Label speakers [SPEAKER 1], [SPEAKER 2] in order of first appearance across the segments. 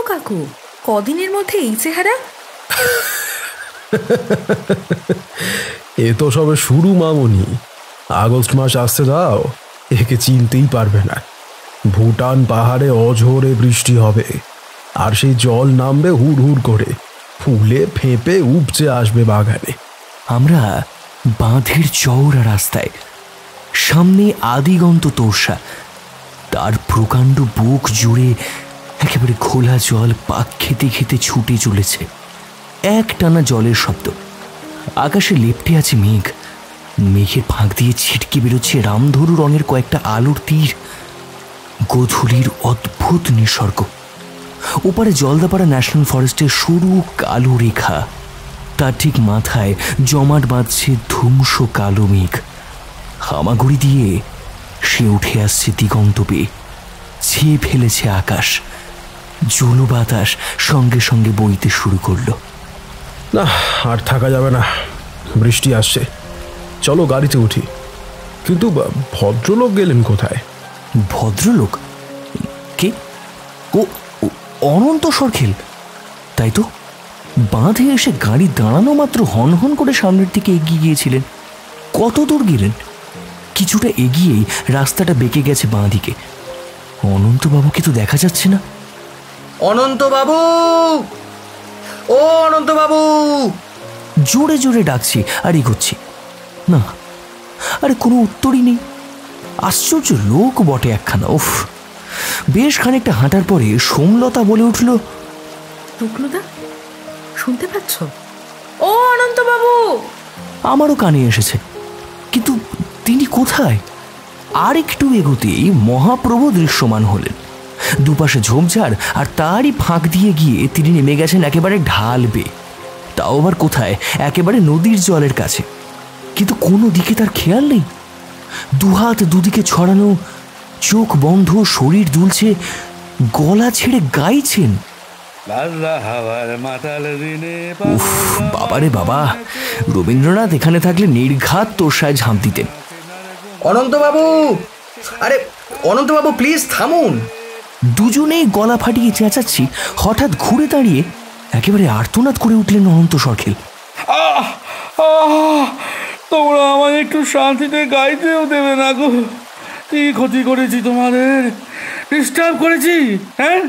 [SPEAKER 1] কাকু, কদিনের মধ্যে এই চেহারা?
[SPEAKER 2] এ তো সবে শুরু মামুনি। আগস্ট মাস আসতে দাও, একে চিনতেই পারবে না। ভুটান পাহাড়ে অঝোরে বৃষ্টি হবে, আর সেই জল নামবে হুড় হুড় করে, ফুলে ফেঁপে উপচে আসবে বাগানে।
[SPEAKER 3] আমরা বাঁধের চওড়া রাস্তায়, সামনে আদিগন্ত তোর্সা, তার প্রকাণ্ড বুক জুড়ে একেবারে খোলা জল পাক খেতে খেতে ছুটে চলেছে। এক টানা জলের শব্দ, আকাশে লেপ্টে আছে মেঘ, মেঘের ফাঁক দিয়ে ছিটকে বেরোচ্ছে রামধনু রঙের কয়েকটা আলোর তীর। গোধূলির অদ্ভুত নিসর্গ। ওপারে জলদাপাড়া ন্যাশনাল ফরেস্টের সরু কালো রেখা, তার ঠিক মাথায় জমাট বাঁধছে ধূমস কালো মেঘ। হামাগুড়ি দিয়ে সে উঠে আসছে দিগন্ত বেয়ে, ছেয়ে ফেলেছে আকাশ। জলো বাতাস সঙ্গে সঙ্গে বইতে শুরু করলো।
[SPEAKER 2] না, আর থাকা যাবে না, বৃষ্টি আসছে, চলো গাড়িতে উঠি। কিন্তু ভদ্রলোক গেলেন কোথায়?
[SPEAKER 3] ভদ্রলোক? কে? ও অনন্ত সরখেল, তাই তো। বাঁধে এসে গাড়ি দাঁড়ানো মাত্র হনহন করে সামনের দিকে এগিয়ে গিয়েছিলেন। কত দূর গেলেন? কিছুটা এগিয়েই রাস্তাটা বেঁকে গেছে বাঁ দিকে। অনন্তবাবুকে তো দেখা যাচ্ছে না।
[SPEAKER 4] অনন্তবাবু, ও অনন্তবাবু!
[SPEAKER 3] জোরে জোরে ডাকছি আর এগোচ্ছি, না, আরে কোনো উত্তরই নেই। আশ্চর্য লোক বটে একখানা। উফ! বেশ খানিকটা হাঁটার পরে সোমলতা বলে উঠল,
[SPEAKER 1] টুকলুদা, শুনতে পাচ্ছ? ও অনন্তবাবু!
[SPEAKER 3] আমারও কানে এসেছে, কিন্তু তিনি কোথায়? আর একটু এগোতেই মহাপ্রভু দৃশ্যমান হলেন। দুপাশে ঝোপঝাড়, আর তারই ফাঁক দিয়ে গিয়ে তিনি নেমে গেছেন একেবারে ঢাল বেয়ে। তাও আবার কোথায়? একেবারে নদীর জলের কাছে। কিন্তু কোনো দিকে তার খেয়াল নেই। দুহাত দুদিকে ছড়ানো, চোখ বন্ধ, শরীর দুলছে, গলা ছেড়ে গাইছেন। উফ, বাবারে বাবা! রবীন্দ্রনাথ এখানে থাকলে নির্ঘাত তোরসায় ঝাঁপ দিতেন।
[SPEAKER 4] অনন্তবাবু, আরে অনন্তবাবু, প্লিজ থামুন।
[SPEAKER 3] দুজনেই গলা ফাটিয়ে চেঁচাচ্ছি। হঠাৎ ঘুরে দাঁড়িয়ে একেবারে আর্তনাদ করে উঠলেন অনন্ত সরখেল।
[SPEAKER 5] তোমরা আমায় একটু শান্তিতে গাইতেও দেবে না গো? কি ক্ষতি করেছি তোমাদের? ডিস্টার্ব করেছি? হ্যাঁ?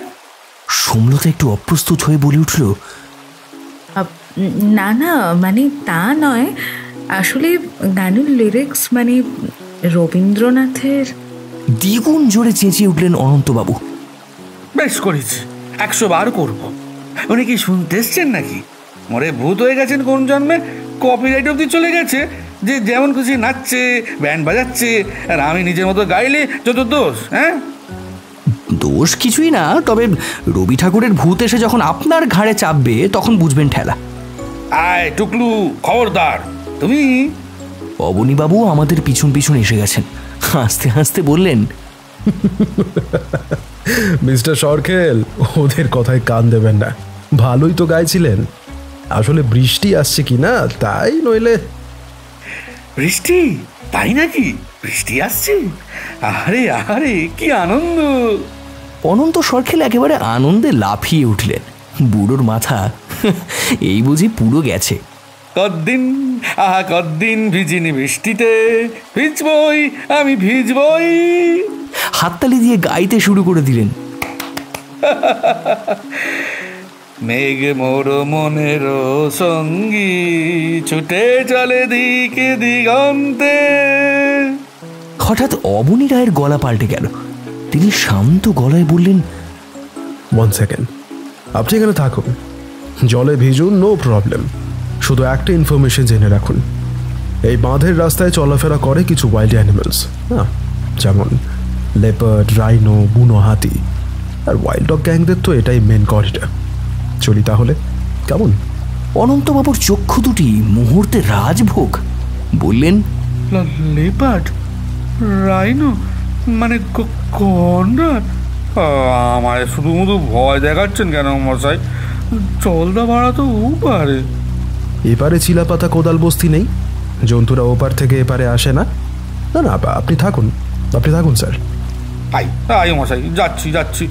[SPEAKER 3] সোমলতা একটু অপ্রস্তুত হয়ে বলে উঠল,
[SPEAKER 1] না না, মানে তা নয়, আসলে গানের লিরিক্স মানে রবীন্দ্রনাথের।
[SPEAKER 3] দ্বিগুণ জোরে চেঁচিয়ে উঠলেন অনন্তবাবু।
[SPEAKER 5] বেশ করেছি, 100 বার করবো। উনি কি শুনতে এসছেন নাকি? মরে ভূত হয়ে গেছেন কোন জন্মে? কপিরাইট অব্দি চলে গেছে যে যেমন খুশি নাচছে, ব্যান্ড বাজাচ্ছে, আর আমি নিজের মতো গাইলে যত দোষ। হ্যাঁ,
[SPEAKER 3] দোষ কিছুই না, তবে রবি ঠাকুরের ভূত এসে যখন আপনার ঘাড়ে চাপবে তখন বুঝবেন ঠেলা।
[SPEAKER 5] আয় টুকলু, খবরদার! তুমি।
[SPEAKER 3] অবনীবাবু আমাদের পিছন পিছন এসে গেছেন, হাসতে হাসতে বললেন,
[SPEAKER 2] মিস্টার সরখেল, ওদের কথায় কান দেবেন না, ভালোই তো গাইছিলেন। আসলে বৃষ্টি আসছে কি না তাই, নইলে।
[SPEAKER 5] বৃষ্টি? তাই নাকি? বৃষ্টি আসছে? আরে আরে, কি আনন্দ!
[SPEAKER 3] অনন্ত সরখেল একেবারে আনন্দে লাফিয়ে উঠলেন। বুড়োর মাথা এই বুঝি পুরো গেছে।
[SPEAKER 5] কদ্দিন, কদ্দিন ভিজিনি বৃষ্টিতে, ভিজবই, আমি ভিজবই।
[SPEAKER 3] হাততালি দিয়ে গাইতে শুরু করে দিলেন।
[SPEAKER 5] মেঘ মোর মনের সঙ্গী, ছুটে চলে দিকে দিগন্তে।
[SPEAKER 3] হঠাৎ অবনী রায়ের গলা পাল্টে গেল। তিনি শান্ত গলায় বললেন,
[SPEAKER 2] 1 সেকেন্ড, আপনি এখানে থাকুন, জলে ভিজুন, নো প্রবলেম। শুধু একটা ইনফরমেশন জেনে রাখুন, এই বাঁধের রাস্তায় চলাফেরা করে কিছু ওয়াইল্ড অ্যানিমেলস, হ্যাঁ, যেমন লেপার্ড, রাইনো, বুনো হাতি, আর ওয়াইল্ড ডগ গ্যাংদের তো এটাই মেন করিডর। চলি তাহলে, কেমন?
[SPEAKER 3] অনন্তবাবুর চক্ষু দুটি মুহূর্তে রাজভোগ। বললেন,
[SPEAKER 5] লেপার্ড, রাইনো, মানে গন্ডার? আমায় শুধু শুধু ভয় দেখাচ্ছেন কেন মশাই? জলদা ভাড়া তো ওপারে।
[SPEAKER 2] এপারে চিলাপাতা কোদাল বস্তি নেই, জন্তুরা ওপার থেকে এপারে আসে না। না না, আপনি থাকুন, আপনি থাকুন স্যার।
[SPEAKER 5] আই আই মশাই, যাচ্ছি যাচ্ছি।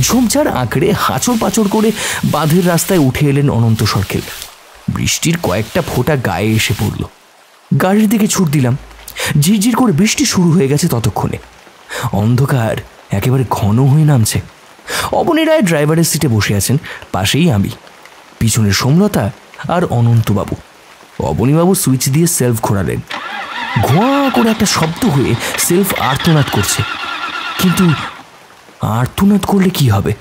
[SPEAKER 3] ঝোপঝাড় আঁকড়ে হাঁচড় পাচড় করে বাঁধের রাস্তায় উঠে এলেন অনন্ত সরকেল। বৃষ্টির কয়েকটা ফোঁটা গায়ে এসে পড়ল। গাড়ির দিকে ছুট দিলাম। ঝিরঝির করে বৃষ্টি শুরু হয়ে গেছে ততক্ষণে। অন্ধকার একেবারে ঘন হয়ে নামছে। অবনী রায় ড্রাইভারের সিটে বসে আছেন, পাশেই আমি, পিছনে সোমলতা আর অনন্তবাবু। অবনীবাবু সুইচ দিয়ে সেলফ ঘোরালেন। ঘোয়া করে একটা শব্দ হয়ে সেলফ আর্তনাদ করছে। কিন্তু আর্তনাদ করলে কি হবে?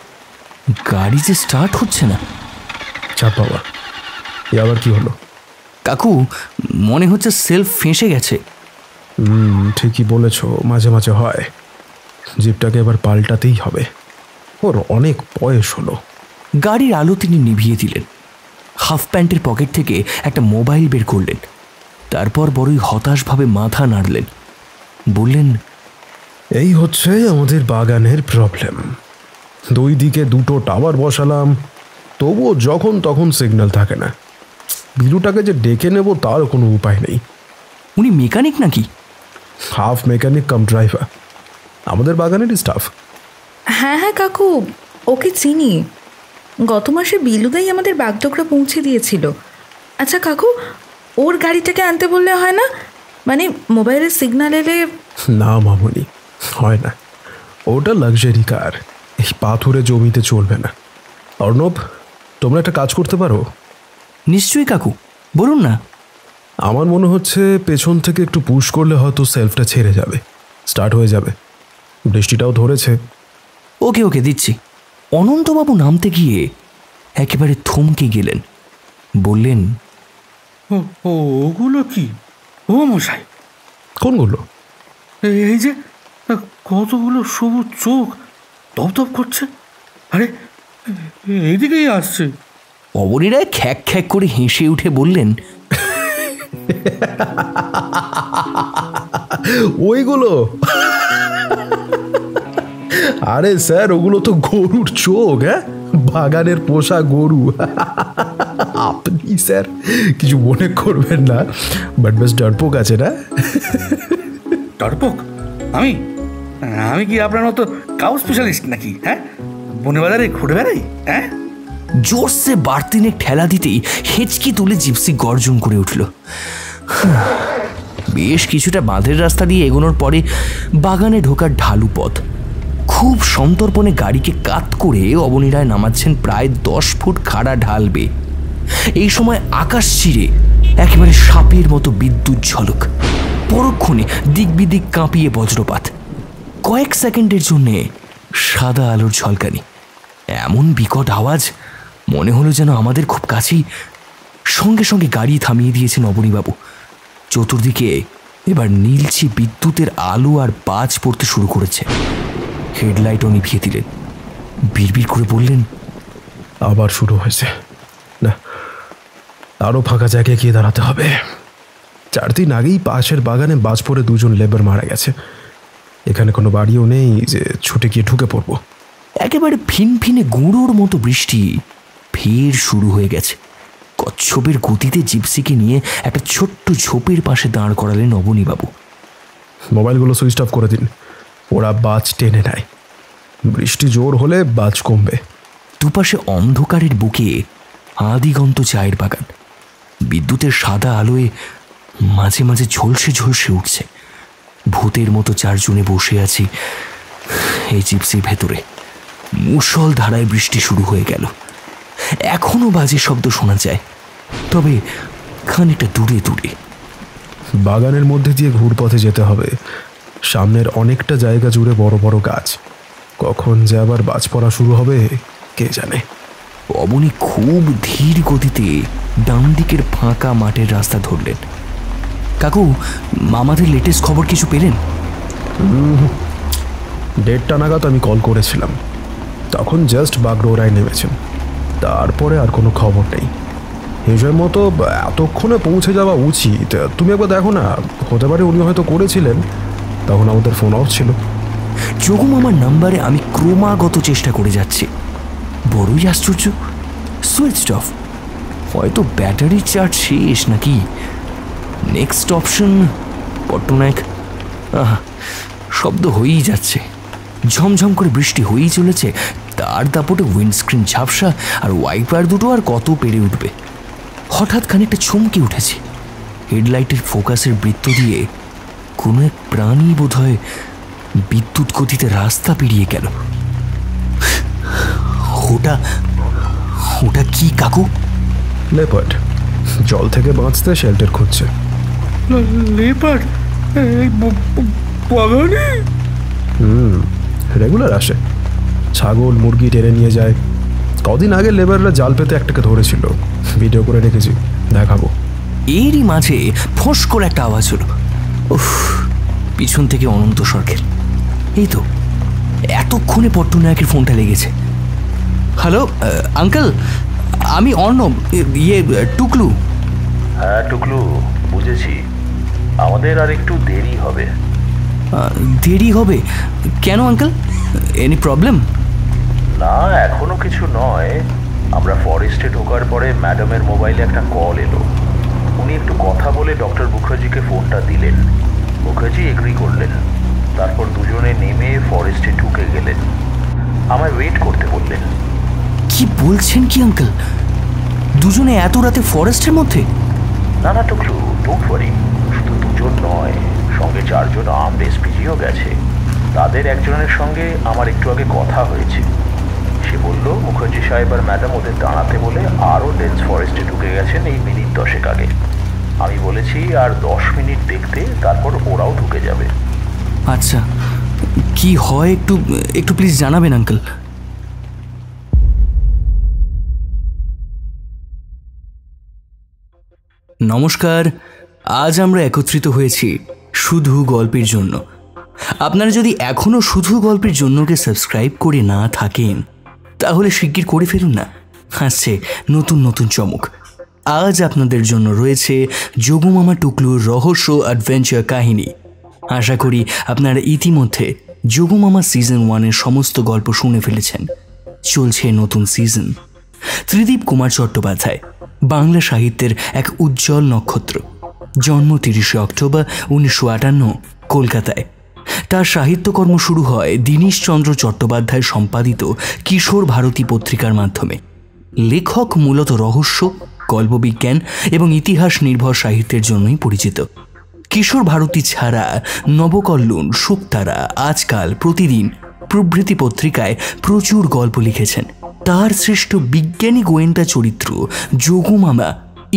[SPEAKER 3] গাড়ি যে স্টার্ট হচ্ছে না।
[SPEAKER 2] চাপ বাবা, এ আবার কি হলো?
[SPEAKER 3] কাকু, মনে হচ্ছে সেলফ ফেঁসে গেছে।
[SPEAKER 2] ঠিকই বলেছ, মাঝে মাঝে হয়। জিপটাকে এবার পাল্টাতেই হবে, ওর অনেক বয়স হলো।
[SPEAKER 3] গাড়ির আলো তিনি নিভিয়ে দিলেন। হাফ প্যান্টের পকেট থেকে একটা মোবাইল বের করলেন। তারপর বড়ই হতাশভাবে মাথা নাড়লেন। বললেন,
[SPEAKER 2] এই হচ্ছে আমাদের বাগানের প্রবলেম। দুই দিকে দুটো টাওয়ার বসালাম, তবুও যখন তখন সিগন্যাল থাকে না। বিলুটাকে যে ডেকে নেব তার কোনো উপায় নেই।
[SPEAKER 3] উনি মেকানিক নাকি?
[SPEAKER 2] হাফ মেকানিক কাম ড্রাইভার, আমাদের বাগানের স্টাফ।
[SPEAKER 1] হ্যাঁ হ্যাঁ কাকু, ওকে চিনি। গত মাসে বিলুদাই আমাদের বাগডোগরা পৌঁছে দিয়েছিল। আচ্ছা কাকু, ওর গাড়িটাকে আনতে বললে হয় না? মানে মোবাইলের সিগন্যাল এলে।
[SPEAKER 2] না মামনি, হয় না। ওটা লাক্সারি কার, এই পাথুরে জমিতে চলবে না। অর্ণব, তোমরা একটা কাজ করতে পারো?
[SPEAKER 3] নিশ্চয়ই কাকু, বলুন না।
[SPEAKER 2] আমার মনে হচ্ছে পেছন থেকে একটু পুশ করলে হয়তো সেলফটা ছেড়ে যাবে, স্টার্ট হয়ে যাবে। বৃষ্টিটাও ধরেছে।
[SPEAKER 3] ওকে ওকে, দিচ্ছি। অনন্তবাবু নামতে গিয়ে একেবারে থমকে গেলেন। বললেন,
[SPEAKER 5] ওগুলো কি? ও মশাই,
[SPEAKER 2] কোনগুলো?
[SPEAKER 5] এই যে কতগুলো সবুজ চোখ দপদপ করছে। আরে এইদিকেই আসছে।
[SPEAKER 3] অবনী রায় খ্যাক খ্যাক করে হেসে উঠে বললেন,
[SPEAKER 2] ওইগুলো? আরে স্যার, ওগুলো তো গরুর চোখ। হ্যাঁ, বাগানের পোষা গরু। আপনি স্যার কিছু মনে করবেন না, বাট বেশ ডরপোক আছে না?
[SPEAKER 5] ডরপোক? আমি আমি কি আপনার মতো কাউ স্পেশালিস্ট নাকি? হ্যাঁ, বনে বাজারে ঘুরে বেড়াই? হ্যাঁ।
[SPEAKER 3] জোরসে বাড়তিনে ঠেলা দিতেই হেঁচকি তুলে জিপসি গর্জন করে উঠল। বেশ কিছুটা বাঁধের রাস্তা দিয়ে এগোনোর পরে বাগানে ঢোকার ঢালু পথ। খুব সন্তর্পণে গাড়িকে কাত করে অবনী রায় নামাচ্ছেন প্রায় 10 ফুট খাড়া ঢাল বেয়ে। এই সময় আকাশ চিরে একেবারে সাপের মতো বিদ্যুৎ ঝলক। পরক্ষণে দিক বিদিক কাঁপিয়ে বজ্রপাত। কয়েক সেকেন্ডের জন্যে সাদা আলোর ঝলকানি। এমন বিকট আওয়াজ, মনে হলো যেন আমাদের খুব কাছেই। সঙ্গে সঙ্গে গাড়ি থামিয়ে দিয়েছেন অবনীবাবু। চতুর্দিকে এবার নীলচে বিদ্যুতের আলো আর বাজ পড়তে শুরু করেছে। হেডলাইটও নিভিয়ে দিলেন। বিড়বিড় করে বললেন,
[SPEAKER 2] আবার শুরু হয়েছে। না, আরও ফাঁকা জায়গায় গিয়ে দাঁড়াতে হবে। 4 দিন আগেই পাশের বাগানে বাজ পড়ে 2 জন লেবার মারা গেছে। এখানে কোনো বাড়িও নেই যে ছুটে গিয়ে ঢুকে পড়বো।
[SPEAKER 3] একেবারে ফিনফিনে গুঁড়োর মতো বৃষ্টি ফের শুরু হয়ে গেছে। কচ্ছপের গতিতে জিপসিকে নিয়ে একটা ছোট্ট ঝোপের পাশে দাঁড় করালেন অবনীবাবু।
[SPEAKER 2] মোবাইলগুলো সুইচ অফ করে দিন, ওরা বাজ টেনে নেয়। বৃষ্টি জোর হলে বাজ কমবে।
[SPEAKER 3] দুপাশে অন্ধকারের বুকে আদিগন্ত চায়ের বাগান। বিদ্যুতের সাদা আলোয় মাঝে মাঝে ঝলসে ঝলসে উঠছে। ভূতের মতো 4 জনে বসে আছি এই জিপসির ভেতরে। মুষল ধারায় বৃষ্টি শুরু হয়ে গেল। এখনো বাজে শব্দ শোনা যায়, তবে খানিকটা দূরে দূরে।
[SPEAKER 2] বাগানের মধ্যে দিয়ে ঘুরপথে যেতে হবে। সামনের অনেকটা জায়গা জুড়ে বড় বড় গাছ। কখন যে আবার বাজ পড়া শুরু হবে কে জানে।
[SPEAKER 3] অবনী খুব ধীর গতিতে ডান দিকের ফাঁকা মাঠের রাস্তা ধরলেন। কাকু, আমাদের লেটেস্ট খবর কিছু পেলেন?
[SPEAKER 2] 1:30 নাগাদ আমি কল করেছিলাম, তখন জাস্ট বাগডোগরায় নেমেছেন। তারপরে আর কোনো খবর নেই। হিসেবের মতো এতক্ষণে পৌঁছে যাওয়া উচিত। তুমি একবার দেখো না, হতে পারে উনি হয়তো করেছিলেন, তখন আমাদের ফোন অফ ছিল।
[SPEAKER 3] যোগু মামার নাম্বারে আমি ক্রমাগত চেষ্টা করে যাচ্ছি, বড়ই আশ্চর্য, সুইচ অফ। হয়তো ব্যাটারি চার্জ শেষ নাকি। Next option Patnaik. শব্দ হয়েই যাচ্ছে। ঝমঝম করে বৃষ্টি হয়েই চলেছে, তার দাপটে উইন্ডস্ক্রিন ঝাপসা আর ওয়াইপার দুটো আর কত পেরে উঠবে। হঠাৎ খানিকটা চমকে উঠেছি। হেডলাইটের ফোকাসের বৃত্ত দিয়ে কোনো এক প্রাণী বোধহয় বিদ্যুৎ গতিতে রাস্তা পেরিয়ে গেল। ওটা ওটা কি কাকু?
[SPEAKER 2] লেপার্ড, জল থেকে বাঁচতে শেল্টার খুঁজছে।
[SPEAKER 5] লেপার্ড বাগানে?
[SPEAKER 2] রেগুলার আসে, ছাগল মুরগি টেনে নিয়ে যায়। কদিন আগে লেবাররা জাল পেতে একটাকে ধরেছিল, ভিডিও করে রেখেছি, দেখাবো।
[SPEAKER 3] এরই মাঝে ফোঁস করে একটা আওয়াজ হলো। উফ, পিছন থেকে অনন্ত সরকার। এই তো এতক্ষণে পট্টনায়কের ফোনটা লেগেছে। হ্যালো আঙ্কেল, আমি অর্ণব, টুকলু।
[SPEAKER 6] হ্যাঁ টুকলু, বুঝেছি। আমাদের আর একটু দেরি হবে।
[SPEAKER 3] দেরি হবে কেন আঙ্কেল? Any problem?
[SPEAKER 6] না, এখনো কিছু নয়। আমরা ফরেস্টে ঢোকার পরে ম্যাডামের মোবাইলে একটা কল এলো। উনি একটু কথা বলে ডক্টর মুখার্জিকে ফোনটা দিলেন। মুখার্জি এগ্রি করলেন। তারপর দুজনে নেমে ফরেস্টে ঢুকে গেলেন। আমায় ওয়েট করতে বললেন।
[SPEAKER 3] কি বলছেন কি আঙ্কেল? দুজনে এত রাতে ফরেস্টের মধ্যে?
[SPEAKER 6] না না টুকলু, ডোন্ট ওয়ারি। শুধু দুজন নয়, সঙ্গে 4 জন আর্মড এসপিজিও গেছে। তাদের একজনের সঙ্গে আমার একটু আগে কথা হয়েছে। সে বলল মুখার্জি সাহেব আর ম্যাডাম ওদের দাঁড়াতে বলে আরও ডেন্স ফরেস্টে ঢুকে গেছেন এই মিনিট 10 আগে। আমি বলেছি আর 10 মিনিট দেখতে, তারপর ওরাও ঢুকে যাবে।
[SPEAKER 3] আচ্ছা, কি হয় একটু একটু প্লিজ জানাবেন আঙ্কেল। নমস্কার, আজ আমরা একত্রিত হয়েছি শুধু গল্পের জন্য। আপনারা যদি এখনও শুধু গল্পের জন্যকে সাবস্ক্রাইব করে না থাকেন, তাহলে শিগগির করে ফেলুন না। আসছে নতুন নতুন চমক। আজ আপনাদের জন্য রয়েছে যোগু মামা টুকলুর রহস্য অ্যাডভেঞ্চার কাহিনী। আশা করি আপনারা ইতিমধ্যে যোগু মামা সিজন 1-এর সমস্ত গল্প শুনে ফেলেছেন। চলছে নতুন সিজন। ত্রিদীপ কুমার চট্টোপাধ্যায় বাংলা সাহিত্যের এক উজ্জ্বল নক্ষত্র। জন্ম 30 অক্টোবর 1958 কলকাতায়। তার সাহিত্যকর্ম শুরু হয় দীনেশচন্দ্র চট্টোপাধ্যায় সম্পাদিত কিশোর ভারতী পত্রিকার মাধ্যমে। লেখক মূলত রহস্য, কল্পবিজ্ঞান এবং ইতিহাস নির্ভর সাহিত্যের জন্যই পরিচিত। কিশোর ভারতী ছাড়া নবকল্লোল, শুকতারা, আজকাল, প্রতিদিন প্রভৃতি পত্রিকায় প্রচুর গল্প লিখেছেন। তার সৃষ্ট বিজ্ঞানী গোয়েন্দা চরিত্র যোগু মামা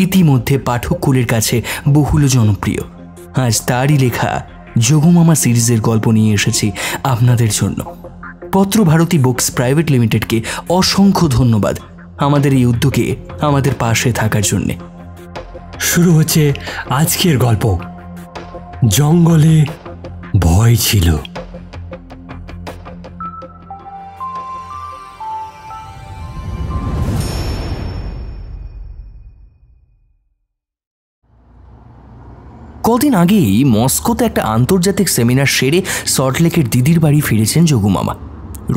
[SPEAKER 3] ইতিমধ্যে পাঠককুলের কাছে বহুল জনপ্রিয়। আজ তারই লেখা যোগু মামা সিরিজের গল্প নিয়ে এসেছি আপনাদের জন্য। পত্রভারতী বুকস প্রাইভেট লিমিটেডকে অসংখ্য ধন্যবাদ আমাদের এই উদ্যোগে আমাদের পাশে থাকার জন্যে।
[SPEAKER 7] শুরু হচ্ছে আজকের গল্প, জঙ্গলে ভয় ছিল।
[SPEAKER 3] কদিন আগেই মস্কোতে একটা আন্তর্জাতিক সেমিনার সেরে সল্টলেকের দিদির বাড়ি ফিরেছেন যোগু মামা।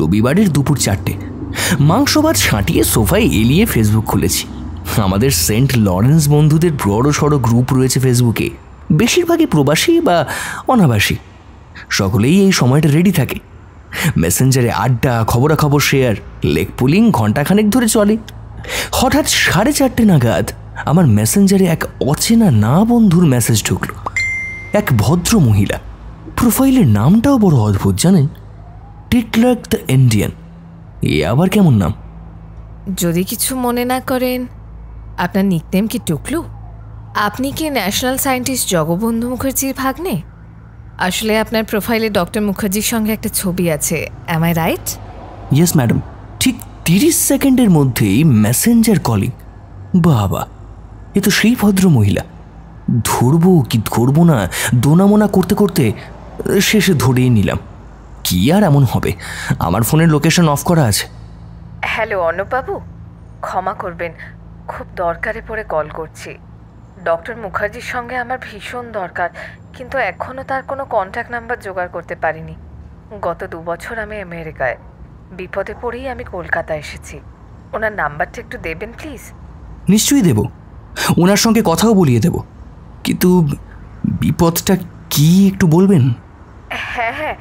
[SPEAKER 3] রবিবারের দুপুর 4টে। মাংস ভাত ছাঁটিয়ে সোফায় এলিয়ে ফেসবুক খুলেছি। আমাদের সেন্ট লরেন্স বন্ধুদের বড় সড়ো গ্রুপ রয়েছে ফেসবুকে, বেশিরভাগই প্রবাসী বা অনাবাসী। সকলেই এই সময়টা রেডি থাকে। মেসেঞ্জারে আড্ডা, খবরাখবর শেয়ার, লেগ পুলিং ঘণ্টাখানেক ধরে চলে। হঠাৎ 4:30 নাগাদ আমার মেসেঞ্জারে এক অচেনা না বন্ধুর মেসেজ ঢুকল। এক ভদ্র মহিলা, প্রোফাইলের নামটাও বড় অদ্ভুত জানেন, টিটলার্ক দ্য ইন্ডিয়ান। এ আবার কেমন নাম?
[SPEAKER 8] যদি কিছু মনে না করেন, আপনার নিকনেম কি টুকলু? আপনি কি ন্যাশনাল সায়েন্টিস্ট জগবন্ধু মুখার্জির ভাগ্নে? আসলে আপনার প্রোফাইলে ডক্টর মুখার্জির সঙ্গে একটা ছবি আছে, am I right?
[SPEAKER 3] Yes madam. ঠিক 30 সেকেন্ডের মধ্যেই মেসেঞ্জার কলিং। বাবা, এ তো সেই ভদ্র মহিলা। ধরবো কি ধরবো না দোনামোনা করতে করতে শেষে ধরেই নিলাম। কি আর এমন হবে, আমার ফোনের লোকেশন অফ করা আছে।
[SPEAKER 8] হ্যালো অর্ণববাবু, ক্ষমা করবেন, খুব দরকারে পড়ে কল করছি। ডক্টর মুখার্জির সঙ্গে আমার ভীষণ দরকার, কিন্তু এখনও তার কোনো কন্ট্যাক্ট নাম্বার জোগাড় করতে পারিনি। গত 2 বছর আমি আমেরিকায়, বিপদে পড়েই আমি কলকাতা এসেছি। ওনার নাম্বারটা একটু দেবেন প্লিজ?
[SPEAKER 3] নিশ্চয়ই দেব, ওনার সঙ্গে কথাও বলিয়ে দেব, কিন্তু বিপদটা কি একটু বলবেন?
[SPEAKER 8] হ্যাঁ হ্যাঁ,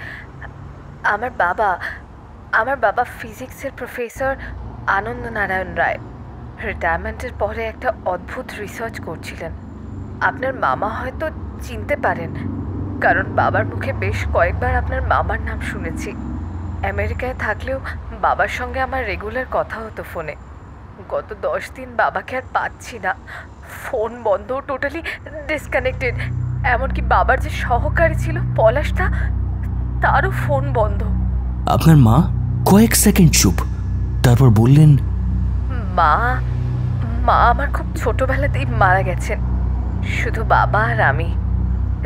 [SPEAKER 8] আমার বাবা ফিজিক্সের প্রফেসর আনন্দ নারায়ণ রায় রিটায়ারমেন্টের পরে একটা অদ্ভুত রিসার্চ করছিলেন। আপনার মামা হয়তো চিনতে পারেন, কারণ বাবার মুখে বেশ কয়েকবার আপনার মামার নাম শুনেছি। আমেরিকায় থাকলেও বাবার সঙ্গে আমার রেগুলার কথা হতো ফোনে। গত 10 দিন বাবাকে আর পাচ্ছি না, ফোন বন্ধ, টোটালি ডিসকানেক্টেড। এমনকি বাবার যে সহকারী ছিল পলাশদা, তারও ফোন বন্ধ।
[SPEAKER 3] আপনার মা কয়েক সেকেন্ড চুপ, তারপর বললেন,
[SPEAKER 8] মা আমার খুব ছোটবেলাতেই মারা গেছেন। শুধু বাবা আর আমি,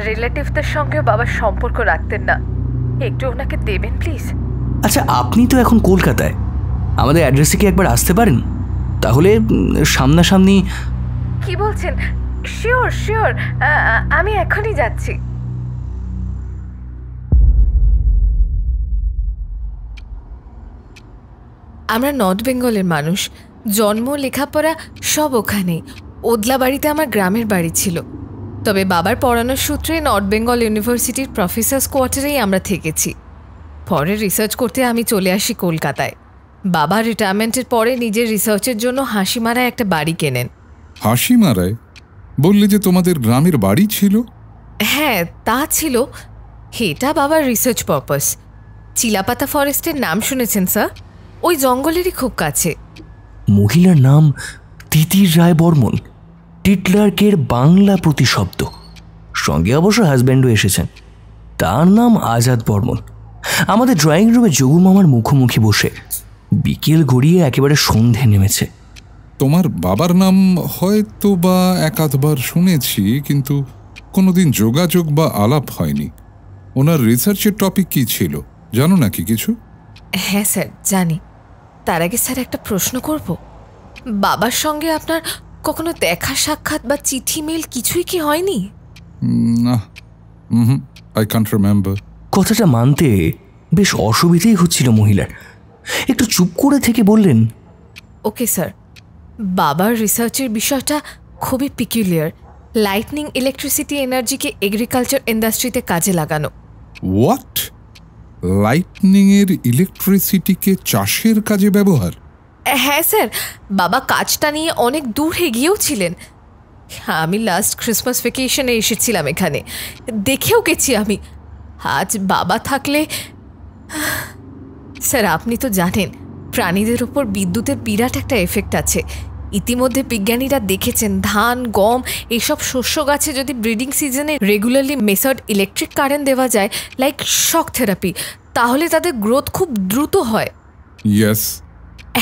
[SPEAKER 8] রিলেটিভদের সঙ্গেও বাবার সম্পর্ক রাখতেন না। একটু ওনাকে দেবেন প্লিজ।
[SPEAKER 3] আচ্ছা, আপনি তো এখন কলকাতায়, আমাদের অ্যাড্রেসে কি একবার আসতে পারেন? তাহলে সামনাসামনি।
[SPEAKER 8] কি বলছেন? শিওর শিওর, আমি এখনই যাচ্ছি। আমরা নর্থ বেঙ্গলের মানুষ, জন্ম লেখাপড়া সব ওখানে। ওদলা বাড়িতে আমার গ্রামের বাড়ি ছিল, তবে বাবার পড়ানোর সূত্রে নর্থ বেঙ্গল ইউনিভার্সিটির প্রফেসর্স কোয়ার্টারেই আমরা থেকেছি। পরে রিসার্চ করতে আমি চলে আসি কলকাতায়। বাবা রিটায়ারমেন্টের পরে নিজের রিসার্চের জন্য হাসিমারায় একটা বাড়ি কেনেন।
[SPEAKER 9] হাসিমারায়? বললে যে তোমাদের গ্রামের বাড়ি ছিল?
[SPEAKER 8] হ্যাঁ, তা ছিল। এটা বাবার রিসার্চ পারপাস। চিলাপাতা ফরেস্টের নাম শুনেছেন স্যার? ওই জঙ্গলেরই খুব কাছে।
[SPEAKER 3] মহিলার নাম তিতির রায় বর্মন, টিটলার্কের বাংলা প্রতিশব্দ। সঙ্গে অবশ্য হাজব্যান্ডও এসেছেন, তার নাম আজাদ বর্মন। আমাদের ড্রয়িং রুমে যোগু মামার মুখোমুখি বসে। বিকেল গড়িয়ে একেবারে সন্ধে নেমেছে।
[SPEAKER 9] তোমার বাবার নাম হয়তো বা একাধবার শুনেছি, কিন্তু কোনোদিন যোগাযোগ বা আলাপ হয়নি। ওনার রিসার্চের টপিক কি ছিল জানো নাকি কিছু?
[SPEAKER 8] হ্যাঁ স্যার, জানি। তার আগে স্যার একটা প্রশ্ন করব। বাবার সঙ্গে আপনার কখনো দেখা সাক্ষাৎ বা চিঠি মেল কিছুই কি হয়নি?
[SPEAKER 9] না, আই কান্ট রিমেম্বার।
[SPEAKER 3] কথাটা মানতে বেশ অসুবিধেই হচ্ছিল মহিলার। একটু চুপ করে থেকে বললেন,
[SPEAKER 8] ওকে স্যার, বাবার রিসার্চের বিষয়টা খুবই পিকুলিয়ার। লাইটনিং ইলেকট্রিসিটি এনার্জিকে এগ্রিকালচার ইন্ডাস্ট্রিতে কাজে লাগানো।
[SPEAKER 9] হোয়াট? লাইটনিংয়ের ইলেকট্রিসিটিকে চাষের কাজে ব্যবহার?
[SPEAKER 8] হ্যাঁ স্যার, বাবা কাজটা নিয়ে অনেক দূর এগিয়েও ছিলেন। আমি লাস্ট ক্রিসমাস ভ্যাকেশনে এসেছিলাম এখানে, দেখেও গেছি আমি। আজ বাবা থাকলে। স্যার, আপনি তো জানেন প্রাণীদের ওপর বিদ্যুতের বিরাট একটা এফেক্ট আছে। ইতিমধ্যে বিজ্ঞানীরা দেখেছেন ধান, গম এইসব শস্য গাছে যদি ব্রিডিং সিজনে রেগুলারলি মেথড ইলেকট্রিক কারেন্ট দেওয়া যায়, লাইক শক থেরাপি, তাহলে তাদের গ্রোথ খুব দ্রুত হয়।
[SPEAKER 9] ইয়েস।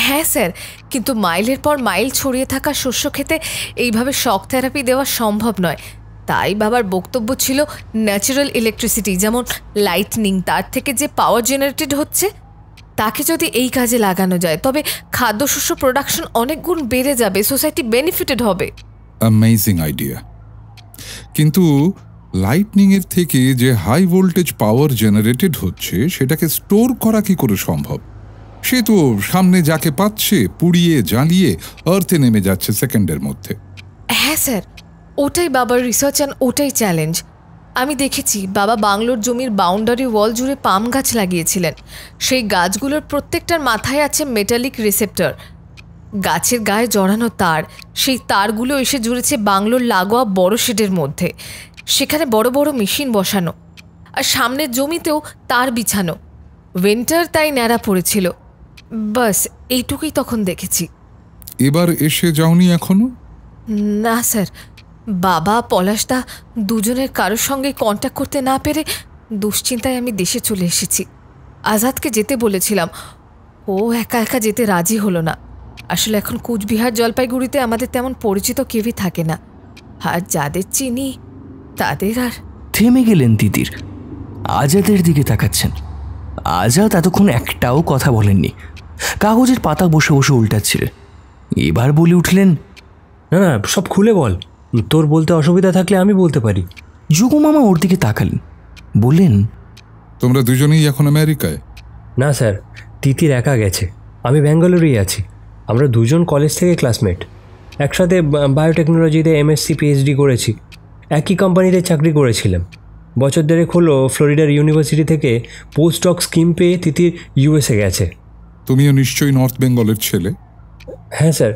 [SPEAKER 8] হ্যাঁ স্যার, কিন্তু মাইলের পর মাইল ছড়িয়ে থাকা শস্য খেতে এইভাবে শক থেরাপি দেওয়া সম্ভব নয়। তাই বাবার বক্তব্য ছিল ন্যাচারাল ইলেকট্রিসিটি, যেমন লাইটনিং, তার থেকে যে পাওয়ার জেনারেটেড হচ্ছে তাকে যদি এই কাজে লাগানো যায়, তবে খাদ্যশস্য প্রোডাকশন অনেক গুণ বেড়ে যাবে, সোসাইটি বেনিফিটেড হবে।
[SPEAKER 9] Amazing idea. কিন্তু লাইটনিংয়ের থেকে যে হাই ভোল্টেজ পাওয়ার জেনারেটেড হচ্ছে সেটাকে স্টোর করা কি করে সম্ভব? সে তো সামনে যাকে পাচ্ছে পুড়িয়ে জ্বালিয়ে আর্থে নেমে যাচ্ছে সেকেন্ডের মধ্যে।
[SPEAKER 8] হ্যাঁ স্যার, ওটাই বাবার রিসার্চ অ্যান্ড ওটাই চ্যালেঞ্জ। আমি দেখেছি বাবা বাংলোর জমির বাউন্ডারি ওয়াল জুড়ে পাম গাছ লাগিয়েছিলেন। সেই গাছগুলোর প্রত্যেকটার মাথায় আছে মেটালিক রিসেপ্টর, গাছের গায়ে জড়ানো তার। সেই তারগুলো এসে জুড়েছে বাংলোর লাগোয়া বড় শেডের মধ্যে। সেখানে বড় বড় মেশিন বসানো, আর সামনের জমিতেও তার বিছানো। উইন্টার তাই ন্যাড়া পড়েছিল। বাস এইটুকুই তখন দেখেছি।
[SPEAKER 9] এবার এসে যাওনি এখনো?
[SPEAKER 8] না স্যার, বাবা পলাশদা দুজনের কারোর সঙ্গে কন্ট্যাক্ট করতে না পেরে দুশ্চিন্তায় আমি দেশে চলে এসেছি। আজাদকে যেতে বলেছিলাম, ও একা একা যেতে রাজি হলো না। আসলে এখন কুচবিহার জলপাইগুড়িতে আমাদের তেমন পরিচিত কেউই থাকে না, আর যাদের চিনি তাদের আর।
[SPEAKER 3] থেমে গেলেন তিতির, আজাদের দিকে তাকাচ্ছেন। আজাদ এতক্ষণ একটাও কথা বলেননি, কাগজের পাতা বসে বসে উল্টাচ্ছিলেন। এবার বলে উঠলেন,
[SPEAKER 7] না না, সব খুলে বল, তোর বলতে অসুবিধা থাকলে আমি বলতে পারি।
[SPEAKER 3] যোগু মামা ওর দিকে তাকালেন, বললেন,
[SPEAKER 9] তোমরা দুজনেই এখন আমেরিকায়?
[SPEAKER 7] না স্যার, তিতির একা গেছে, আমি ব্যাঙ্গালোরেই আছি। আমরা দুজন কলেজ থেকে ক্লাসমেট, একসাথে বায়োটেকনোলজিতে MSc PhD করেছি, একই কোম্পানিতে চাকরি করেছিলাম। বছর দেড়েক হলো ফ্লোরিডার ইউনিভার্সিটি থেকে পোস্ট ডক স্কিম পেয়ে তিতির ইউএসএ গেছে।
[SPEAKER 9] তুমিও নিশ্চয়ই নর্থ বেঙ্গলের ছেলে।
[SPEAKER 7] হ্যাঁ স্যার,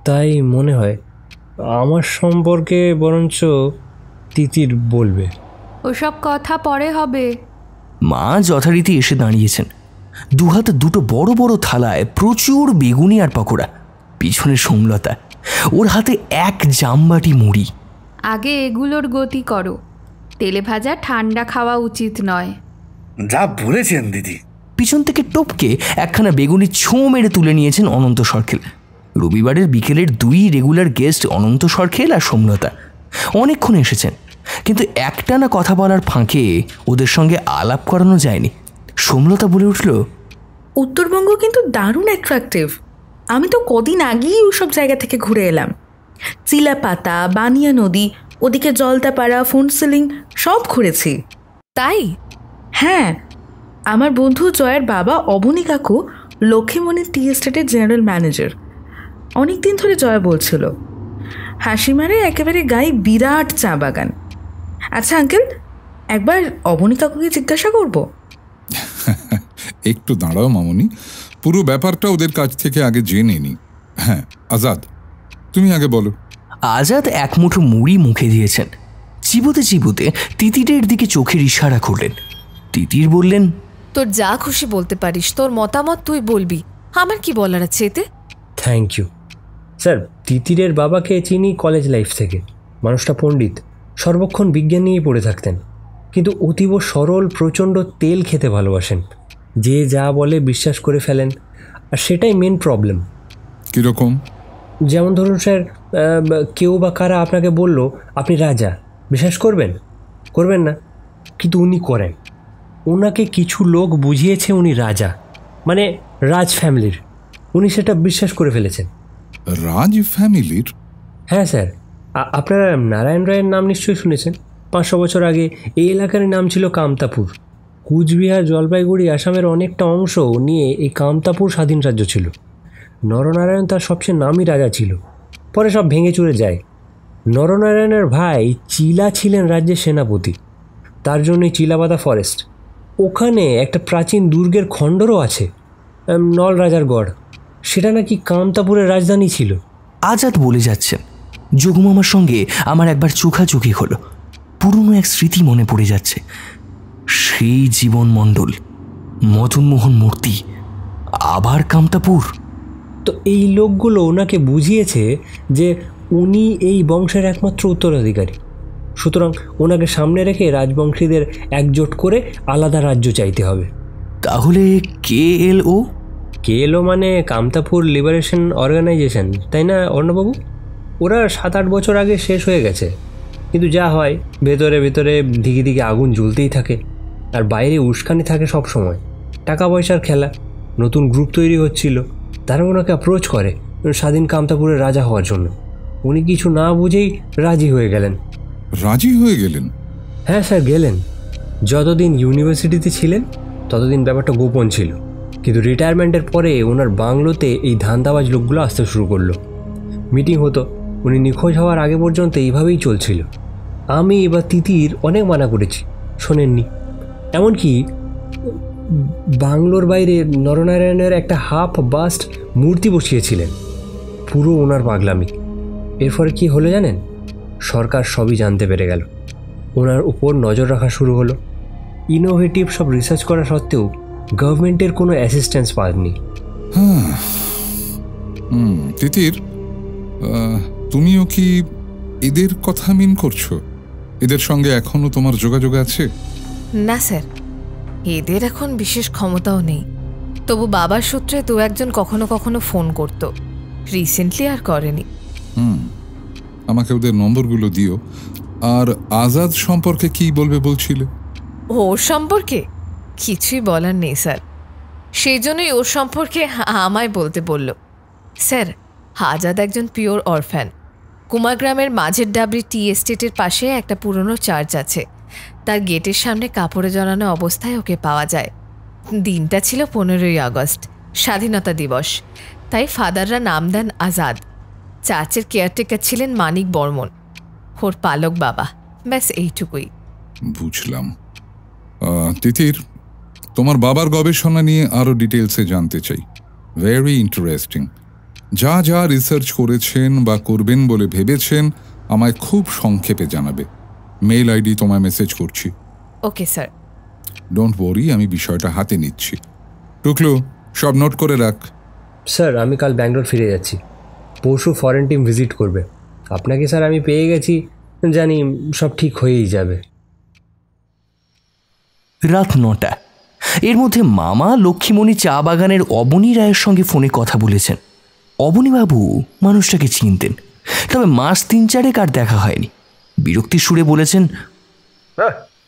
[SPEAKER 7] তাই মনে হয়। আমার সম্পর্কে বরঞ্চ তিতির বলবে।
[SPEAKER 10] ওসব কথা পরে হবে।
[SPEAKER 3] মা যথারীতি এসে দাঁড়িয়েছেন, দুহাতে দুটো বড় বড় থালায় প্রচুর বেগুনি আর পকোড়া, পিছনে সোমলতা, ওর হাতে এক জামবাটি মুড়ি।
[SPEAKER 10] আগে এগুলোর গতি করো, তেলে ভাজা ঠান্ডা খাওয়া উচিত নয়।
[SPEAKER 5] যা বলেছেন দিদি।
[SPEAKER 3] পিছন থেকে টপকে একখানা বেগুনি ছোঁ মেরে তুলে নিয়েছেন অনন্ত সরখেল। রবিবারের বিকেলের দুই রেগুলার গেস্ট অনন্ত সরখেল আর সোমলতা অনেকক্ষণ এসেছেন, কিন্তু একটানা কথা বলার ফাঁকে ওদের সঙ্গে আলাপ করানো যায়নি। সোমলতা বলে উঠল,
[SPEAKER 1] উত্তরবঙ্গ কিন্তু দারুণ অ্যাট্রাকটিভ। আমি তো কদিন আগেই ওসব জায়গা থেকে ঘুরে এলাম। চিলাপাতা, বানিয়া নদী, ওদিকে জলদাপাড়া, ফোনসিলিং সব ঘুরেছি।
[SPEAKER 8] তাই?
[SPEAKER 1] হ্যাঁ, আমার বন্ধু জয়ের বাবা অবনী কাকু লক্ষ্মীমণি টি এস্টেটের জেনারেল ম্যানেজার। অনেক দিন ধরে জয় বলছিল, হাসিমারে একেবারে গায়ে বিরাট চা বাগান। আচ্ছা আঙ্কেল, একবার অবনী কাকুকে জিজ্ঞাসা করব।
[SPEAKER 9] একটু দাঁড়াও মামনি, পুরো ব্যাপারটা ওদের কাছ থেকে আগে জেনে নি। হ্যাঁ আজাদ, তুমি আগে বলো।
[SPEAKER 3] আজাদ এক মুঠো মুড়ি মুখে দিয়েছেন, চিবোতে চিবোতে তিতিরের দিকে চোখের ইশারা করলেন। তিতির বললেন,
[SPEAKER 8] তোর যা খুশি বলতে পারিস, তোর মতামত তুই বলবি, আমার কি বলার আছে এতে?
[SPEAKER 7] Thank you sir. তিতিরের বাবাকে চিনি কলেজ লাইফ থেকে। মানুষটা পণ্ডিত, সর্বক্ষণ বিজ্ঞান নিয়েই পড়ে থাকতেন, কিন্তু অতীব সরল, প্রচণ্ড তেল খেতে ভালোবাসেন। যে যা বলে বিশ্বাস করে ফেলেন, আর সেটাই মেন প্রবলেম।
[SPEAKER 9] কীরকম?
[SPEAKER 7] যেমন ধরুন স্যার, কেউ বা কারা আপনাকে বলল আপনি রাজা, বিশ্বাস করবেন? করবেন না, কিন্তু উনি করেন। ওনাকে কিছু লোক বুঝিয়েছে উনি রাজা, মানে রাজ ফ্যামিলির। উনি সেটা বিশ্বাস করে ফেলেছেন।
[SPEAKER 9] রাজ ফ্যামিলির?
[SPEAKER 7] হ্যাঁ স্যার, আপনারা নারায়ণ রায়ের নাম নিশ্চয়ই শুনেছেন। 500 বছর আগে এই এলাকার নাম ছিল কামতাপুর। কুচবিহার, জলপাইগুড়ি, আসামের অনেকটা অংশ নিয়ে এই কামতাপুর স্বাধীন রাজ্য ছিল। নরনারায়ণ তার সবচেয়ে নামী রাজা ছিল, পরে সব ভেঙে চুরে যায়। নরনারায়ণের ভাই চিলা ছিলেন রাজ্যের সেনাপতি, তার জন্যই চিলাপাতা ফরেস্ট। ওখানে একটা প্রাচীন দুর্গের খণ্ডরও আছে, নল রাজার গড়। সেটা নাকি কামতাপুরের রাজধানী ছিল।
[SPEAKER 3] আজাদ বলে যাচ্ছেন, যোগুমামার সঙ্গে আমার একবার চোখাচোখি হলো। পুরনো এক স্মৃতি মনে পড়ে যাচ্ছে। সেই জীবন মণ্ডল, মদনমোহন মূর্তি, আবার কামতাপুর।
[SPEAKER 7] তো এই লোকগুলো ওনাকে বুঝিয়েছে যে উনি এই বংশের একমাত্র উত্তরাধিকারী, সুতরাং ওনাকে সামনে রেখে রাজবংশীদের একজোট করে আলাদা রাজ্য চাইতে হবে।
[SPEAKER 3] তাহলে KLO?
[SPEAKER 7] KLO মানে কামতাপুর লিবারেশন অর্গানাইজেশন, তাই না অর্ণবাবু? ওরা 7-8 বছর আগে শেষ হয়ে গেছে, কিন্তু যা হয় ভেতরে ভেতরে দিকে দিকে আগুন জ্বলতেই থাকে, আর বাইরে উস্কানি থাকে সব সময়। টাকা পয়সার খেলা। নতুন গ্রুপ তৈরি হচ্ছিল, তারা ওনাকে অ্যাপ্রোচ করে স্বাধীন কামতাপুরের রাজা হওয়ার জন্য। উনি কিছু না বুঝেই রাজি হয়ে গেলেন।
[SPEAKER 9] রাজি হয়ে গেলেন?
[SPEAKER 7] হ্যাঁ স্যার, গেলেন। যতদিন ইউনিভার্সিটিতে ছিলেন ততদিন ব্যাপারটা গোপন ছিল, কিন্তু রিটায়ারমেন্টের পরে ওনার বাংলোতে এই ধান্দাবাজ লোকগুলো আসতে শুরু করলো। মিটিং হতো, উনি নিখোঁজ হওয়ার আগে পর্যন্ত এইভাবেই চলছিল। আমি এবার তিতির অনেক মানা করেছি, শোনেননি। এমনকি বাংলোর বাইরে নরনারায়ণের একটা হাফ বাস্ট মূর্তি বসিয়েছিলেন। পুরো ওনার পাগলামি। এর ফলে কী হলো জানেন? সরকার সবই জানতে পেরে গেল, ওনার উপর নজর রাখা শুরু হলো। ইনোভেটিভ সব রিসার্চ করা সত্ত্বেও গভর্নমেন্টের কোনো অ্যাসিস্ট্যান্স পাননি।
[SPEAKER 9] তিতির, তুমিও কি এদের কথা মিন করছো? এদের সঙ্গে এখনো তোমার যোগাযোগ আছে?
[SPEAKER 8] না স্যার, এদের এখন বিশেষ ক্ষমতাও নেই। তবু বাবার সূত্রে দু একজন কখনো কখনো ফোন করতো, রিসেন্টলি আর করেনি।
[SPEAKER 9] আমাকে ওদের নম্বরগুলো দিও। আর আজাদ সম্পর্কে কি বলবে বলছিলে?
[SPEAKER 8] ওর সম্পর্কে কিছুই বলার নেই স্যার, সেই জন্যই ওর সম্পর্কে আমায় বলতে বলল। স্যার, আজাদ একজন পিওর অরফ্যান। কুমারগ্রামের মাঝের ডাবরি টি এস্টেটের পাশে একটা পুরনো চার্চ আছে, তার গেটের সামনে কাপড়ে জড়ানো অবস্থায় ওকে পাওয়া যায়। দিনটা ছিল 15ই আগস্ট, স্বাধীনতা দিবস, তাই ফাদাররা নাম দেন আজাদ। চার্চের কেয়ারটেকার ছিলেন মানিক বর্মন, ওর পালক বাবা। ব্যাস এইটুকুই।
[SPEAKER 9] বুঝলাম। তিতির, তোমার বাবার গবেষণা নিয়ে আরও ডিটেলসে জানতে চাই। Very interesting. যা যা রিসার্চ করেছেন বা করবেন বলে ভেবেছেন আমায় খুব সংক্ষেপে জানাবে। মেইল আইডি তোমায় মেসেজ করছি।
[SPEAKER 8] Okay sir.
[SPEAKER 9] ডোন্ট ওয়ারি, আমি বিষয়টা হাতে নিচ্ছি। টুকলু, সব নোট করে রাখ।
[SPEAKER 7] স্যার, আমি কাল ব্যাঙ্গালোর ফিরে যাচ্ছি। পরশু ফরেন টিম ভিজিট করবে। আপনাকে স্যার আমি পেয়ে গেছি, জানি সব ঠিক হয়েই যাবে।
[SPEAKER 3] রাত 9টা। এর মধ্যে মামা লক্ষ্মীমণি চা বাগানের অবনী রায়ের সঙ্গে ফোনে কথা বলেছেন। অবনীবাবু মানুষটাকে চিনতেন, তবে মাস 3-4 আর দেখা হয়নি। বিরক্তির সুরে বলেছেন,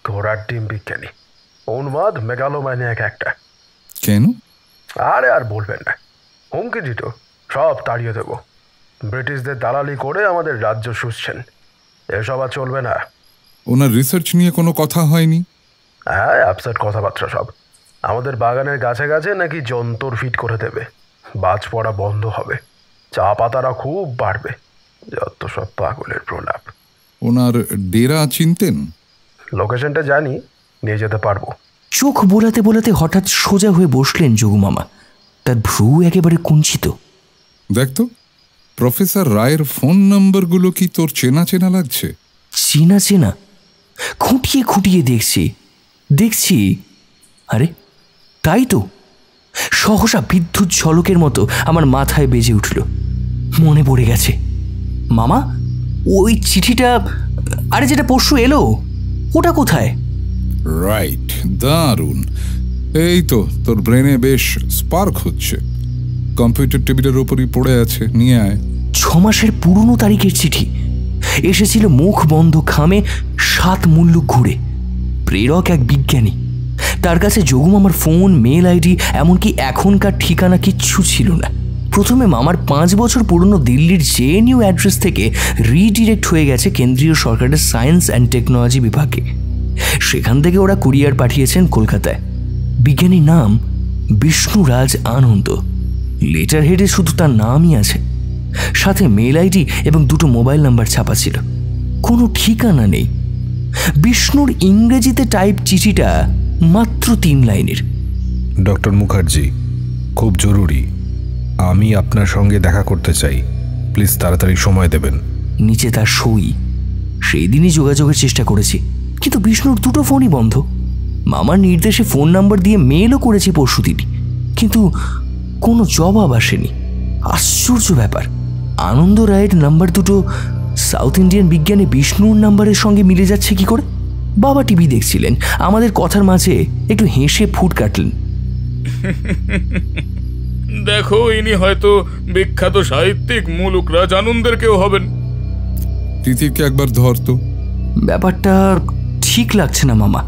[SPEAKER 2] ঘোড়ার ডিম বিজ্ঞানী, উন্মাদ মেগালোম্যানিয়াক একটা।
[SPEAKER 9] কেন?
[SPEAKER 2] আরে আর বলবেন না, হুমকি দিত সব তাড়িয়ে দেব। ব্রিটিশদের দালালি করে আমাদের রাজ্য শুষছেন, এসব আর চলবে না।
[SPEAKER 9] ওনার রিসার্চ নিয়ে কোনো কথা হয়নি?
[SPEAKER 2] হ্যাঁ, আপসেট কথাবার্তা সব। আমাদের বাগানের গাছে গাছে নাকি যন্তর ফিট করে দেবে, বাজ পড়া বন্ধ হবে, চা পাতারা খুব বাড়বে। যত সব পাগলের প্রলাপ।
[SPEAKER 9] ওনার ডেরা চিনতেন?
[SPEAKER 2] লোকেশনটা জানি, নিয়ে যেতে পারবো।
[SPEAKER 3] চোখ বোলাতে বোলাতে হঠাৎ সোজা হয়ে বসলেন যোগুমামা। তার ভ্রু একেবারে কুঞ্চিত।
[SPEAKER 9] দেখতো, প্রফেসর রায়ের ফোন নম্বরগুলো কি তোর চেনা চেনা লাগছে?
[SPEAKER 3] চেনা চেনা? খুঁটিয়ে খুঁটিয়ে দেখছি। আরে তাই তো, সহসা বিদ্যুৎ ঝলকের মতো আমার মাথায় বেজে উঠল। মনে পড়ে গেছে। মামা, ওই চিঠিটা, আরে যেটা পরশু এলো, ওটা কোথায়?
[SPEAKER 9] রাইট, দারুণ। এই তো তোর ব্রেনে বেশ স্পার্ক হচ্ছে। কম্পিউটার টেবিলের ওপরই পড়ে আছে, নিয়ে আয়।
[SPEAKER 3] 6 মাসের পুরনো তারিখের চিঠি। এসেছিল মুখ বন্ধ খামে 7 মুল্লুক ঘুরে। প্রেরক এক বিজ্ঞানী। তার কাছে যোগুমামার ফোন, মেল আইডি, এমনকি এখনকার ঠিকানা কিচ্ছু ছিল না। প্রথমে মামার 5 বছর পুরনো দিল্লির জেএনইউ অ্যাড্রেস থেকে রিডিরেক্ট হয়ে গেছে কেন্দ্রীয় সরকারের সায়েন্স অ্যান্ড টেকনোলজি বিভাগে। সেখান থেকে ওরা কুরিয়ার পাঠিয়েছেন কলকাতায়। বিজ্ঞানীর নাম বিষ্ণুরাজ আনন্দ। লেটার হেডে শুধু তার নামই আছে, সাথে মেল আইডি এবং 2টো মোবাইল নাম্বার ছাপা ছিল। কোনো ঠিকানা নেই। বিষ্ণুর ইংরেজিতে টাইপ চিঠিটা মাত্র 3 লাইনের।
[SPEAKER 11] ডক্টর মুখার্জি, খুব জরুরি, আমি আপনার সঙ্গে দেখা করতে চাই, প্লিজ তাড়াতাড়ি সময় দেবেন।
[SPEAKER 3] নিচে তার সই। সেই দিনই যোগাযোগের চেষ্টা করেছি, কিন্তু বিষ্ণুর 2টো ফোনই বন্ধ। মামার নির্দেশে ফোন নাম্বার দিয়ে মেলও করেছি পরশুদিনই, কিন্তু কোনো জবাব আসেনি। আশ্চর্য ব্যাপার, আনন্দ রায়ের নাম্বার 2টো সাউথ ইন্ডিয়ান বিজ্ঞানী বিষ্ণুর নাম্বারের সঙ্গে মিলে যাচ্ছে কি করে? বাবা টিভি দেখছিলেন, আমাদের কথার মাঝে একটু হেসে ফুট কাটলেন।
[SPEAKER 12] দেখো, ইনি হয়তো বিখ্যাত সাহিত্যিক মুলুকরাজ আনন্দের কেউ হবেন।
[SPEAKER 9] তিতিরকে একবার ধরতো।
[SPEAKER 3] ব্যাপারটা ঠিক লাগছে না মামা,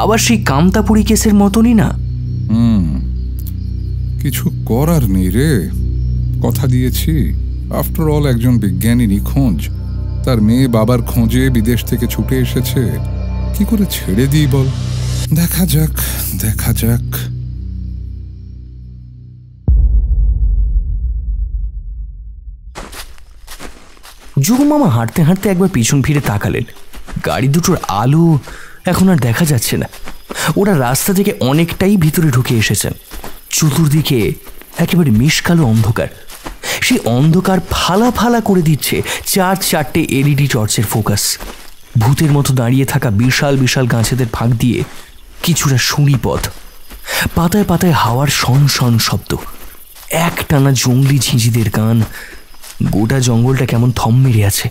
[SPEAKER 3] আবার সেই কামতাপুরী কেসের মতনই না।
[SPEAKER 9] কিছু করার নেই রে, কথা দিয়েছি। আফটার অল একজন বিজ্ঞানী নিখোঁজ, তার মেয়ে বাবার খোঁজে বিদেশ থেকে ছুটে এসেছে। কি করে ছেড়ে দিই বল? দেখা যাক।
[SPEAKER 3] যোগুমামা হাঁটতে হাঁটতে একবার পিছন ফিরে তাকালেন। গাড়ি দুটোর আলো এখন আর দেখা যাচ্ছে না। ওরা রাস্তা থেকে অনেকটাই ভিতরে ঢুকে এসেছেন। চতুর্দিকে একেবারে মিশকালো অন্ধকার। সেই অন্ধকার ফালা ফালা করে দিচ্ছে 4-4টে এলইডি টর্চের ফোকাস। ভূতের মতো দাঁড়িয়ে থাকা বিশাল বিশাল গাছেদের ফাঁক দিয়ে কিছুটা সুঁড়ি পথ, পাতায় পাতায় হাওয়ার শন শন শব্দ, একটানা জঙ্গলি ঝিঁঝিদের গান। গোটা জঙ্গলটা কেমন থম মেরে আছে।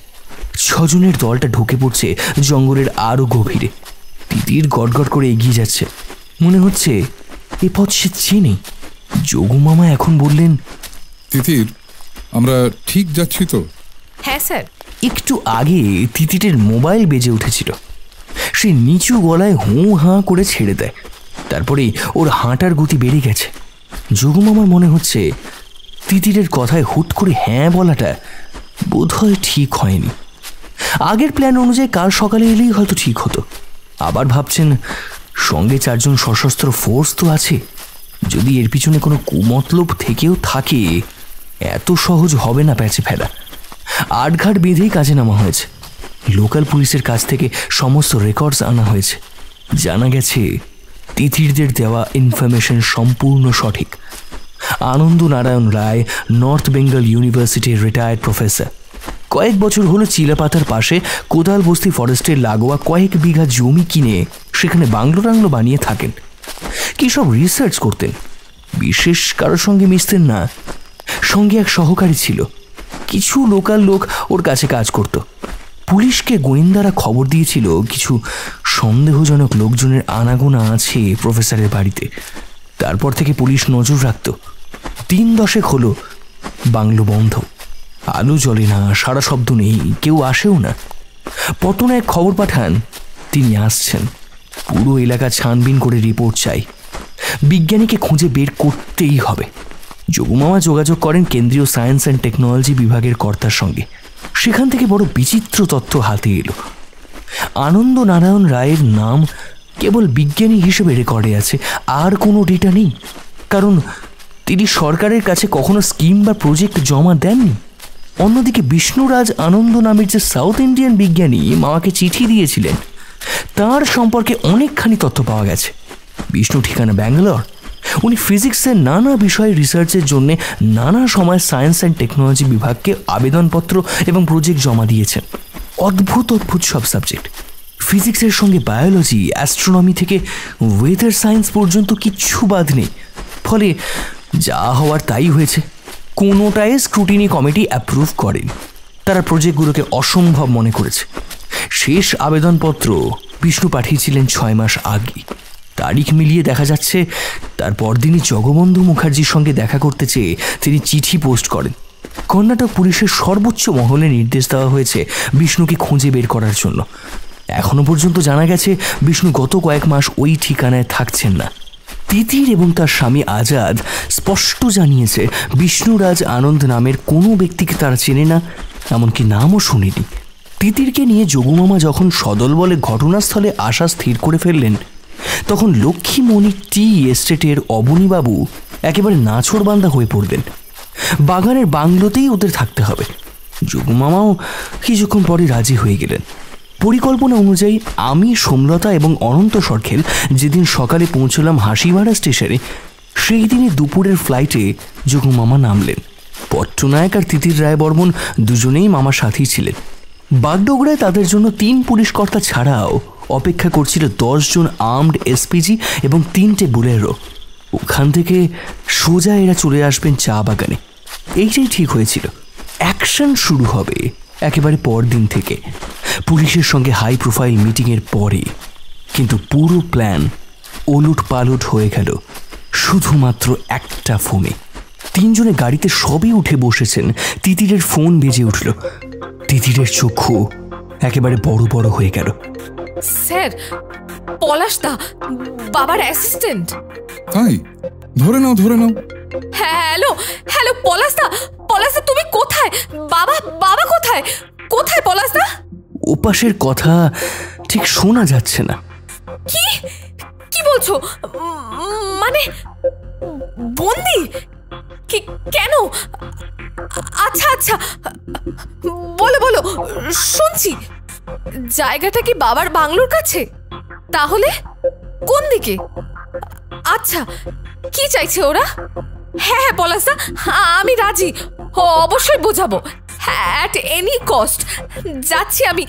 [SPEAKER 3] 6 জনের দলটা ঢুকে পড়ছে জঙ্গলের আরো গভীরে। তিতির গড়গড় করে এগিয়ে যাচ্ছে, মনে হচ্ছে এ পথ সে চেনে। যোগুমামা এখন বললেন,
[SPEAKER 9] তিতির, আমরা ঠিক যাচ্ছি তো?
[SPEAKER 8] হ্যাঁ স্যার।
[SPEAKER 3] একটু আগে তিতিরের মোবাইল বেজে উঠেছিল। সে নিচু গলায় হুঁ হাঁ করে ছেড়ে দেয়। তারপরেই ওর হাঁটার গতি বেড়ে গেছে। যোগুমামার মনে হচ্ছে তিতিরের কথায় হুট করে হ্যাঁ বলাটা বোধহয় ঠিক হয়নি। আগের প্ল্যান অনুযায়ী কাল সকালে এলেই হয়তো ঠিক হতো। আবার ভাবছেন, সঙ্গে 4 জন সশস্ত্র ফোর্স তো আছে। যদি এর পিছনে কোনো কুমতলব থেকেও থাকে, এত সহজ হবে না প্যাচে ফেলা। আটঘাট বেঁধেই কাজে নামা হয়েছে। লোকাল পুলিশের কাছ থেকে সমস্ত রেকর্ডস আনা হয়েছে। জানা গেছে তিতিরদের দেওয়া ইনফরমেশন সম্পূর্ণ সঠিক। আনন্দ নারায়ণ রায় নর্থ বেঙ্গল ইউনিভার্সিটির রিটায়ার্ড প্রফেসর। কয়েক বছর হলো চিলাপাতার পাশে কোদাল বস্তি ফরেস্টের লাগোয়া কয়েক বিঘা জমি কিনে সেখানে বাংলো টাংলো বানিয়ে থাকেন। কি সব রিসার্চ করতেন, বিশেষ কারোর সঙ্গে মিশতেন না। সঙ্গে এক সহকারী ছিল। কিছু লোকাল লোক ওর কাছে কাজ করত। পুলিশকে গোয়েন্দারা খবর দিয়েছিল কিছু সন্দেহজনক লোকজনের আনাগোনা আছে প্রফেসরের বাড়িতে। তারপর থেকে পুলিশ নজর রাখত। 3 দশেক হলো বাংলো বন্ধ, আলো জ্বলে না, সারা শব্দ নেই, কেউ আসেও না। পটনায়ক খবর পাঠান, তিনি আসছেন। পুরো এলাকা ছানবিন করে রিপোর্ট চাই। বিজ্ঞানীকে খুঁজে বের করতেই হবে। যোগুমামা যোগাযোগ করেন কেন্দ্রীয় সায়েন্স অ্যান্ড টেকনোলজি বিভাগের কর্তার সঙ্গে। সেখান থেকে বড় বিচিত্র তথ্য হাতে এলো। আনন্দ নারায়ণ রায়ের নাম কেবল বিজ্ঞানী হিসেবে রেকর্ডে আছে, আর কোনো ডেটা নেই। কারণ তিনি সরকারের কাছে কখনো স্কিম বা প্রজেক্ট জমা দেননি। অন্যদিকে বিষ্ণুরাজ আনন্দ নামের যে সাউথ ইন্ডিয়ান বিজ্ঞানী মামাকে চিঠি দিয়েছিলেন, তার সম্পর্কে অনেকখানি তথ্য পাওয়া গেছে। বিষ্ণু ঠিকানা ব্যাঙ্গালোর। উনি ফিজিক্সের নানা বিষয়ে রিসার্চের জন্য নানা সময় সায়েন্স অ্যান্ড টেকনোলজি বিভাগকে আবেদনপত্র এবং প্রজেক্ট জমা দিয়েছেন। অদ্ভুত অদ্ভুত সব সাবজেক্ট, ফিজিক্সের সঙ্গে বায়োলজি, অ্যাস্ট্রোনমি থেকে ওয়েদার সায়েন্স পর্যন্ত কিচ্ছু বাদ নেই। ফলে যা হওয়ার তাই হয়েছে। কোনোটাই স্ক্রুটিনি কমিটি অ্যাপ্রুভ করেন। তারা প্রজেক্টগুলোকে অসম্ভব মনে করেছে। শেষ আবেদনপত্র বিষ্ণু পাঠিয়েছিলেন 6 মাস আগে। তারিখ মিলিয়ে দেখা যাচ্ছে তার পরদিনই জগবন্ধু মুখার্জির সঙ্গে দেখা করতে চেয়ে তিনি চিঠি পোস্ট করেন। কর্ণাটক পুলিশের সর্বোচ্চ মহলে নির্দেশ দেওয়া হয়েছে বিষ্ণুকে খুঁজে বের করার জন্য। এখনো পর্যন্ত জানা গেছে বিষ্ণু গত কয়েক মাস ওই ঠিকানায় থাকছেন না। তিতির এবং তার স্বামী আজাদ স্পষ্ট জানিয়েছে বিষ্ণুরাজ আনন্দ নামের কোনো ব্যক্তিকে তারা চেনে না, এমনকি নামও শুনেনি। তিতিরকে নিয়ে যোগুমামা যখন সদল বলে ঘটনাস্থলে আসা স্থির করে ফেললেন, তখন লক্ষ্মীমণি টি এস্টেটের অবনীবাবু একেবারে নাছোড়বান্দা হয়ে পড়লেন। বাগানের বাংলোতেই ওদের থাকতে হবে। যোগুমামাও কিছুক্ষণ পরে রাজি হয়ে গেলেন। পরিকল্পনা অনুযায়ী আমি, সোমলতা এবং অনন্ত সরখেল যেদিন সকালে পৌঁছলাম হাসিমারা স্টেশনে, সেই দিনই দুপুরের ফ্লাইটে যোগুমামা নামলেন। পট্টনায়ক আর তিতির রায় বর্মন দুজনেই মামার সাথেই ছিলেন। বাগডোগরায় তাদের জন্য 3 পুলিশ কর্তা ছাড়াও অপেক্ষা করছিল 10 জন আর্মড এসপিজি এবং 3টে বুলেরো। ওখান থেকে সোজা এরা চলে আসবেন চা বাগানে। এইটাই ঠিক হয়েছিল। অ্যাকশন শুরু হবে একেবারে পরদিন থেকে, পুলিশের সঙ্গে হাই প্রোফাইল মিটিংয়ের পরে। কিন্তু পুরো প্ল্যান ওলট পালট হয়ে গেল শুধুমাত্র একটা ফোনে। 3 জনে গাড়িতে সবে উঠে বসেছেন, তিতিরের ফোন বেজে উঠল। তিতিরের চক্ষু একেবারে বড় বড় হয়ে গেল।
[SPEAKER 8] স্যার, পলাশদা, বাবার অ্যাসিস্ট্যান্ট।
[SPEAKER 9] তাই? ধরে নাও, ধরে নাও।
[SPEAKER 8] হ্যালো হ্যালো, পলাশদা, পলাশদা তুমি কোথায়? বাবা, বাবা কোথায়? কোথায় পলাশদা?
[SPEAKER 3] ওপাশের কথা ঠিক শোনা যাচ্ছে না।
[SPEAKER 8] কি কি বলছো? মানে বন্দি? কেন? আচ্ছা আচ্ছা, বলো বলো, শুনছি। জায়গাটা কি বাবার বাংলোর কাছে? তাহলে কোন দিকে? আচ্ছা, কি চাইছে ওরা? হ্যাঁ হ্যাঁ পলাশদা, আমি রাজি, অবশ্যই বোঝাবো, অ্যাট এনি কস্ট। যাচ্ছি আমি,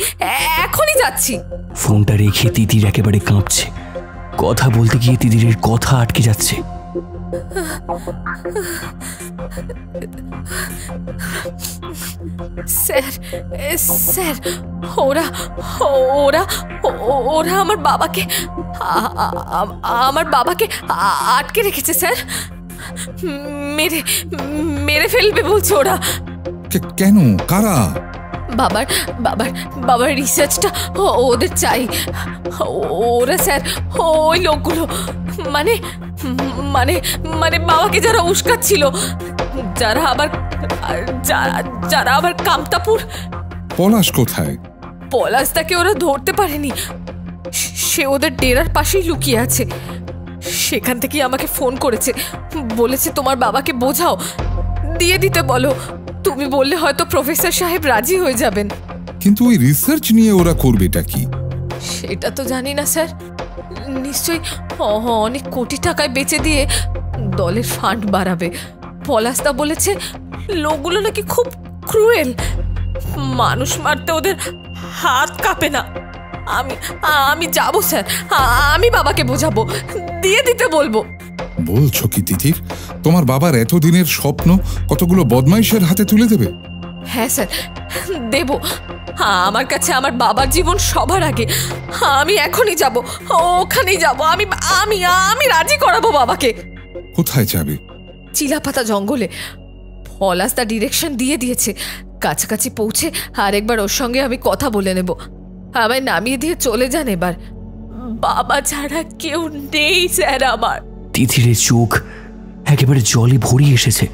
[SPEAKER 8] এখনই যাচ্ছি।
[SPEAKER 3] ফোনটা রেখে তিতির একেবারে কাঁপছে। কথা বলতে গিয়ে তিতিরের কথা আটকে যাচ্ছে।
[SPEAKER 8] স্যার স্যার, ওরা ওরা ওরা আমার বাবাকে আটকে রেখেছে স্যার। মেরে মেরে ফেলবে বলছে ওরা।
[SPEAKER 9] কেন? কারা?
[SPEAKER 8] বাবার রিসার্চটা ওদের চাই। ওরা স্যার, ওই লোকগুলো, মানে মানে মানে বাবাকে যারা উস্কাচ্ছিল, যারা আবার কামতাপুর।
[SPEAKER 9] পলাশ কোথায়?
[SPEAKER 8] পলাশদাকে ওরা ধরতে পারেনি, সে ওদের ডেরার পাশেই লুকিয়ে আছে। সেখান থেকেই আমাকে ফোন করেছে, বলেছে তোমার বাবাকে বোঝাও, দিয়ে দিতে বলো। তুমি বললে হয়তো প্রফেসর সাহেব রাজি হয়ে যাবেন।
[SPEAKER 9] কিন্তু ওই রিসার্চ নিয়ে ওরা করবেটা কি?
[SPEAKER 8] সেটা তো জানি না স্যার, নিশ্চয়ই অনেক কোটি টাকায় বেচে দিয়ে দলের ফান্ড বাড়াবে। পলাশদা বলেছে লোকগুলো নাকি খুব ক্রুয়েল, মানুষ মারতে ওদের হাত কাঁপে না। আমি যাবো স্যার, আমি বাবাকে বোঝাবো, দিয়ে দিতে বলবো।
[SPEAKER 9] বলছো কি তিতির, তোমার বাবার এতদিনের স্বপ্ন কতগুলো বদমাইশের হাতে তুলে দেবে?
[SPEAKER 8] হ্যাঁ স্যার, দেব। আমার কাছে আমার বাবার জীবন সবার আগে। আমি এখনই যাব, ওখানেই যাব। আমি আমি আমি রাজি করাবো বাবাকে।
[SPEAKER 9] কোথায় যাবে?
[SPEAKER 8] চিলাপাতা জঙ্গলে। পলাশদা ডিরেকশন দিয়ে দিয়েছে, কাছাকাছি পৌঁছে আরেকবার ওর সঙ্গে আমি কথা বলে নেব। আমায় নামিয়ে দিয়ে চলে যান এবার। বাবা ছাড়া কেউ নেই স্যার আমার।
[SPEAKER 3] তিতিরের চোখ একেবারে জলে ভরিয়ে এসেছে,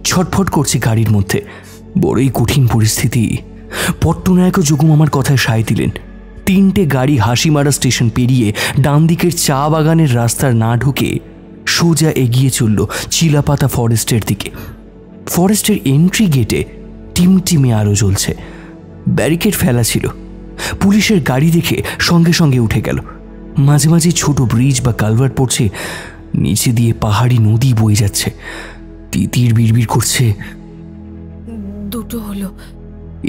[SPEAKER 3] ছটফট করছে গাড়ির মধ্যে। বড়ই কঠিন পরিস্থিতি। পট্টনায়কও যোগুমামার কথায় সায় দিলেন। 3টে গাড়ি হাসিমারা স্টেশন পেরিয়ে ডান দিকের চা বাগানের রাস্তার না ঢুকে সোজা এগিয়ে চলল চিলাপাতা ফরেস্টের দিকে। ফরেস্টের এন্ট্রি গেটে টিমটিমে আলো জ্বলছে, ব্যারিকেড ফেলা ছিল। পুলিশের গাড়ি দেখে সঙ্গে সঙ্গে উঠে গেল। মাঝে মাঝে ছোট ব্রিজ বা কালভার্ট পড়ছে, নিচে দিয়ে পাহাড়ি নদী বয়ে যাচ্ছে। তিতির বিড়বিড় করছে,
[SPEAKER 8] দুটো হলো।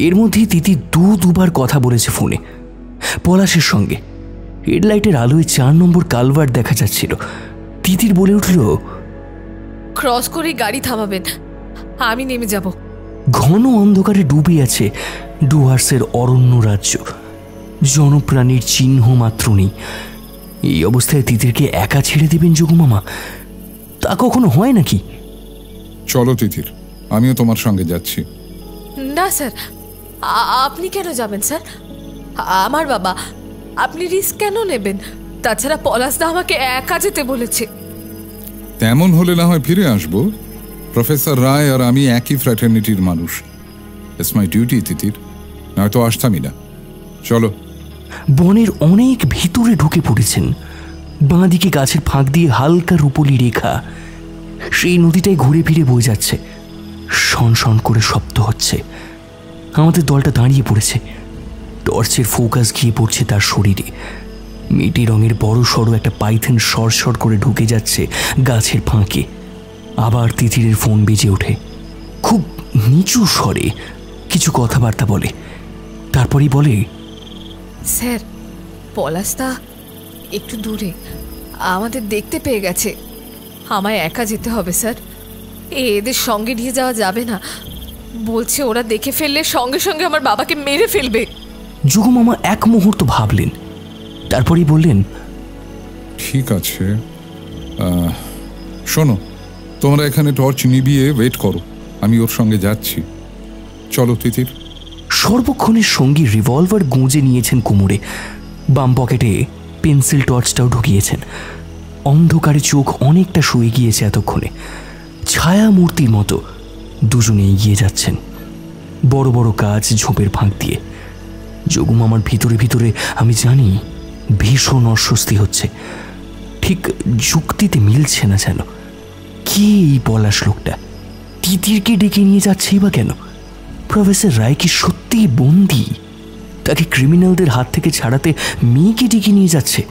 [SPEAKER 3] এর মধ্যেই তিতির দুবার কথা বলেছে ফোনে পলাশের সঙ্গে। হেডলাইটের আলোয় 4 নম্বর কালভার্ট দেখা যাচ্ছিল। তিতির বলে উঠল,
[SPEAKER 8] ক্রস করে গাড়ি থামাবেন, আমি নেমে যাব।
[SPEAKER 3] ঘন অন্ধকারে ডুবে আছে ডুয়ার্সের অরণ্য রাজ্য। জনপ্রাণীর চিহ্ন মাত্র নেই। এই অবস্থায় তিতিরকে একা ছেড়ে দেবেন যোগুমামা? তা কখনো হয় নাকি?
[SPEAKER 9] চলো তিতির, আমিও তোমার সঙ্গে যাচ্ছি।
[SPEAKER 8] না স্যার, আপনি কেন যাবেন স্যার? আমার বাবা, আপনি রিস্ক কেন নেবেন? তাছাড়া পলাশদা আমাকে একা যেতে বলেছে।
[SPEAKER 9] তেমন হলে না হয় ফিরে আসবো। প্রফেসর রায় আর আমি একই ফ্র্যাটার্নিটির মানুষ। ইটস মাই ডিউটি তিতির, নয়তো আসতামই না। চলো।
[SPEAKER 3] বনের অনেক ভিতরে ঢুকে পড়েছেন। বাঁদিকে গাছের ফাঁক দিয়ে হালকা রূপলি রেখা, সেই নদীটায় ঘুরে ফিরে বয়ে যাচ্ছে। শন শন করে শব্দ হচ্ছে। আমাদের দলটা দাঁড়িয়ে পড়েছে। টর্চের ফোকাস গিয়ে পড়ছে তার শরীরে। মেটে রঙের বড় সড়ো একটা পাইথন সরসর করে ঢুকে যাচ্ছে গাছের ফাঁকে। আবার তিতিরের ফোন বেজে ওঠে। খুব নিচু স্বরে কিছু কথাবার্তা বলে, তারপরই বলে,
[SPEAKER 8] স্যার, পলাশদা একটু দূরে, আমাদের দেখতে পেয়ে গেছে। আমায় একা যেতে হবে স্যার, এদের সঙ্গে নিয়ে যাওয়া যাবে না। বলছে ওরা দেখে ফেললে সঙ্গে সঙ্গে আমার বাবাকে মেরে ফেলবে।
[SPEAKER 3] যোগুমামা এক মুহূর্ত ভাবলেন, তারপরই বললেন,
[SPEAKER 9] ঠিক আছে, শোনো, তোমরা এখানে টর্চ নিভিয়ে ওয়েট করো, আমি ওর সঙ্গে যাচ্ছি। চলো তিতির।
[SPEAKER 3] সর্বক্ষণের সঙ্গী রিভলভার গুঁজে নিয়েছেন কোমরে, বাম পকেটে পেন্সিল টর্চটাও ঢুকিয়েছেন। অন্ধকারে চোখ অনেকটা শুয়ে গিয়েছে এতক্ষণে। ছায়া মূর্তির মতো দুজনে এগিয়ে যাচ্ছেন বড় বড় গাছ ঝোপের ফাঁক দিয়ে। যোগুমামার ভিতরে ভিতরে আমি জানি ভীষণ অস্বস্তি হচ্ছে। ঠিক যুক্তিতে মিলছে না যেন। কে এই পলাশ লোকটা? তিতিরকে ডেকে নিয়ে যাচ্ছেই বা কেন? প্রফেসর রায় কি সত্যিই বন্দী? তাকে ক্রিমিনালদের হাত থেকে ছাড়াতে মেয়েকে ডেকে নিয়ে যাচ্ছে।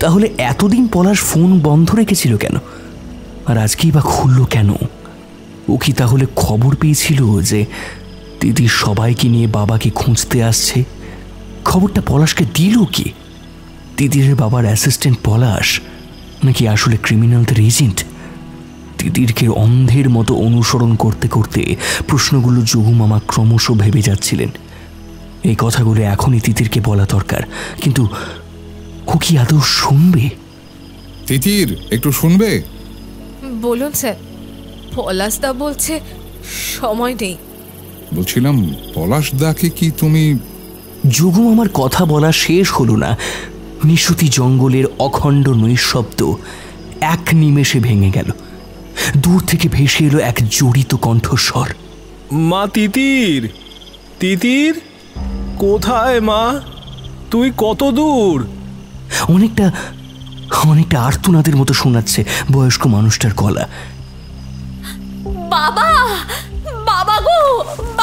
[SPEAKER 3] তাহলে এতদিন পলাশ ফোন বন্ধ রেখেছিল কেন? আর আজকেই বা খুলল কেন? ও কি তাহলে খবর পেয়েছিল যে দিদি সবাইকে নিয়ে বাবাকে খুঁজতে আসছে? খবরটা পলাশকে দিল কে? দিদির বাবার অ্যাসিস্ট্যান্ট পলাশ, নাকি আসলে ক্রিমিনালদের এজেন্ট? দিদিরকে অন্ধের মতো অনুসরণ করতে করতে প্রশ্নগুলো যোগুমামা ক্রমশ ভেবে যাচ্ছিলেন। এই কথাগুলো এখনই তিতিরকে বলা দরকার, কিন্তু ও কি আদৌ শুনবে?
[SPEAKER 9] তিতির, একটু শুনবে?
[SPEAKER 8] বলুন স্যার। পলাশদা বলছে সময় নেই।
[SPEAKER 9] বলছিলাম, পলাশদাকে কি তুমি...
[SPEAKER 3] যোগুমামার কথা বলা শেষ হলো না। নিশুতি জঙ্গলের অখণ্ড নৈশব্দ এক নিমেষে ভেঙে গেল। দূর থেকে ভেসে এলো এক জড়িত কণ্ঠস্বর।
[SPEAKER 11] মা তিতির, তিতির কোথায় মা? তুই কত দূর?
[SPEAKER 3] অনেকটা অনেকটা আর্তনাদের মতো শোনাচ্ছে বয়স্ক মানুষটার গলা।
[SPEAKER 8] বাবা, বাবা গো,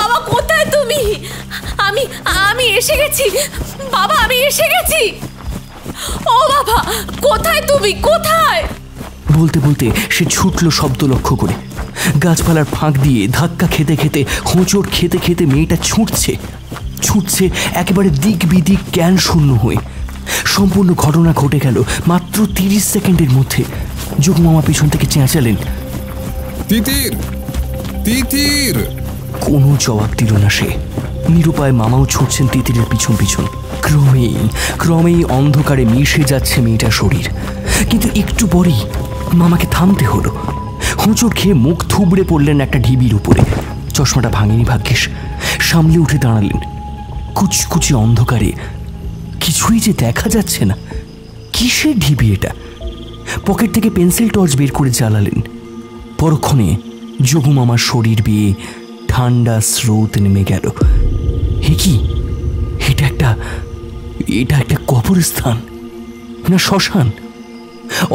[SPEAKER 8] বাবা কোথায় তুমি? আমি আমি এসে গেছি বাবা, আমি এসে গেছি। ও বাবা কোথায় তুমি, কোথায়?
[SPEAKER 3] বলতে বলতে সে ছুটল শব্দ লক্ষ্য করে। গাছপালার ফাঁক দিয়ে ধাক্কা খেতে খেতে, হোঁচট খেতে খেতে মেয়েটা ছুটছে ছুটছে একেবারে দিক বিদিক জ্ঞান শূন্য হয়ে। সম্পূর্ণ ঘটনা ঘটে গেল মাত্র 30 সেকেন্ডের মধ্যে। যোগমামা পিছন থেকে চেঁচালেন,
[SPEAKER 9] তিতির, তিতির।
[SPEAKER 3] কোনো জবাব দিল না সে। নিরুপায় মামাও ছুটছেন তিতিরের পিছন পিছন। ক্রমেই অন্ধকারে মিশে যাচ্ছে মেয়েটার শরীর। কিন্তু একটু পরেই মামাকে থামতে হলো। হোঁচট খেয়ে মুখ থুবড়ে পড়লেন একটা ঢিবির উপরে। চশমাটা ভাঙেনি ভাগ্যিস। সামলে উঠে দাঁড়ালেন। কুচকুচি অন্ধকারে কিছুই যে দেখা যাচ্ছে না। কিসের ঢিবি এটা? পকেট থেকে পেন্সিল টর্চ বের করে জ্বালালেন। পরক্ষণে যোগুমামার শরীর বেয়ে ঠান্ডা স্রোত নেমে গেল। হে কি, এটা একটা কবরস্থান না শ্মশান?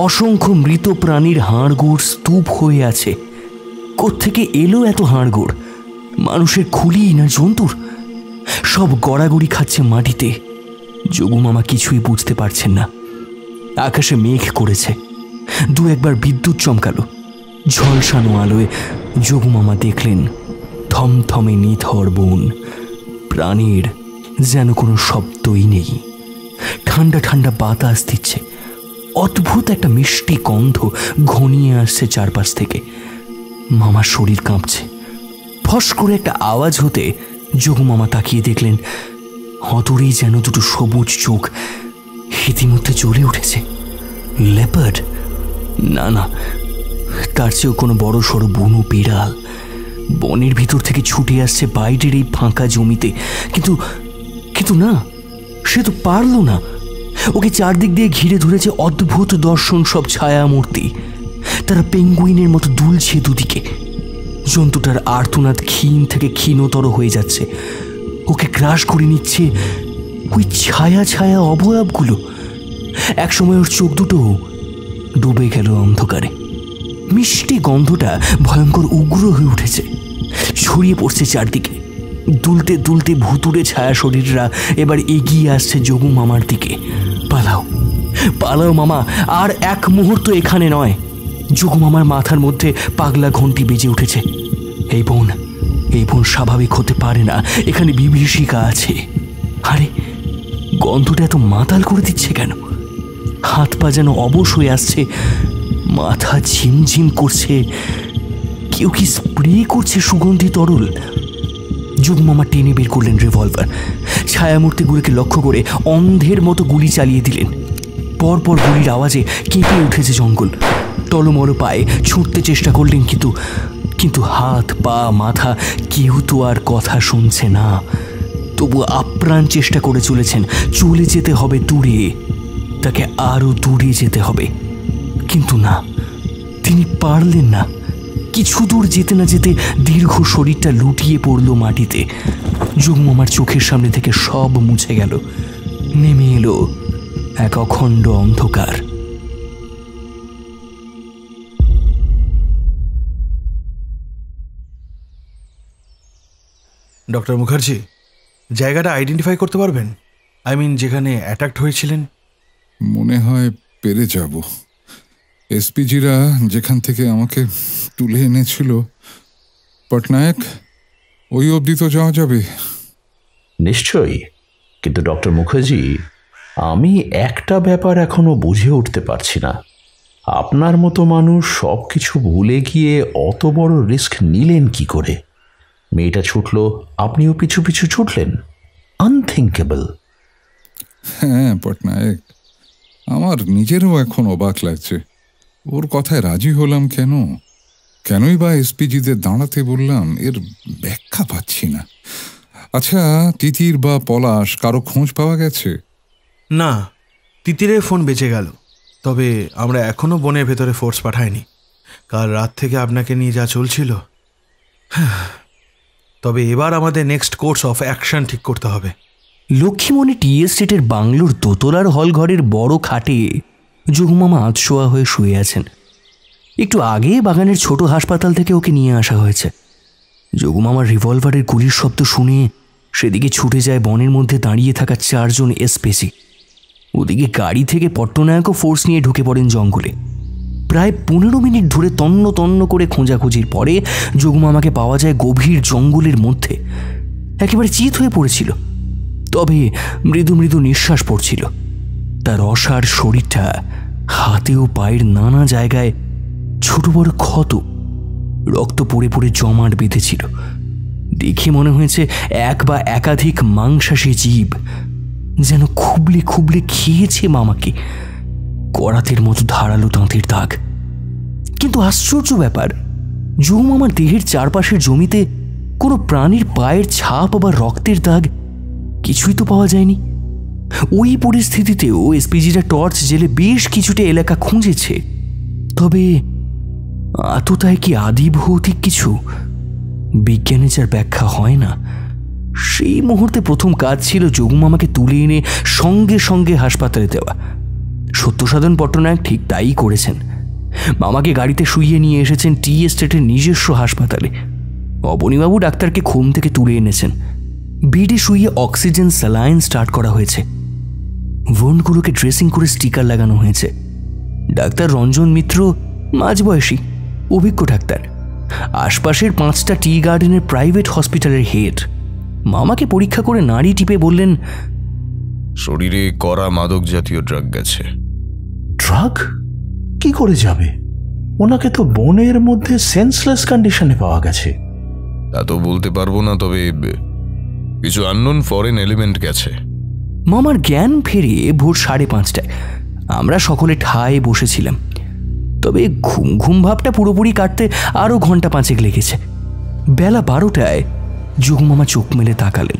[SPEAKER 3] অসংখ্য মৃত প্রাণীর হাড়গোড় স্তূপ হয়ে আছে। কোত্থেকে এলো এত হাড়গোড়? মানুষের খুলি না জন্তুর? সব গড়াগড়ি খাচ্ছে মাটিতে। যোগুমামা কিছুই বুঝতে পারছেন না। আকাশে মেঘ করেছে, দু একবার বিদ্যুৎ চমকালো। ঝলসানো আলোয় যোগুমামা দেখলেন থমথমে নিথর বন। প্রাণীর যেন কোনো শব্দই নেই। ঠান্ডা ঠান্ডা বাতাস দিচ্ছে। অদ্ভুত একটা মিষ্টি গন্ধ ঘনিয়ে আসছে চারপাশ থেকে। মামার শরীর কাঁপছে। ফস করে একটা আওয়াজ হতে যোগুমামা তাকিয়ে দেখলেন হতরেই যেন দুটো সবুজ চোখ ইতিমধ্যে জ্বলে উঠেছে। লেপার্ড? না, তার চেয়েও কোনো বড় সড়ো বুনো বিড়াল বনের ভিতর থেকে ছুটে আসছে বাইরের এই ফাঁকা জমিতে। কিন্তু না, সে তো পারল না। ওকে চারদিক দিয়ে ঘিরে ধরেছে অদ্ভুত দর্শন সব ছায়ামূর্তি। তারা পেঙ্গুইনের মতো দুলছে দুদিকে। জন্তুটার আর্তনাদ ক্ষীণ থেকে ক্ষীণতর হয়ে যাচ্ছে। ওকে গ্রাস করে নিচ্ছে ওই ছায়া ছায়া অবয়বগুলো। একসময় ওর চোখ দুটো ডুবে গেল অন্ধকারে। মিষ্টি গন্ধটা ভয়ঙ্কর উগ্র হয়ে উঠেছে, ছড়িয়ে পড়ছে চারদিকে। দুলতে দুলতে ভুতুড়ে ছায়া শরীররা এবার এগিয়ে আসছে যোগুমামার দিকে। পালাও মামা, আর এক মুহূর্ত এখানে নয়। যোগুমামার মাথার মধ্যে পাগলা ঘন্টি বেজে উঠেছে। এই বোন স্বাভাবিক হতে পারে না, এখানে বিভীষিকা আছে। আরে গন্ধটা এত মাতাল করে দিচ্ছে কেন? হাত পা যেন অবশ হয়ে আসছে, মাথা ঝিমঝিম করছে। কেউ কি স্প্রে করছে সুগন্ধি তরল? যোগমামা টেনে বের করলেন রিভলভার। ছায়ামূর্তিগুলোকে লক্ষ্য করে অন্ধের মতো গুলি চালিয়ে দিলেন। পরপর গুলির আওয়াজে কেঁপে উঠেছে জঙ্গল। টলমল পায়ে ছুটতে চেষ্টা করলেন, কিন্তু হাত পা মাথা কেউ তো আর কথা শুনছে না। তবু আপ্রাণ চেষ্টা করে চলেছেন। চলে যেতে হবে দূরে, তাকে আরো দূরে যেতে হবে। কিন্তু না, তিনি পারলেন না। কিছু দূর যেতে না যেতে দীর্ঘ শরীরটা লুটিয়ে পড়ল মাটিতে। যোগমামার চোখের সামনে থেকে সব মুছে গেল। নেমে এলো এক অখণ্ড অন্ধকার।
[SPEAKER 13] ডক্টর মুখার্জি, জায়গাটা আইডেন্টিফাই করতে পারবেন? যেখানে অ্যাটাকড হয়েছিলেন?
[SPEAKER 9] মনে হয় পেরে যাব। এসপিজিরা যেখান থেকে আমাকে তুলে এনেছিল, পটনায়ক, ওই অবধি তো যাওয়া যাবে?
[SPEAKER 6] নিশ্চয়ই, কিন্তু ডক্টর মুখার্জি, আমি একটা ব্যাপার এখনো বুঝে উঠতে পারছি না। আপনার মতো মানুষ সব কিছু ভুলে গিয়ে অত বড় রিস্ক নিলেন কি করে? মেয়েটা ছুটল, আপনিও পিছু পিছু ছুটলেন। আনথিঙ্কেবল।
[SPEAKER 9] হ্যাঁ পটনায়ক, আমার নিজেরও এখন অবাক লাগছে। ওর কথায় রাজি হলাম কেনই বা এসপিজিদের দাঁড়াতে বললাম, এর ব্যাখ্যা পাচ্ছি না। আচ্ছা, তিতির বা পলাশ কারো খোঁজ পাওয়া গেছে?
[SPEAKER 13] না, তিতিরের ফোন বেঁচে গেল। তবে আমরা এখনো বনের ভেতরে ফোর্স পাঠাইনি। কাল রাত থেকে আপনাকে নিয়ে যা চলছিল। তবে এবার আমাদের নেক্সট কোর্স অফ অ্যাকশন ঠিক করতে হবে।
[SPEAKER 3] লক্ষ্মীমণি টি এস্টেটের বাংলোর দোতলার হল ঘরের বড় খাটে যোগমামা আধশোয়া হয়ে শুয়ে আছেন। একটু আগে বাগানের ছোট হাসপাতাল থেকে ওকে নিয়ে আসা হয়েছে। যোগুমামার রিভলভারের গুলির শব্দ শুনে সেদিকে ছুটে যায় বনের মধ্যে দাঁড়িয়ে থাকা 4 জন এসপিসি। ওদিকে গাড়ি থেকে পট্টনায়কও ফোর্স নিয়ে ঢুকে পড়েন জঙ্গলে। প্রায় 15 মিনিট ধরে তন্ন তন্ন করে খোঁজাখুঁজির পরে যোগুমামাকে পাওয়া যায় গভীর জঙ্গলের মধ্যে। একেবারে চিত হয়ে পড়েছিল, তবে মৃদু মৃদু নিঃশ্বাস পড়ছিল। তার অসাড় শরীরটা, হাতে ও পায়ের নানা জায়গায় ছোট বড় ক্ষত, রক্ত পড়ে পড়ে জমাট বেঁধেছিল। দেখে মনে হয়েছে এক বা একাধিক মাংসাশী জীব যেন খুবলে খুবলে খেয়েছে মামাকে। করাতের মতো ধারালো দাঁতের দাগ। কিন্তু আশ্চর্য ব্যাপার, যোগুমামার দেহের চারপাশের জমিতে কোনো প্রাণীর পায়ের ছাপ বা রক্তের দাগ কিছুই তো পাওয়া যায়নি। ওই পরিস্থিতিতেও এসপিজিরা টর্চ জেলে বেশ কিছুটা এলাকা খুঁজেছে, তবে আততায় কি আদি ভৌতিক কিছু? বিজ্ঞানে যার ব্যাখ্যা হয় না। সেই মুহূর্তে প্রথম কাজ ছিল যোগুমামাকে তুলে এনে সঙ্গে সঙ্গে হাসপাতালে দেওয়া। সত্যসাধন পট্টনায়ক ঠিক তাই করেছেন। মামাকে গাড়িতে শুইয়ে নিয়ে এসেছেন টি এস্টেটের নিজস্ব হাসপাতালে। অবনীবাবু ডাক্তারকে ঘুম থেকে তুলে এনেছেন। বেডে শুইয়ে অক্সিজেন স্যালাইন স্টার্ট করা হয়েছে। ওন্ডগুলোকে ড্রেসিং করে স্টিকার লাগানো হয়েছে। ডাক্তার রঞ্জন মিত্র মাঝবয়সী, অভিজ্ঞ ডাক্তার। আশপাশের 5টা টি গার্ডেনের প্রাইভেট হসপিটালের হেড। মামাকে পরীক্ষা করে নাড়ি টিপে বললেন,
[SPEAKER 11] শরীরে কড়া মাদক জাতীয় ড্রাগ গেছে।
[SPEAKER 6] ড্রাগ কি করে যাবে? ওনাকে তো বনের মধ্যে সেন্সলেস কন্ডিশনে পাওয়া গেছে।
[SPEAKER 11] তা তো বলতে পারবো না, তবে কিছু আননোন ফরেন এলিমেন্ট গেছে।
[SPEAKER 3] মামার জ্ঞান ফেরে ভোর 5:30টায়। আমরা সকলে ঠায় বসেছিলাম, তবে ঘুম ঘুম ভাবটা পুরোপুরি কাটতে আরও ঘন্টা 5 লেগেছে। বেলা 12টায় যোগুমামা চোখ মেলে তাকালেন।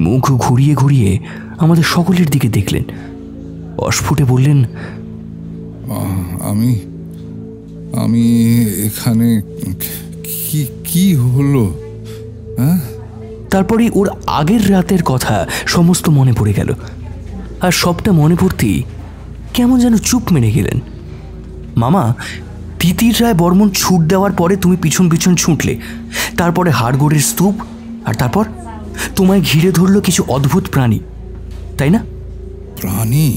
[SPEAKER 3] মুখ ঘুরিয়ে ঘুরিয়ে আমাদের সকলের দিকে দেখলেন। অস্ফুটে বললেন,
[SPEAKER 9] আমি আমি এখানে কি হলো? হ্যাঁ।
[SPEAKER 3] তারপরে ওর আগের রাতের কথা সমস্ত মনে পড়ে গেল। আর সবটা মনে পড়তেই কেমন যেন চুপ মেরে গেলেন। মামা, তিতির রায় বর্মন ছুট দেওয়ার পরে তুমি পিছন পিছন ছুটলে, তারপরে হাড়গোড়ের স্তূপ, আর তারপর তোমায় ঘিরে ধরল কিছু অদ্ভুত প্রাণী, তাই না?
[SPEAKER 9] প্রাণী?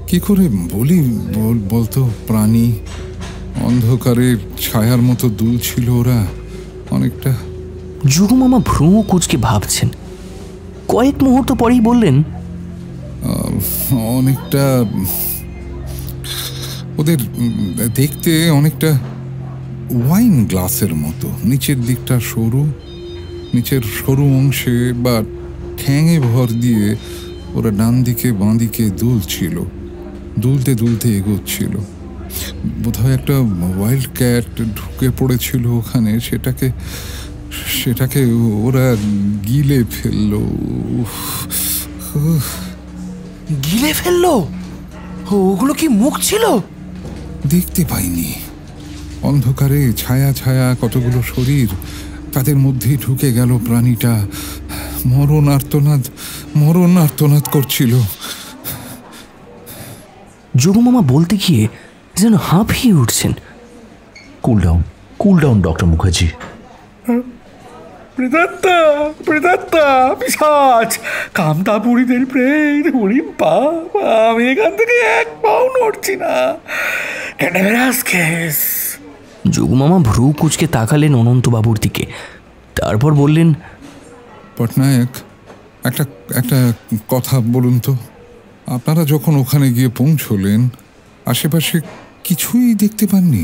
[SPEAKER 9] কি করে বলি বলতো? প্রাণী অন্ধকারের ছায়ার মতো দুলছিল ওরা অনেকটা।
[SPEAKER 3] যোগুমামা ভ্রু কুঁচকে ভাবছেন। কয়েক মুহূর্ত পরেই বললেন,
[SPEAKER 9] অনেকটা ওদের দেখতে অনেকটা ওয়াইন গ্লাসের মতো। নিচের দিকটা সরু, নিচের সরু অংশে বা ঠ্যাঙে ভর দিয়ে ওরা ডান দিকে বাঁ দিকে দুলছিল, দুলতে দুলতে এগোচ্ছিল। বোধহয় একটা ওয়াইল্ড ক্যাট ঢুকে পড়েছিল ওখানে, সেটাকে ওরা গিলে ফেললো।
[SPEAKER 4] গিলে ফেললো? ওগুলো কি মুখ ছিল?
[SPEAKER 9] দেখতে পাইনি। অন্ধকারে ছায়া ছায়া কতগুলো শরীর, তাদের মধ্যেই ঢুকে গেল প্রাণীটা। মরণ আর্তনাদ করছিল।
[SPEAKER 3] যোগুমামা বলতে গিয়ে যেন হাঁপিয়ে উঠছেন।
[SPEAKER 6] Cool down doctor Mukherjee.
[SPEAKER 5] প্রেতাত্মা, পিশাচ, কামতাপুরীদের প্রেত। হরি বাবা, আমি এখান থেকে এক পাও নড়ছি না।
[SPEAKER 3] যোগুমামা ভ্রু কুঁচকে তাকালেন অনন্তবাবুর দিকে, তারপর বললেন,
[SPEAKER 9] পটনায়ক, একটা কথা বলুন তো। আপনারা যখন ওখানে গিয়ে পৌঁছলেন, আশেপাশে কিছুই দেখতে পাননি?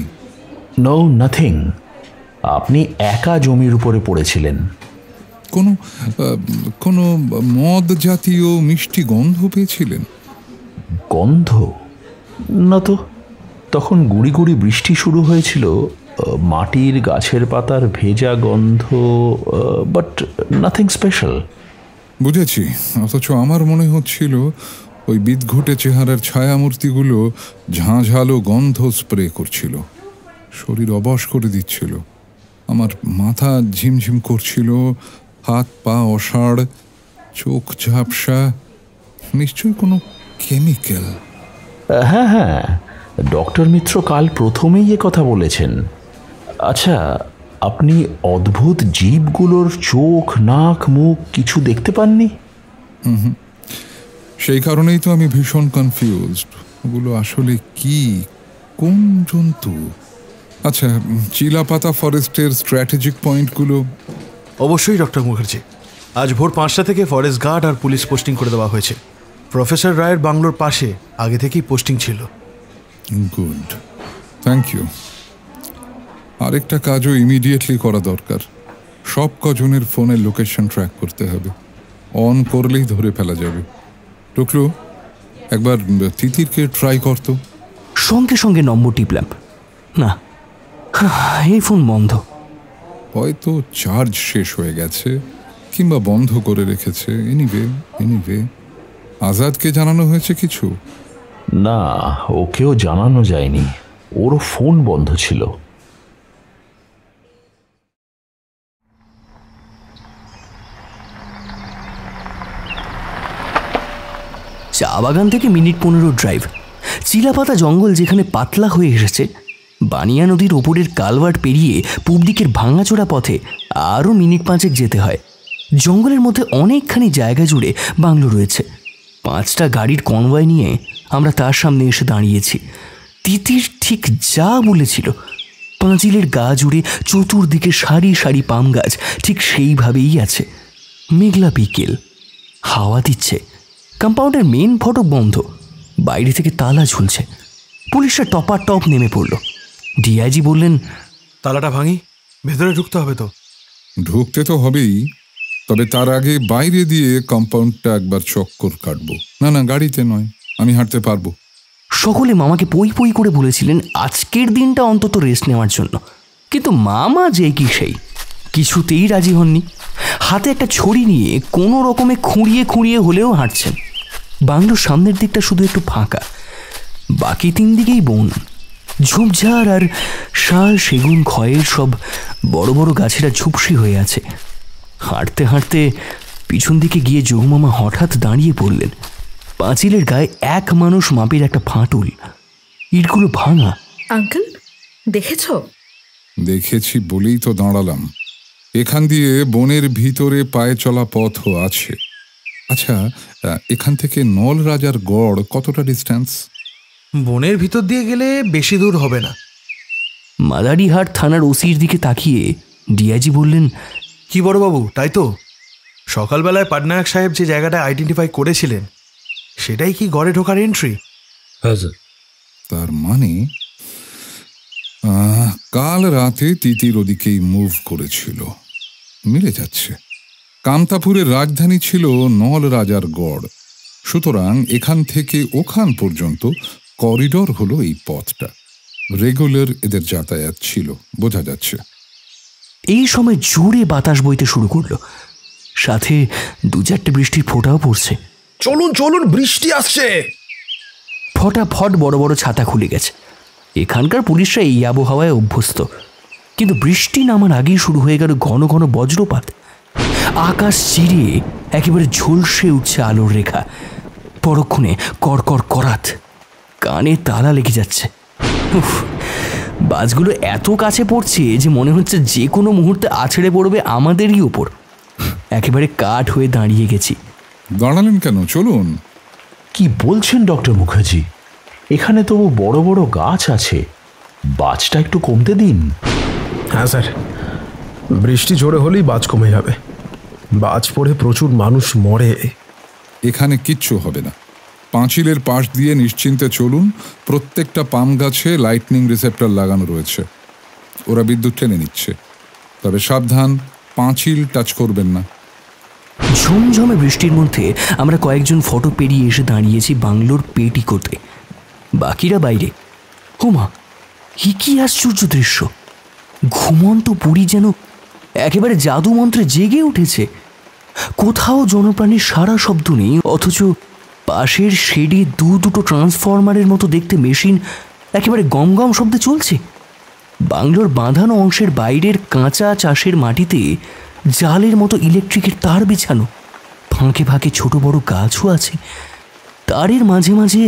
[SPEAKER 6] No, nothing. আপনি একা জমির উপরে পড়েছিলেন।
[SPEAKER 9] কোনো মদ জাতীয় মিষ্টি গন্ধ পেয়েছিলেন?
[SPEAKER 6] গন্ধ? না তো, তখন গুড়ি গুড়ি বৃষ্টি শুরু হয়েছিল, মাটির গাছের পাতার ভেজা গন্ধ, বাট নাথিং স্পেশাল।
[SPEAKER 9] বুঝেছি, অথচ আমার মনে হচ্ছিল ওই বিদঘুটে চেহারার ছায়ামূর্তিগুলো ঝাঁঝালো গন্ধ স্প্রে করছিল, শরীর অবশ করে দিচ্ছিল। আমার মাথা ঝিমঝিম করছিল, হাত পা অসাড়, চোখ ঝাপসা। নিশ্চয়ই কোনো কেমিক্যাল।
[SPEAKER 6] হ্যাঁ, ডক্টর মিত্র কাল প্রথমেই এ কথা বলেছেন। আচ্ছা, আপনি অদ্ভুত জীবগুলোর চোখ, নাক, মুখ কিছু দেখতে পাননি?
[SPEAKER 9] সেই কারণেই তো আমি ভীষণ কনফিউজড। ওগুলো আসলে কি, কোন জন্তু? আচ্ছা, চিলাপাতা ফরেস্টের স্ট্র্যাটেজিক পয়েন্টগুলো?
[SPEAKER 13] অবশ্যই ডক্টর মুখার্জি, আজ ভোর 5টা থেকে ফরেস্ট গার্ড আর পুলিশ পোস্টিং করে দেওয়া হয়েছে। প্রফেসর রায়ের বাংলোর পাশে আগে থেকেই পোস্টিং ছিল।
[SPEAKER 9] Good, thank you. আরেকটা কাজও ইমিডিয়েটলি করা দরকার। সব কজনের ফোনের লোকেশন ট্র্যাক করতে হবে। অন করলেই ধরে ফেলা যাবে। টুকলু, একবার তিতিরকে ট্রাই করতো।
[SPEAKER 3] সঙ্গে সঙ্গে নম্বর টিপলাম, না, এই ফোন বন্ধ।
[SPEAKER 9] হয়তো চার্জ শেষ হয়ে গেছে কিংবা বন্ধ করে রেখেছে। এনিওয়ে আজাদকে জানানো হয়েছে কিছু?
[SPEAKER 6] না, ওকেও জানানো যায়নি, ওরও ফোন বন্ধ ছিল।
[SPEAKER 3] চা বাগান থেকে মিনিট 15 ড্রাইভ। চিলাপাতা জঙ্গল যেখানে পাতলা হয়ে এসেছে, বানিয়া নদীর ওপরের কালভার্ট পেরিয়ে পূব দিকের ভাঙাচোরা পথে আরও মিনিট 5 যেতে হয়। জঙ্গলের মধ্যে অনেকখানি জায়গা জুড়ে বাংলো রয়েছে। 5টা গাড়ির কনভয় নিয়ে আমরা তার সামনে এসে দাঁড়িয়েছি। তিতির ঠিক যা বলেছিল, পাঁচিলের গা জুড়ে চতুর্দিকে সারি সারি পাম গাছ ঠিক সেইভাবেই আছে। মেঘলা বিকেল, হাওয়া দিচ্ছে। কম্পাউন্ডের মেন ফটক বন্ধ, বাইরে থেকে তালা ঝুলছে। পুলিশরা টপার টপ নেমে পড়ল। ডিআইজি বললেন,
[SPEAKER 13] তালাটা ভাঙি, ভেতরে ঢুকতে হবে তো।
[SPEAKER 9] ঢুকতে তো হবেই, তবে তার আগে বাইরে দিয়ে কম্পাউন্ডটা একবার চক্কর কাটবো। না, গাড়িতে নয়, আমি হাঁটতে পারবো।
[SPEAKER 3] সকলে মামাকে পই পই করে বলেছিলেন আজকের দিনটা অন্তত রেস্ট নেওয়ার জন্য, কিন্তু মামা যে কি সেই, কিছুতেই রাজি হননি। হাতে একটা ছড়ি নিয়ে কোনো রকমে খুঁড়িয়ে খুঁড়িয়ে হলেও হাঁটছেন। বাংলোর সামনের দিকটা শুধু একটু ফাঁকা, বাকি 3 দিকেই বন। ঝোপঝাড় আর শাল, সেগুন, খয়ের সব বড় বড় গাছেরা ঝুপসি হয়ে আছে। হাঁটতে হাঁটতে পিছন দিকে গিয়ে যোগমামা হঠাৎ দাঁড়িয়ে পড়লেন। পাঁচিলের গায়ে 1 মানুষ মাপের একটা ফাটল, ইটগুলো ভাঙা।
[SPEAKER 1] আঙ্কেল, দেখেছ?
[SPEAKER 9] দেখেছি বলেই তো দাঁড়ালাম। এখান দিয়ে বনের ভিতরে পায়ে চলা পথও আছে। আচ্ছা, এখান থেকে নল রাজার গড় কতটা ডিস্টেন্স?
[SPEAKER 13] বনের ভিতর দিয়ে গেলে বেশি দূর হবে না।
[SPEAKER 3] মাদারিহাট থানার ওসির দিকে তাকিয়ে ডিআইজি বললেন,
[SPEAKER 13] কি বড়বাবু, তাই তো? সকালবেলায় পাটনায়ক সাহেব যে জায়গাটা আইডেন্টিফাই করেছিলেন, সেটাই কি গড়ে ঢোকার এন্ট্রি?
[SPEAKER 7] হ্যাঁ স্যার।
[SPEAKER 9] তার মানে কাল রাতে তিতির ওদিকেই মুভ করেছিল। মিলে যাচ্ছে। কামতাপুরের রাজধানী ছিল নল রাজার গড়, সুতরাং এখান থেকে ওখান পর্যন্ত করিডর হলো এই পথটা। রেগুলার এদের যাতায়াত ছিল, বোঝা যাচ্ছে।
[SPEAKER 3] এই সময় জোরে বাতাস বইতে শুরু করলো, সাথে 2-4টে বৃষ্টির ফোঁটাও পড়ছে।
[SPEAKER 2] চলুন চলুন, বৃষ্টি আসছে।
[SPEAKER 3] ফটাফট বড় বড় ছাতা খুলে গেছে। এখানকার পুলিশরা এই আবহাওয়ায় অভ্যস্ত, কিন্তু বৃষ্টি নামার আগেই শুরু হয়ে গেল ঘন ঘন বজ্রপাত। আকাশ চিরে একেবারে ঝলসে উঠছে আলোর রেখা। পরক্ষণে কড়কড় করাত, কানে তালা লেগে যাচ্ছে। বাজগুলো এত কাছে পড়ছে যে মনে হচ্ছে যে কোনো মুহূর্তে আছড়ে পড়বে আমাদেরই ওপর। একেবারে কাঠ হয়ে দাঁড়িয়ে গেছি।
[SPEAKER 9] দাঁড়ালেন কেন? চলুন।
[SPEAKER 6] কি বলছেন ডক্টর মুখার্জি? এখানে তো বড় বড় গাছ আছে, বাজটা একটু কমতে দিন।
[SPEAKER 2] হ্যাঁ স্যার, বৃষ্টি জোরে হলেই বাজ কমে যাবে। বাজ পড়ে প্রচুর মানুষ মরে।
[SPEAKER 9] এখানে কিচ্ছু হবে না। পাঁচিলের পাশ দিয়ে নিশ্চিন্তে চলুন। প্রত্যেকটা পাম গাছে লাইটনিং রিসেপ্টর লাগানো রয়েছে, ওরা বিদ্যুৎ টেনে নিচ্ছে। তবে সাবধান, পাঁচিল টাচ করবেন না।
[SPEAKER 3] ঝমঝমে বৃষ্টির মধ্যে আমরা কয়েকজন ফটো পেরিয়ে এসে দাঁড়িয়েছি বাংলোর পেটিকোটে, বাকিরা বাইরে। হোমা, কি আশ্চর্য দৃশ্য! ঘুমন্ত পুরী যেন একেবারে জাদু মন্ত্রে জেগে উঠেছে। কোথাও জনপ্রাণীর সারা শব্দ নেই, অথচ পাশের শেডে 2-2টো ট্রান্সফরমারের মতো দেখতে মেশিন একেবারে গমগম শব্দে চলছে। বাংলোর বাঁধানো অংশের বাইরের কাঁচা চাষের মাটিতে জালের মতো ইলেকট্রিকের তার বিছানো। ফাঁকে ফাঁকে ছোট বড় গাছও আছে, তারের মাঝে মাঝে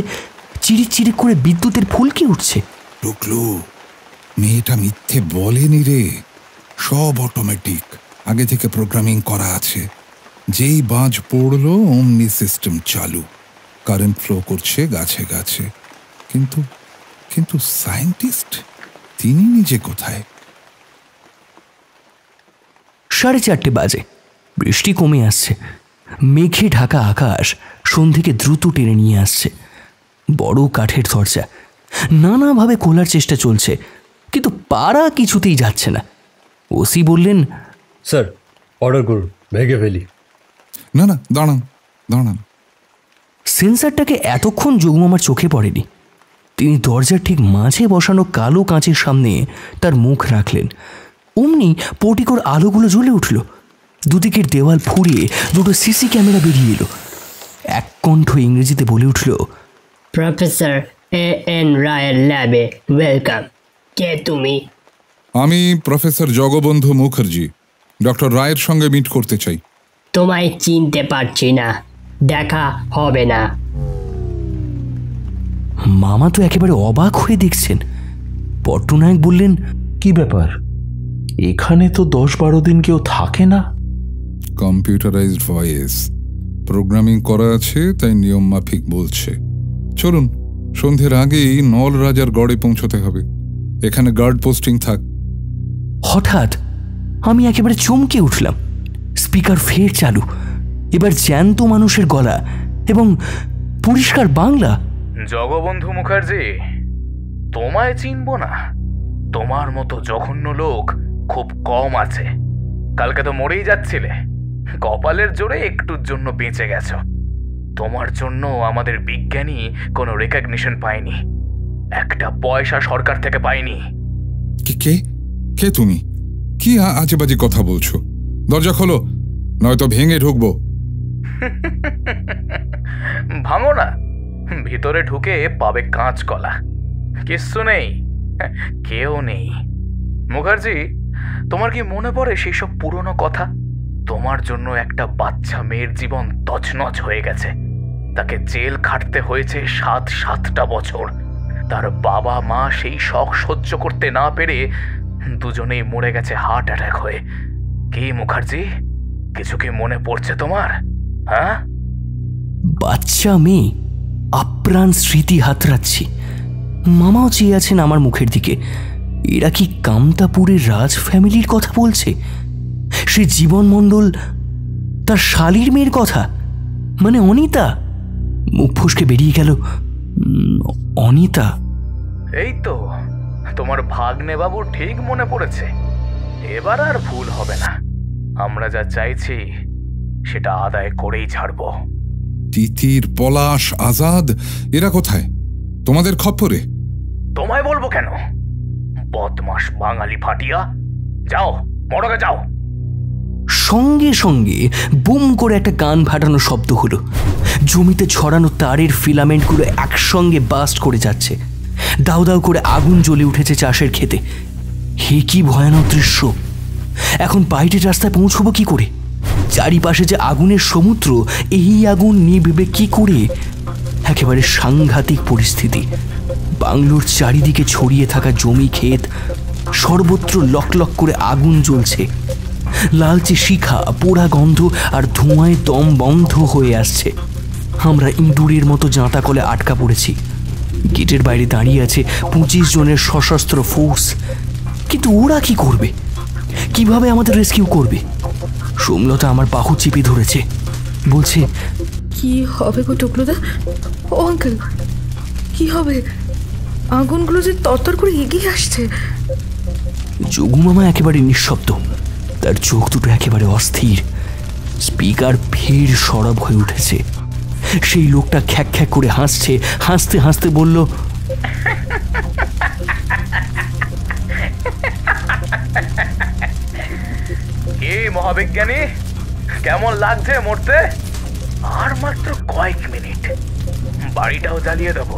[SPEAKER 3] চিরিক চিরিক করে বিদ্যুতের ফুলকি উঠছে।
[SPEAKER 9] টুকলু, মেয়েটা মিথ্যে বলেনি রে। সব অটোমেটিক, আগে থেকে প্রোগ্রামিং করা আছে। যেই বাজ পড়লো অমনি সিস্টেম চালু, কারেন্ট ফ্লো করছে গাছে গাছে। কিন্তু কিন্তু সায়েন্টিস্ট তিনি নিজে কোথায়?
[SPEAKER 3] 4:30 বাজে। বৃষ্টি কমে আসছে। মেঘে ঢাকা আকাশ সন্ধ্যেকে দ্রুত টেনে নিয়ে আসছে। বড় কাঠের দরজা নানাভাবে খোলার চেষ্টা চলছে, কিন্তু পারা কিছুতেই যাচ্ছে না। ওসি বললেন,
[SPEAKER 7] স্যার অর্ডার করুন, ভেঙে ফেলি।
[SPEAKER 9] না না, দাঁড়ান দাঁড়ান।
[SPEAKER 3] সেন্সারটাকে এতক্ষণ যোগমামার চোখে পড়েনি। তিনি দরজার ঠিক মাঝে বসানো কালো কাঁচের সামনে তার মুখ রাখলেন। অমনি পোর্টিকোর আলোগুলো জ্বলে উঠল। দুদিকের দেওয়াল ফুরিয়ে দুটো সিসি ক্যামেরা বেরিয়ে এলো। এক কণ্ঠ ইংরেজিতে বলে উঠল,
[SPEAKER 14] প্রফেসর A.N. রায়ের ল্যাবে ওয়েলকাম। কে তুমি?
[SPEAKER 9] আমি প্রফেসর জগবন্ধু মুখার্জি, ডক্টর রায়ের সঙ্গে মিট করতে চাই।
[SPEAKER 14] তোমায় চিনতে পারছি না, দেখা হবে না।
[SPEAKER 3] মামা তো একেবারে অবাক হয়ে দেখছেন। পট্টনায়ক বললেন,
[SPEAKER 6] কি ব্যাপার, এখানে তো 10-12 দিন কেউ থাকে না।
[SPEAKER 9] কম্পিউটারাইজড ভয়েস প্রোগ্রামিং করা আছে, তাই নিয়ম মাফিক বলছে। চলুন, সন্ধ্যের আগেই নল রাজার গড়ে পৌঁছতে হবে। এখানে গার্ড পোস্টিং থাক।
[SPEAKER 3] হঠাৎ আমি একেবারে চমকে উঠলাম। স্পিকার ফের চালু। এবার জ্যান্ত মানুষের গলা এবং পরিষ্কার বাংলা।
[SPEAKER 5] জগবন্ধু মুখার্জি, তোমায় চিনব না? তোমার মতো জঘন্য লোক খুব কম আছে। কালকে তো মরেই যাচ্ছিলে, কপালের জোরে একটুর জন্য বেঁচে গেছো। তোমার জন্য আমাদের বিজ্ঞানী কোনো রেকগনিশন পায়নি, একটা পয়সা সরকার থেকে পায়নি।
[SPEAKER 9] কে কে তুমি? কি আজে বাজে কথা বলছো? দরজা খোলো, নয়তো ভেঙে ঢুকবো।
[SPEAKER 5] ভাঙো না, ভিতরে ঢুকে পাবে কাঁচ কলা। কিচ্ছু নেই, কেউ নেই। মুখার্জি, তোমার কি মনে পড়ে সেই সব পুরনো কথা? তোমার জন্য একটা বাচ্চা মেয়ের জীবন তছনছ হয়ে গেছে। তাকে জেল খাটতে হয়েছে 7-7টা বছর। তার বাবা মা সেই শখ সহ্য করতে না পেরে দুজনেই মরে গেছে হার্ট অ্যাটাক হয়ে। কি মুখার্জি, কিছু কি মনে পড়ছে তোমার? হ্যাঁ,
[SPEAKER 3] বাচ্চা মেয়ে, আপ্রাণ স্মৃতি হাতড়াচ্ছি। মামাও চেয়ে আছেন আমার মুখের দিকে। এরা কি কামতাপুরের রাজ ফ্যামিলির কথা বলছে? সে জীবন মণ্ডল, তার শালীর মেয়ের কথা, মানে অনিতা। মুখ ফসকে বেরিয়ে গেল, অনিতা।
[SPEAKER 5] এই তো তোমার ভাগ্নে বাবু ঠিক মনে পড়েছে। এবার আর ভুল হবে না। আমরা যা চাইছি সেটা আদায় করেই ছাড়ব।
[SPEAKER 9] তিতির, পলাশ, আজাদ এরা কোথায়? তোমাদের খপ্পরে?
[SPEAKER 5] তোমায় বলবো কেন, বদমাস বাঙালি ফাটিয়া। যাও, মরগে যাও।
[SPEAKER 3] সঙ্গে সঙ্গে বুম করে একটা কান ফাটানো শব্দ হলো। জমিতে ছড়ানো তারের ফিলামেন্টগুলো একসঙ্গে বাস্ট করে যাচ্ছে। দাউ দাউ করে আগুন জ্বলে উঠেছে চাষের ক্ষেতে। হে কি ভয়ানক দৃশ্য! এখন বাইরের রাস্তায় পৌঁছবো কি করে? চারিপাশে যে আগুনের সমুদ্র, এই আগুন নিভবে কি করে? একেবারে সাংঘাতিক পরিস্থিতি। বাংলোর চারিদিকে ছড়িয়ে থাকা জমি ক্ষেত, সর্বত্র লকলক করে আগুন জ্বলছে। লালচে শিখা, পোড়া গন্ধ আর ধোঁয়ায় দম বন্ধ হয়ে আসছে। আমরা ইঁদুরের মতো জাঁতা কলে আটকা পড়েছি। গেটের বাইরে দাঁড়িয়ে আছে 25 জনের সশস্ত্র ফোর্স। কিন্তু ওরা কি করবে? কিভাবে আমাদের রেস্কিউ করবে? সোমলতা আমার বাহু চিপে ধরেছে, বলছে,
[SPEAKER 1] কি হবে গো টুকলুদা? ও আঙ্কেল, কি হবে? আগুনগুলো যে তরতর করে এগিয়ে আসছে।
[SPEAKER 3] যোগু মামা একেবারে নিঃশব্দ, তার চোখ দুটো একেবারে অস্থির। স্পিকার ফের সরব হয়ে উঠেছে। সেই লোকটা খ্যাক খ্যাক করে হাসছে, হাসতে হাসতে বলল,
[SPEAKER 5] কি মহাবিজ্ঞানী, কেমন লাগছে মরতে? আর মাত্র কয়েক মিনিট, বাড়িটাও জ্বালিয়ে দেবো।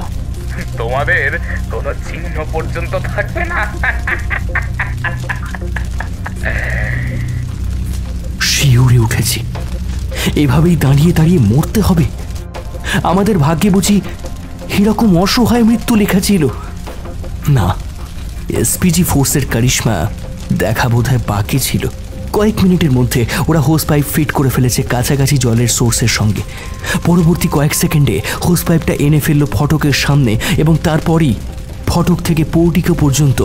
[SPEAKER 5] তোমাদের কোনো চিহ্ন পর্যন্ত থাকবে না।
[SPEAKER 3] শিউরে উঠেছি। এভাবেই দাঁড়িয়ে দাঁড়িয়ে মরতে হবে? আমাদের ভাগ্যে বুঝি এরকম অসহায় মৃত্যু লেখা ছিল? না, এসপিজি ফোর্সের কারিশমা দেখা বোধহয় বাকি ছিল। কয়েক মিনিটের মধ্যে ওরা হোস পাইপ ফিট করে ফেলেছে কাছাকাছি জলের সোর্সের সঙ্গে। পরবর্তী কয়েক সেকেন্ডে হোস পাইপটা এনে ফেলল ফটকের সামনে এবং তারপরই ফটক থেকে পোর্টিকো পর্যন্ত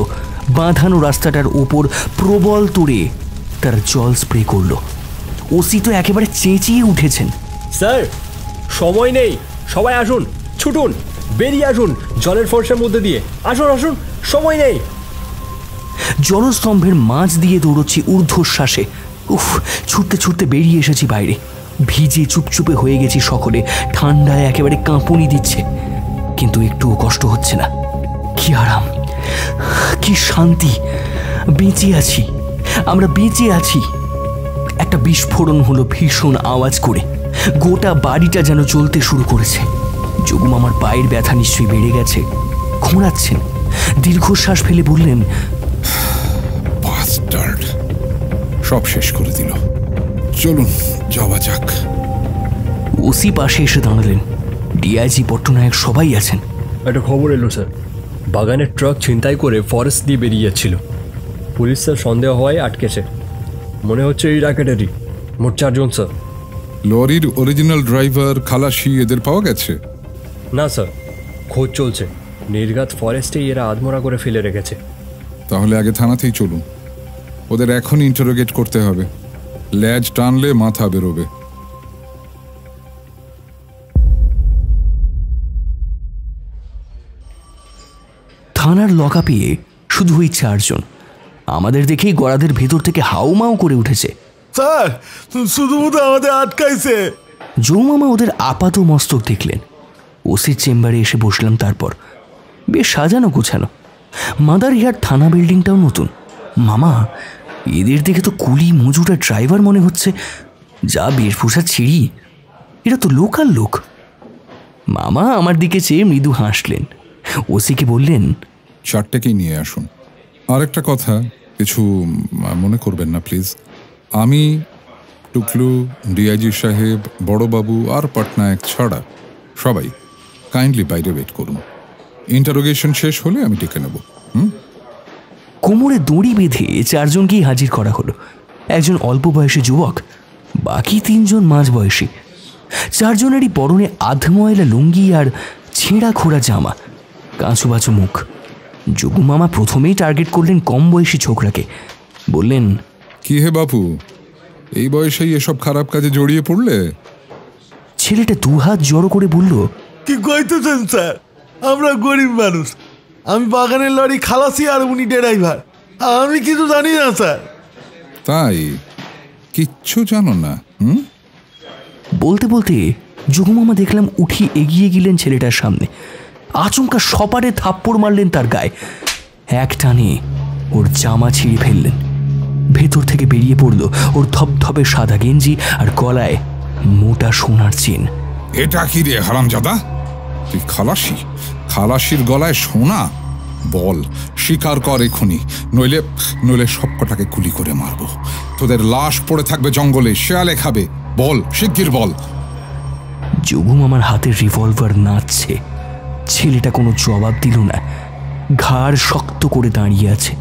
[SPEAKER 3] বাঁধানো রাস্তাটার ওপর প্রবল তোড়ে তার জল স্প্রে করলো। ওসি তো একেবারে চেঁচিয়ে উঠেছেন।
[SPEAKER 7] স্যার, সময় নেই, সবাই আসুন, ছুটুন, বেরিয়ে আসুন জলের ফোর্সের মধ্যে দিয়ে, আসুন আসুন, সময় নেই।
[SPEAKER 3] জলস্তম্ভের মাঝ দিয়ে দৌড়চ্ছি ঊর্ধ্বশ্বাসে। উফ, ছুটতে ছুটতে বেরিয়ে এসেছি বাইরে। ভিজে চুপচুপে হয়ে গেছি সকলে, ঠান্ডায় একেবারে কাঁপুনি দিচ্ছে, কিন্তু একটুও কষ্ট হচ্ছে না। কি আরাম, কি শান্তি, বেঁচে আছি, আমরা বেঁচে আছি। একটা বিস্ফোরণ হলো ভীষণ আওয়াজ করে, গোটা বাড়িটা যেন চলতে শুরু করেছে। যোগু মামার পায়ের ব্যথা নিশ্চয়ই বেড়ে গেছে, খোঁড়াচ্ছেন, দীর্ঘশ্বাস ফেলে বললেন,
[SPEAKER 9] সব শেষ করে দিল, চলুন যাওয়া যাক।
[SPEAKER 3] ওসি পাশে এসে দাঁড়ালেন, ডিআইজি পট্টনায়ক সবাই আছেন।
[SPEAKER 7] একটা খবর এলো স্যার, বাগানের ট্রাক ছিনতাই করে ফরেস্ট দিয়ে বেরিয়ে যাচ্ছিল। পুলিশ স্যার সন্দেহ হওয়ায় আটকেছে, মনে হচ্ছে এই র্যাকেটেরই। মোট 4 জন স্যার।
[SPEAKER 9] লরির অরিজিনাল ড্রাইভার, খালাসি এদের পাওয়া গেছে?
[SPEAKER 7] না স্যার, খোঁজ চলছে। নির্ঘাত ফরেস্টেই এরা আধমরা করে ফেলে রেখেছে।
[SPEAKER 9] তাহলে আগে থানাতেই চলুন, ওদের এখন ইন্টারোগেট করতে হবে। ল্যাজ টানলে মাথা বেরোবে।
[SPEAKER 3] থানার লকআপে শুধু ওই 4 জন। আমাদের দেখেই গড়াদের ভেতর থেকে হাউমাউ করে উঠেছে।
[SPEAKER 13] স্যার, শুধুমাত্র আমাদের আটকাইছে।
[SPEAKER 3] জৌমামা ওদের আপাত মস্তক দেখলেন। ওসির চেম্বারে এসে বসলাম। তারপর বেশ সাজানো গোছানো। মাদারিহাট থানা বিল্ডিংটাও নতুন। মামা, এদের দেখে তো কুলি, মজুর আর ড্রাইভার মনে হচ্ছে। যা বেশভূষা ছিঁড়ি, এরা তো লোকাল লোক। মামা আমার দিকে চেয়ে মৃদু হাসলেন। ওসিকে বললেন,
[SPEAKER 9] 4টেকেই নিয়ে আসুন। আরেকটা কথা, কিছু মনে করবেন না প্লিজ। আমি, টুকলু, ডিআইজি সাহেব, বড়বাবু আর পটনায়ক ছাড়া সবাই কাইন্ডলি বাইরে ওয়েট করুন। ইন্টারোগেশন শেষ হলে আমি ডেকে নেব।
[SPEAKER 3] কোমরে দড়ি বেঁধে 4 জনকেই হাজির করা হলো। একজন অল্প বয়সী যুবক, বাকি 3 জন মাঝ বয়সী। 4 জনেরই পরনে আধময়লা লুঙ্গি আর ছেঁড়া খোড়া জামা, কাঁচু বাঁচু মুখ। যোগু মামা প্রথমেই টার্গেট করলেন কম বয়সী ছোকরাকে। বললেন,
[SPEAKER 9] কি হে বাপু, এই বয়সেই এসব খারাপ কাজে জড়িয়ে পড়লে?
[SPEAKER 3] ছেলেটা 2 হাত জড়ো করে বলল,
[SPEAKER 13] কি কইতেছেন স্যার, আমরা গরিব মানুষ। আমি বাগানের লরি খালাসি আর উনি ড্রাইভার। আমি কিছু জানি না স্যার।
[SPEAKER 9] তাই কিচ্ছু জানো না?
[SPEAKER 3] বলতে বলতে যোগু মামা দেখলাম উঠি এগিয়ে গেলেন ছেলেটার সামনে। আচমকা সপারে থাপ্পড় মারলেন তার গায়ে। এক টানে ওর জামা ছিঁড়ে ফেললেন। ভেতর থেকে বেরিয়ে পড়ল ওর ধবধবে সাদা গেঞ্জি আর গলায় মোটা সোনার চেন।
[SPEAKER 9] এটা কি রে হারামজাদা, তুই খালাসি? খালাসির গলায় সোনা? বল, স্বীকার কর এখনই, নইলে সবকটাকে গুলি করে মারবো। তোদের লাশ পড়ে থাকবে জঙ্গলে, শেয়ালে খাবে। বল, শিগগির বল।
[SPEAKER 3] যোগু মামার হাতের রিভলভার নাচছে। ছেলেটা কোনো জবাব দিল না, ঘাড় শক্ত করে দাঁড়িয়ে আছে,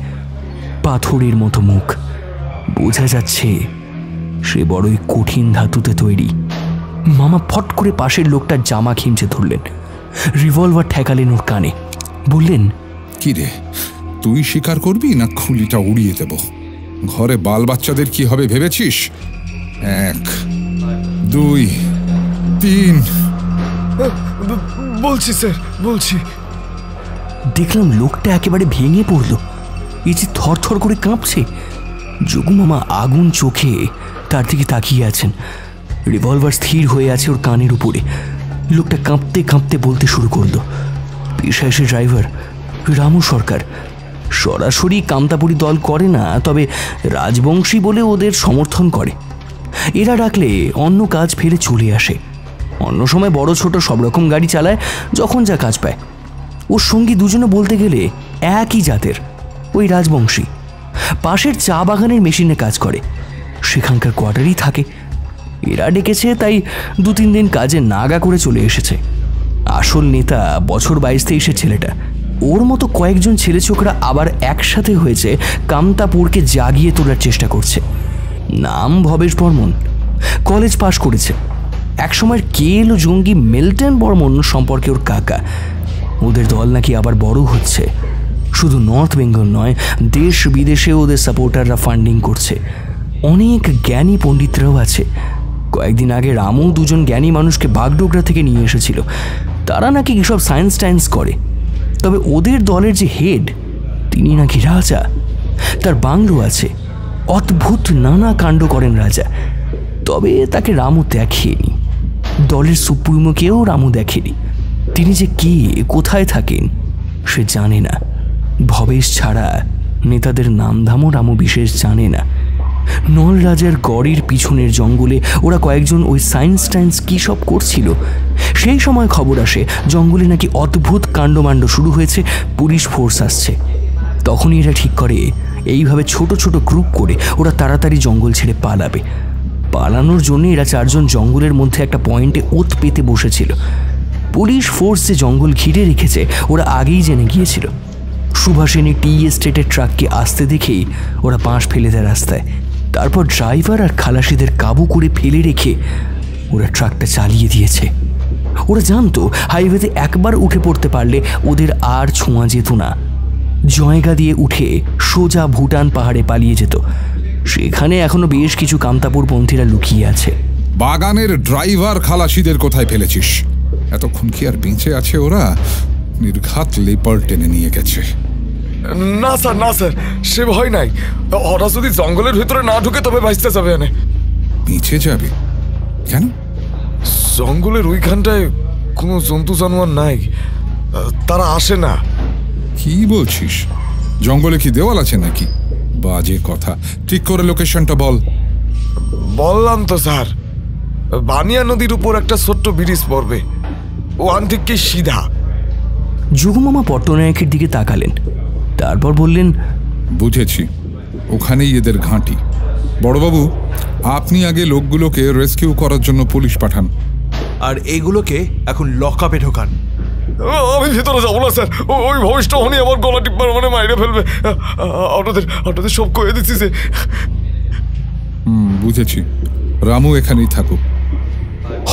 [SPEAKER 3] পাথরের মতো মুখ। বোঝা যাচ্ছে সে বড়ই কঠিন ধাতুতে তৈরি। মামা ফট করে পাশের লোকটার জামা খিমচে ধরলেন, রিভলভার ঠেকালেন ওর কানে। বললেন,
[SPEAKER 9] কি রে, তুই স্বীকার করবি না খুলিটা উড়িয়ে দেব? ঘরে বাল বাচ্চাদের কি হবে ভেবেছিস? 1, 2, 3।
[SPEAKER 13] বলছি স্যার, বলছি।
[SPEAKER 3] দেখলাম লোকটা একেবারে ভেঙে পড়ল। এই যে থরথর করে কাঁপছে। যোগু মামা আগুন চোখে তার দিকে তাকিয়ে আছেন। রিভলভার স্থির হয়ে আছে ওর কানের উপরে। লোকটা কাঁপতে কাঁপতে বলতে শুরু করলো, পেশায় সে ড্রাইভার, রামু সরকার। সরাসরি কামতাপুরি দল করে না, তবে রাজবংশী বলে ওদের সমর্থন করে। এরা ডাকলে অন্য কাজ ফেলে চলে আসে। অন্য সময় বড় ছোট সব রকম গাড়ি চালায়, যখন যা কাজ পায়। ওর সঙ্গী দুজনে বলতে গেলে একই জাতের, ওই রাজবংশী। পাশের চা বাগানের মেশিনে কাজ করে, সেখানকার কোয়ার্টারেই থাকে। এরা ডেকেছে, তাই 2-3 দিন কাজে নাগা করে চলে এসেছে। আসল নেতা বছর 22-23-এর ছেলেটা, ওর মতো কয়েকজন ছেলে ছোকরা আবার একসাথে হয়েছে কামতাপুরকে জাগিয়ে তোলার চেষ্টা করছে। নাম ভবেশ বর্মন, কলেজ পাশ করেছে, একসময়ের কেল জঙ্গি মিল্টন বর্মন সম্পর্কে ওর কাকা। ওদের দল নাকি আবার বড় হচ্ছে। শুধু নর্থ বেঙ্গল নয়, দেশ বিদেশে ওদের সাপোর্টাররা ফান্ডিং করছে। অনেক জ্ঞানী পণ্ডিতরাও আছে। কয়েকদিন আগে রামু দুজন জ্ঞানী মানুষকে বাগডোগরা থেকে নিয়ে এসেছিল। তারা নাকি সব সায়েন্স টাইন্স করে। তবে ওদের দলের যে হেড, তিনি নাকি রাজা। তার বাংলো আছে, অদ্ভুত নানা কাণ্ড করেন রাজা। তবে তাকে রামু দেখেনি, দলের সুপ্রিমোকেও রামু দেখেনি। তিনি যে কে, কোথায় থাকেন সে জানে না। ভবেশ ছাড়া নেতাদের নামধামও রামু বিশেষ জানে না। নল রাজার গড়ের পিছনের জঙ্গলে ওরা কয়েকজন ওই সায়েন্স টাইন্স কী সব করছিল। সেই সময় খবর আসে জঙ্গলে নাকি অদ্ভুত কাণ্ডমাণ্ড শুরু হয়েছে, পুলিশ ফোর্স আসছে। তখনই এরা ঠিক করে এইভাবে ছোট ছোট গ্রুপ করে ওরা তাড়াতাড়ি জঙ্গল ছেড়ে পালাবে। পালানোর জন্য এরা চারজন জঙ্গলের মধ্যে একটা পয়েন্টে ওত পেতে বসেছিল। পুলিশ ফোর্স যে জঙ্গল ঘিরে রেখেছে ওরা আগেই জেনে গিয়েছিল। সুভাষিনী টি এস্টেটের ট্রাককে আসতে দেখেই ওরা পাশ ফেলে দেয় রাস্তায়। তারপর ড্রাইভার আর খালাসিদের কাবু করে ফেলে রেখে ওরা ট্রাকটা চালিয়ে দিয়েছে। ওরা জানতো হাইওয়েতে একবার উঠে পড়তে পারলে ওদের আর ছোঁয়া যেত না। জয়গা দিয়ে উঠে সোজা ভুটান পাহাড়ে পালিয়ে যেত। সেখানে এখনো বেশ কিছু কামতাপুর পন্থীরা লুকিয়ে আছে।
[SPEAKER 9] বাগানের ড্রাইভার খালাসিদের কোথায় ফেলেছিস? এতক্ষণ কি আর বেঁচে আছে ওরা? নির্ঘাত লেপার টেনে নিয়ে গেছে।
[SPEAKER 15] না স্যার, না স্যার, সে ভয় নাই। ওরা যদি জঙ্গলের ভিতরে না ঢুকে তবে বাঁচতে যাবে। এনে
[SPEAKER 9] বেঁচে যাবে কেন?
[SPEAKER 15] জঙ্গলের ওইখানটায় কোনো জন্তু জানোয়ার নাই, তারা আসে না।
[SPEAKER 9] কি বলছিস? জঙ্গলে কি দেওয়াল আছে নাকি? বাজে কথা। ঠিক করে লোকেশনটা বল।
[SPEAKER 15] বললাম তো স্যার, বানিয়া নদীর উপর একটা ছোট্ট ব্রিজ পড়বে, ওখান থেকে সিধা।
[SPEAKER 3] যুগমামা পট্টনায়কের দিকে তাকালেন, তারপর বললেন,
[SPEAKER 9] বুঝেছি, ওখানেই এদের ঘাঁটি। বড়বাবু, আপনি আগে লোকগুলোকে রেস্কিউ করার জন্য পুলিশ পাঠান,
[SPEAKER 13] আর এইগুলোকে এখন লকআপে ঢোকান।
[SPEAKER 15] আমি ভিতরে যাবো না স্যার, ওই ভবিষ্যৎ হনি আমার গলা টিপ্পার মানে মাইরে ফেলবে। আপনাদের সব কয়ে দিচ্ছি যে।
[SPEAKER 9] বুঝেছি, রামু এখানেই থাকুক।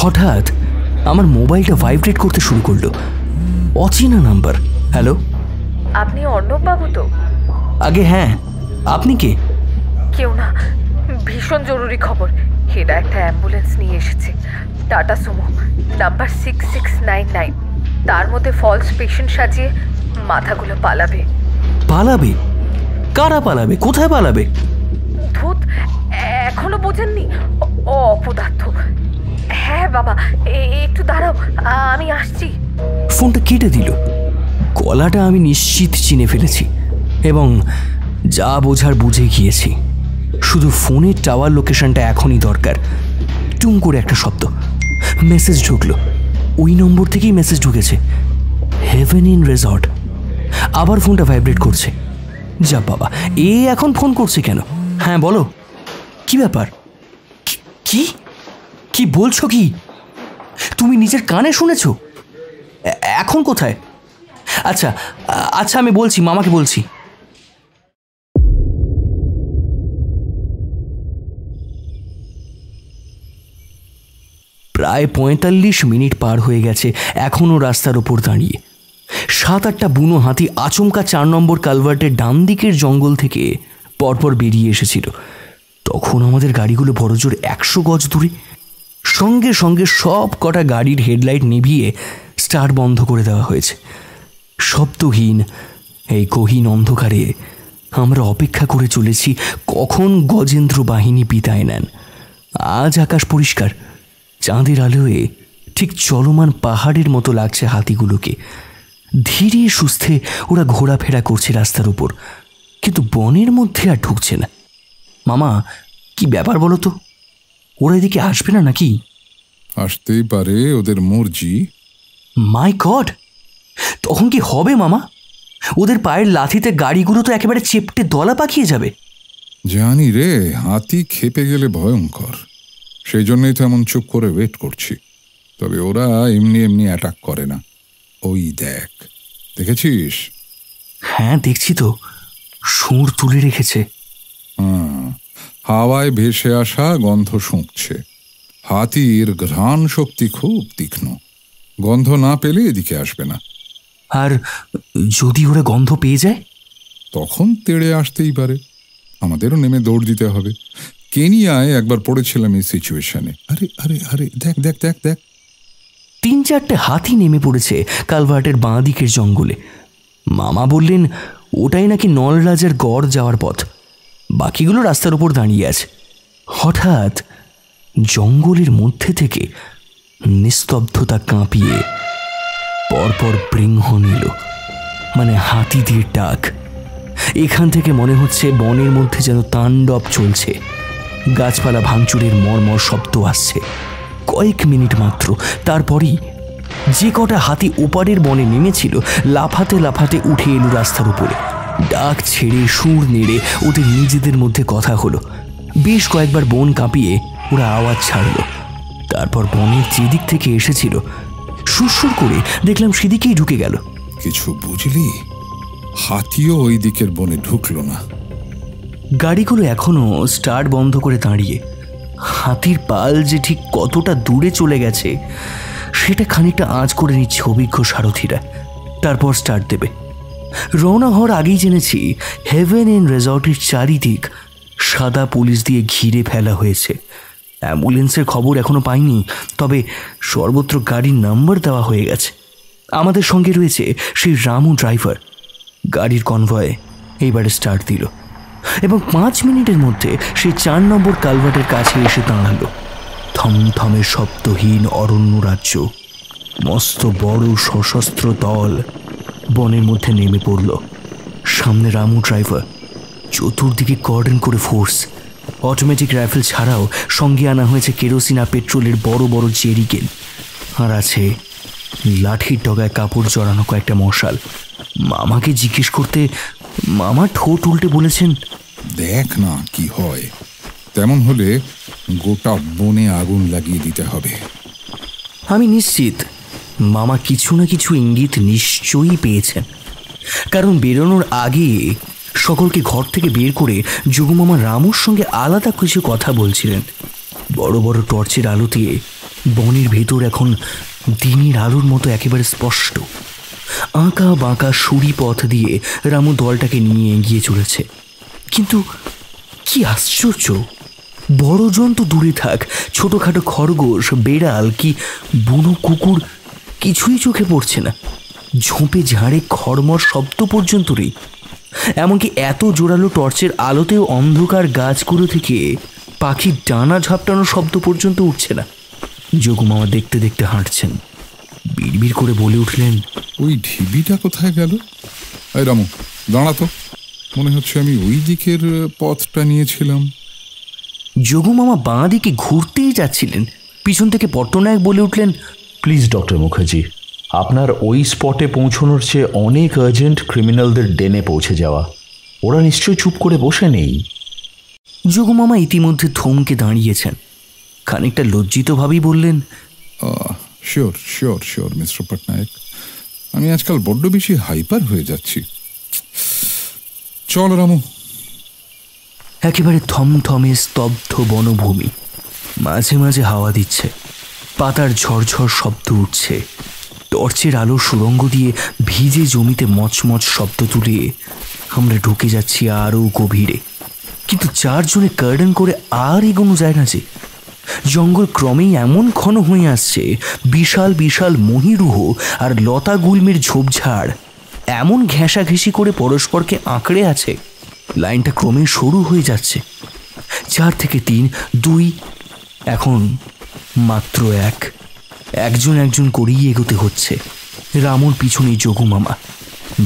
[SPEAKER 3] হঠাৎ আমার মোবাইলটা ভাইব্রেট করতে শুরু করলো। অচেনা নাম্বার। হ্যালো,
[SPEAKER 8] আপনি অর্ণব বাবু তো?
[SPEAKER 3] আগে হ্যাঁ, আপনি কে?
[SPEAKER 8] কেউ না, ভীষণ জরুরি খবর। হেরা একটা অ্যাম্বুলেন্স নিয়ে এসেছে, টাটা সুমো, নাম্বার 6699। তার মধ্যে ফলস পেশেন্ট সাজিয়ে মাথাগুলো পালাবে।
[SPEAKER 3] পালাবে? কারা পালাবে? কোথায় পালাবে?
[SPEAKER 8] ধুত, এখনো বোঝেননি? অপদার্থ। হ্যাঁ বাবা, একটু দাঁড়াও, আমি আসছি।
[SPEAKER 3] ফোনটা কেটে দিল। গলাটা আমি নিশ্চিত চিনে ফেলেছি এবং যা বোঝার বুঝে গিয়েছি। শুধু ফোনের টাওয়ার লোকেশনটা এখনই দরকার। টুম করে একটা শব্দ, মেসেজ ঢুকলো। ওই নম্বর থেকেই মেসেজ ঢুকেছে, হেভেন ইন রিসর্ট। আবার ফোনটা ভাইব্রেট করছে। যা বাবা, এ এখন ফোন করছে কেন? হ্যাঁ বলো, কি ব্যাপার? কি কি বলছো? কি তুমি নিজের কানে শুনেছো? এখন কোথায়? আচ্ছা আচ্ছা, আমি বলছি, মামাকে বলছি। প্রায় ৪৫ মিনিট পার হয়ে গেছে, এখনও রাস্তার ওপর দাঁড়িয়ে। ৭-৮টা বুনো হাতি আচমকা ৪ নম্বর কালভার্টের ডান দিকের জঙ্গল থেকে পরপর বেরিয়ে এসেছিল। তখন আমাদের গাড়িগুলো বড়জোর ১০০ গজ দূরে। সঙ্গে সঙ্গে সব কটা গাড়ির হেডলাইট নিভিয়ে স্টার্ট বন্ধ করে দেওয়া হয়েছে। শব্দহীন এই গহীন অন্ধকারে আমরা অপেক্ষা করে চলেছি কখন গজেন্দ্র বাহিনী বিদায় নেন। আজ আকাশ পরিষ্কার, চাঁদের আলোয় ঠিক চলমান পাহাড়ের মতো লাগছে হাতিগুলোকে। ধীরে সুস্থে ওরা ঘোরাফেরা করছে রাস্তার উপর, কিন্তু বনের মধ্যে আর ঢুকছে না। মামা, কি ব্যাপার বলো তো? ওরা এদিকে আসবে না নাকি?
[SPEAKER 9] আসতেই পারে, ওদের মর্জি।
[SPEAKER 3] মাই গড, তখন কি হবে মামা? ওদের পায়ের লাথিতে গাড়িগুলো তো একেবারে চেপটে দলা পাকিয়ে যাবে।
[SPEAKER 9] জানি রে, হাতি খেপে গেলে ভয়ঙ্কর। সেই জন্যই তো এমন চুপ করে ওয়েট করছি। তবে ওরা এমনি এমনি অ্যাটাক করে না। ওই দেখ, দেখেছিস
[SPEAKER 3] হ্যাঁ দেখছি তো, সুর তুলে রেখেছে।
[SPEAKER 9] হাওয়ায় ভেসে আসা গন্ধ শুঁকছে। হাতির ঘ্রাণ শক্তি খুব তীক্ষ্ণ, গন্ধ না পেলে এদিকে আসবে না।
[SPEAKER 3] আর যদি ওরা গন্ধ পেয়ে যায়
[SPEAKER 9] তখন তেড়ে আসতেই পারে, আমাদেরও নেমে দৌড় দিতে হবে। কেনিয়ায় একবার পড়েছিলাম এই সিচুয়েশনে। আরে আরে আরে দেখ দেখ দেখ দেখ,
[SPEAKER 3] 3-4টে হাতি নেমে পড়েছে কালভার্টের বাঁ দিকের জঙ্গলে। মামা বললেন ওটাই নাকি নলরাজার গড় যাওয়ার পথ, বাকিগুলো রাস্তার উপর দাঁড়িয়ে আছে। হঠাৎ জঙ্গলের মধ্যে থেকে নিস্তব্ধতা কাঁপিয়ে পরপর বৃংহন এলো, মানে হাতিদের ডাক। এখান থেকে মনে হচ্ছে বনের মধ্যে যেন তাণ্ডব চলছে। গাছপালা ভাঙচুরের মর্মর শব্দ আসছে। কয়েক মিনিট মাত্র, তারপরই যে কটা হাতি ওপারের বনে নেমেছিল লাফাতে লাফাতে উঠে এলো রাস্তার উপরে। ডাক ছেড়ে সুর নেড়ে ওদের নিজেদের মধ্যে কথা হলো। বেশ কয়েকবার বন কাঁপিয়ে ওরা আওয়াজ ছাড়লো। তারপর বনের যেদিক থেকে এসেছিল সুরসুর করে দেখলাম সেদিকেই ঢুকে গেল।
[SPEAKER 9] কিছু বুঝলি? হাতিও ওই দিকের বনে ঢুকলো না।
[SPEAKER 3] গাড়িগুলো এখনো স্টার্ট বন্ধ করে দাঁড়িয়ে। হাতির পাল যে ঠিক কতটা দূরে চলে গেছে সেটা খানিকটা আঁচ করে নিচ্ছে অভিজ্ঞ সারথীরা। তারপর স্টার্ট দেবে। রওনা হওয়ার আগেই জেনেছি হেভেন ইন রিসর্টের চারিদিক সাদা পুলিশ দিয়ে ঘিরে ফেলা হয়েছে। অ্যাম্বুলেন্সের খবর এখনো পাইনি, তবে সর্বত্র গাড়ির নাম্বার দেওয়া হয়ে গেছে। আমাদের সঙ্গে রয়েছে সেই রামু ড্রাইভার। গাড়ির কনভয়ে এইবারে স্টার্ট দিল এবং 5 মিনিটের মধ্যে সেই 4 নম্বর কালভার্টের কাছে এসে দাঁড়ালো। থমথমে শব্দহীন অরণ্য রাজ্য, মস্ত বড় সশস্ত্র দল বনের মধ্যে নেমে পড়ল। সামনে রামু ড্রাইভার, চতুর্দিকে কর্ডন করে ফোর্স। অটোমেটিক রাইফেল ছাড়াও সঙ্গে আনা হয়েছে কেরোসিন আর পেট্রোলের বড় বড় জেরিকেন, আর আছে লাঠির ডগায় কাপড় জড়ানো কয়েকটা মশাল। মামাকে জিজ্ঞেস করতে মামা ঠোঁট উল্টে বলেছেন,
[SPEAKER 9] দেখ না কি হয়, তেমন হলে গোটা বনে আগুন লাগিয়ে দিতে হবে।
[SPEAKER 3] আমি নিশ্চিত মামা কিছু না কিছু ইঙ্গিত নিশ্চয়ই পেয়েছেন, কারণ বেরোনোর আগে সকলকে ঘর থেকে বের করে যোগুমামা রামুর সঙ্গে আলাদা কিছু কথা বলছিলেন। বড় বড় টর্চের আলোতে বনের ভেতর এখন দিনের আলোর মতো একেবারে স্পষ্ট। আঁকা বাঁকা সুড়ি পথ দিয়ে রামু দলটাকে নিয়ে এগিয়ে চলেছে। কিন্তু কি আশ্চর্য, বড় জন্তু দূরে থাক, ছোটখাটো খরগোশ, বেড়াল কি বুনো কুকুর কিছুই চোখে পড়ছে না। ঝোপে ঝাড়ে খড়মড় শব্দ পর্যন্ত নেই। এমনকি এত জোরালো টর্চের আলোতেও অন্ধকার গাছগুলো থেকে পাখির ডানা ঝাপটানোর শব্দ পর্যন্ত উঠছে না। যোগুমামা দেখতে দেখতে হাঁটছেন, বিড়বিড় করে বলে উঠলেন,
[SPEAKER 9] ওই ঢিবিটা কোথায় গেল? এই রামু দাঁড়াতো, মনে হচ্ছে আমি ওই দিকের পথটা নিয়েছিলাম।
[SPEAKER 3] যোগুমামা বাঁ দিকে ঘুরতেই যাচ্ছিলেন, পিছন থেকে পট্টনায়ক বলে উঠলেন,
[SPEAKER 6] প্লিজ ডক্টর মুখার্জি, আপনার ওই স্পটে পৌঁছানোর চেয়ে অনেক আর্জেন্ট ক্রিমিনালদের ডেনে পৌঁছে যাওয়া। ওরা নিশ্চয়ই চুপ করে বসে নেই।
[SPEAKER 3] যোগুমামা ইতিমধ্যে থমকে দাঁড়িয়েছেন। খানিকটা লজ্জিতভাবেই বললেন,
[SPEAKER 9] sure sure sure mister Patnaik, আমি আজকাল বড্ড বেশি হাইপার হয়ে যাচ্ছি। চল রামু।
[SPEAKER 3] একেবারে থমথমে স্তব্ধ বনভূমি, মাঝে মাঝে হাওয়া দিচ্ছে, পাতার ঝরঝর শব্দ উঠছে। টর্চের আলো সুরঙ্গ দিয়ে ভিজে জমিতে মচমচ শব্দ তুলে আমরা ঢুকে যাচ্ছি আরও গভীরে। কিন্তু 4 জনে কার্ডন করে আর এগোনো যায় না যে। জঙ্গল ক্রমেই এমন ঘন হয়ে আসছে, বিশাল বিশাল মহিরুহ আর লতা গুল্মের ঝোপঝাড় এমন ঘেঁষাঘেঁষি করে পরস্পরকে আঁকড়ে আছে। লাইনটা ক্রমে সরু হয়ে যাচ্ছে। 4 থেকে 3, 2, এখন মাত্র 1। একজন একজন করেই এগোতে হচ্ছে। রামুর পিছনে যোগুমামা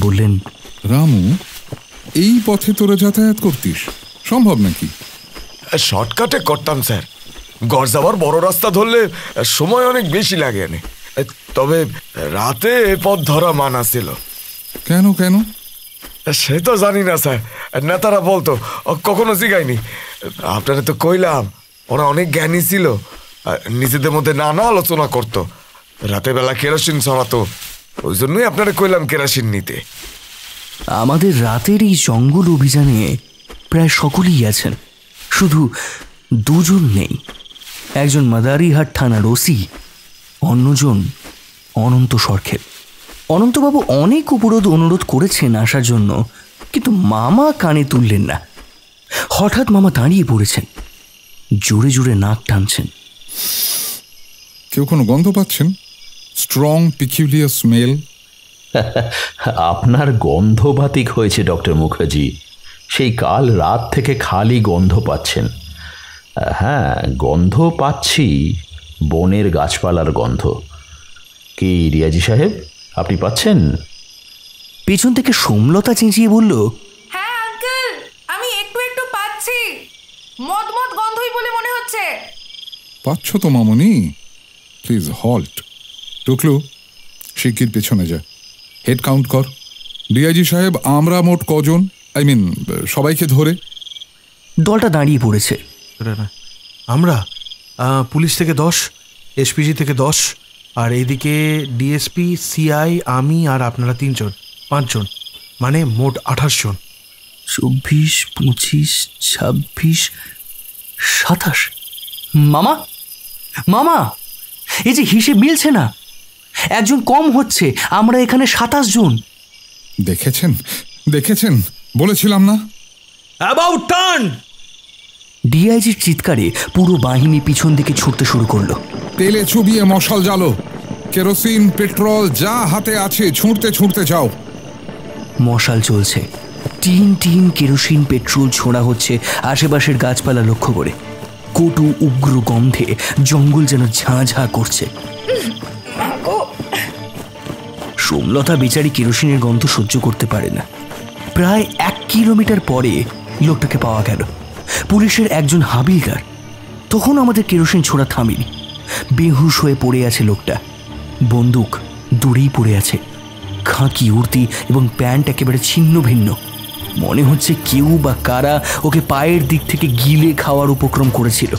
[SPEAKER 3] বললেন,
[SPEAKER 9] রামু, এই পথে তোরা যাতায়াত করতিস? সম্ভব নাকি?
[SPEAKER 15] শর্টকাটে করতাম স্যার, গড় যাবার বড় রাস্তা ধরলে সময় অনেক বেশি লাগে। তবে রাতে এ পথ ধরা মানা ছিল।
[SPEAKER 9] কেন কেন?
[SPEAKER 15] সে তো জানি না স্যার, নেতারা বলতো, কখনো জিগাইনি। আপনারা তো কইলাম ওরা অনেক জ্ঞানী ছিল, নিজেদের মধ্যে নানা আলোচনা করতো, রাতে বেলা কেরোসিন ছড়াতো, ওই জন্যই আপনারা কইলাম কেরোসিন নিতে।
[SPEAKER 3] আমাদের রাতের এই জঙ্গল অভিযানে প্রায় সকলেই আছেন, শুধু দুজন নেই। একজন মাদারিহাট থানার ওসি, অন্যজন অনন্ত সরখেল। অনন্তবাবু অনেক অনুরোধ করেছেন আসার জন্য, কিন্তু মামা কানে তুললেন না। হঠাৎ মামা দাঁড়িয়ে পড়েছেন, জোরে জোরে নাক টানছেন।
[SPEAKER 9] কেউ কোনো গন্ধ পাচ্ছেন? Strong peculiar smell?
[SPEAKER 6] আপনার গন্ধবাতিক হয়েছে ডক্টর মুখার্জি। সেই কাল রাত থেকে খালি গন্ধ পাচ্ছেন। হ্যাঁ, গন্ধ পাচ্ছি, বনের গাছপালার গন্ধ। কি রিয়াজি সাহেব, আপনি পাচ্ছেন?
[SPEAKER 3] পেছন থেকে সোমলতা চেঁচিয়ে বলল,
[SPEAKER 1] হ্যাঁ আঙ্কেল, আমি একটু একটু পাচ্ছি। মদ মদ গন্ধই বলে মনে হচ্ছে।
[SPEAKER 9] পাচ্ছ তো মামনি? Please halt. টুকলু, শিগগির পেছনে যা, হেড কাউন্ট কর। ডিআইজি সাহেব, আমরা মোট কজন, সবাইকে ধরে?
[SPEAKER 3] দলটা দাঁড়িয়ে পড়েছে।
[SPEAKER 13] আমরা পুলিশ থেকে 10, এসপিজি থেকে 10, আর এইদিকে ডিএসপি, সিআই, আমি আর আপনারা 3 জন, 5 জন, মানে মোট 28 জন।
[SPEAKER 3] 24, 25, 26, 27। মামা, মামা, এই যে হিসেব মিলছে না, একজন কম হচ্ছে। আমরা এখানে 27 জন।
[SPEAKER 9] দেখেছেন দেখেছেন, বলেছিলাম না।
[SPEAKER 13] About turn!
[SPEAKER 3] ডিআইজির চিৎকারে পুরো বাহিনী পিছন দিকে ছুটতে শুরু করলো।
[SPEAKER 9] তেলে চুবিয়ে মশাল জ্বালো, কেরোসিন, পেট্রোল যা হাতে আছে ছুঁড়তে ছুঁড়তে যাও।
[SPEAKER 3] মশাল চলছে, টিন টিন কেরোসিন পেট্রোল ছোড়া হচ্ছে আশেপাশের গাছপালা লক্ষ্য করে। কটু উগ্র গন্ধে জঙ্গল যেন ঝাঁ ঝাঁ করছে। সোমলতা বেচারি কেরোসিনের গন্ধ সহ্য করতে পারে না। প্রায় 1 কিলোমিটার পরে লোকটাকে পাওয়া গেল, পুলিশের একজন হাবিলদার। তখন আমাদের কেরোসিন ছোড়া থামেনি। বেহুশ হয়ে পড়ে আছে লোকটা, বন্দুক দূরেই পড়ে আছে, খাঁকি উড়তি এবং প্যান্ট একেবারে ছিন্ন ভিন্ন। মনে হচ্ছে কেউ বা কারা ওকে পায়ের দিক থেকে গিলে খাওয়ার উপক্রম করেছিল।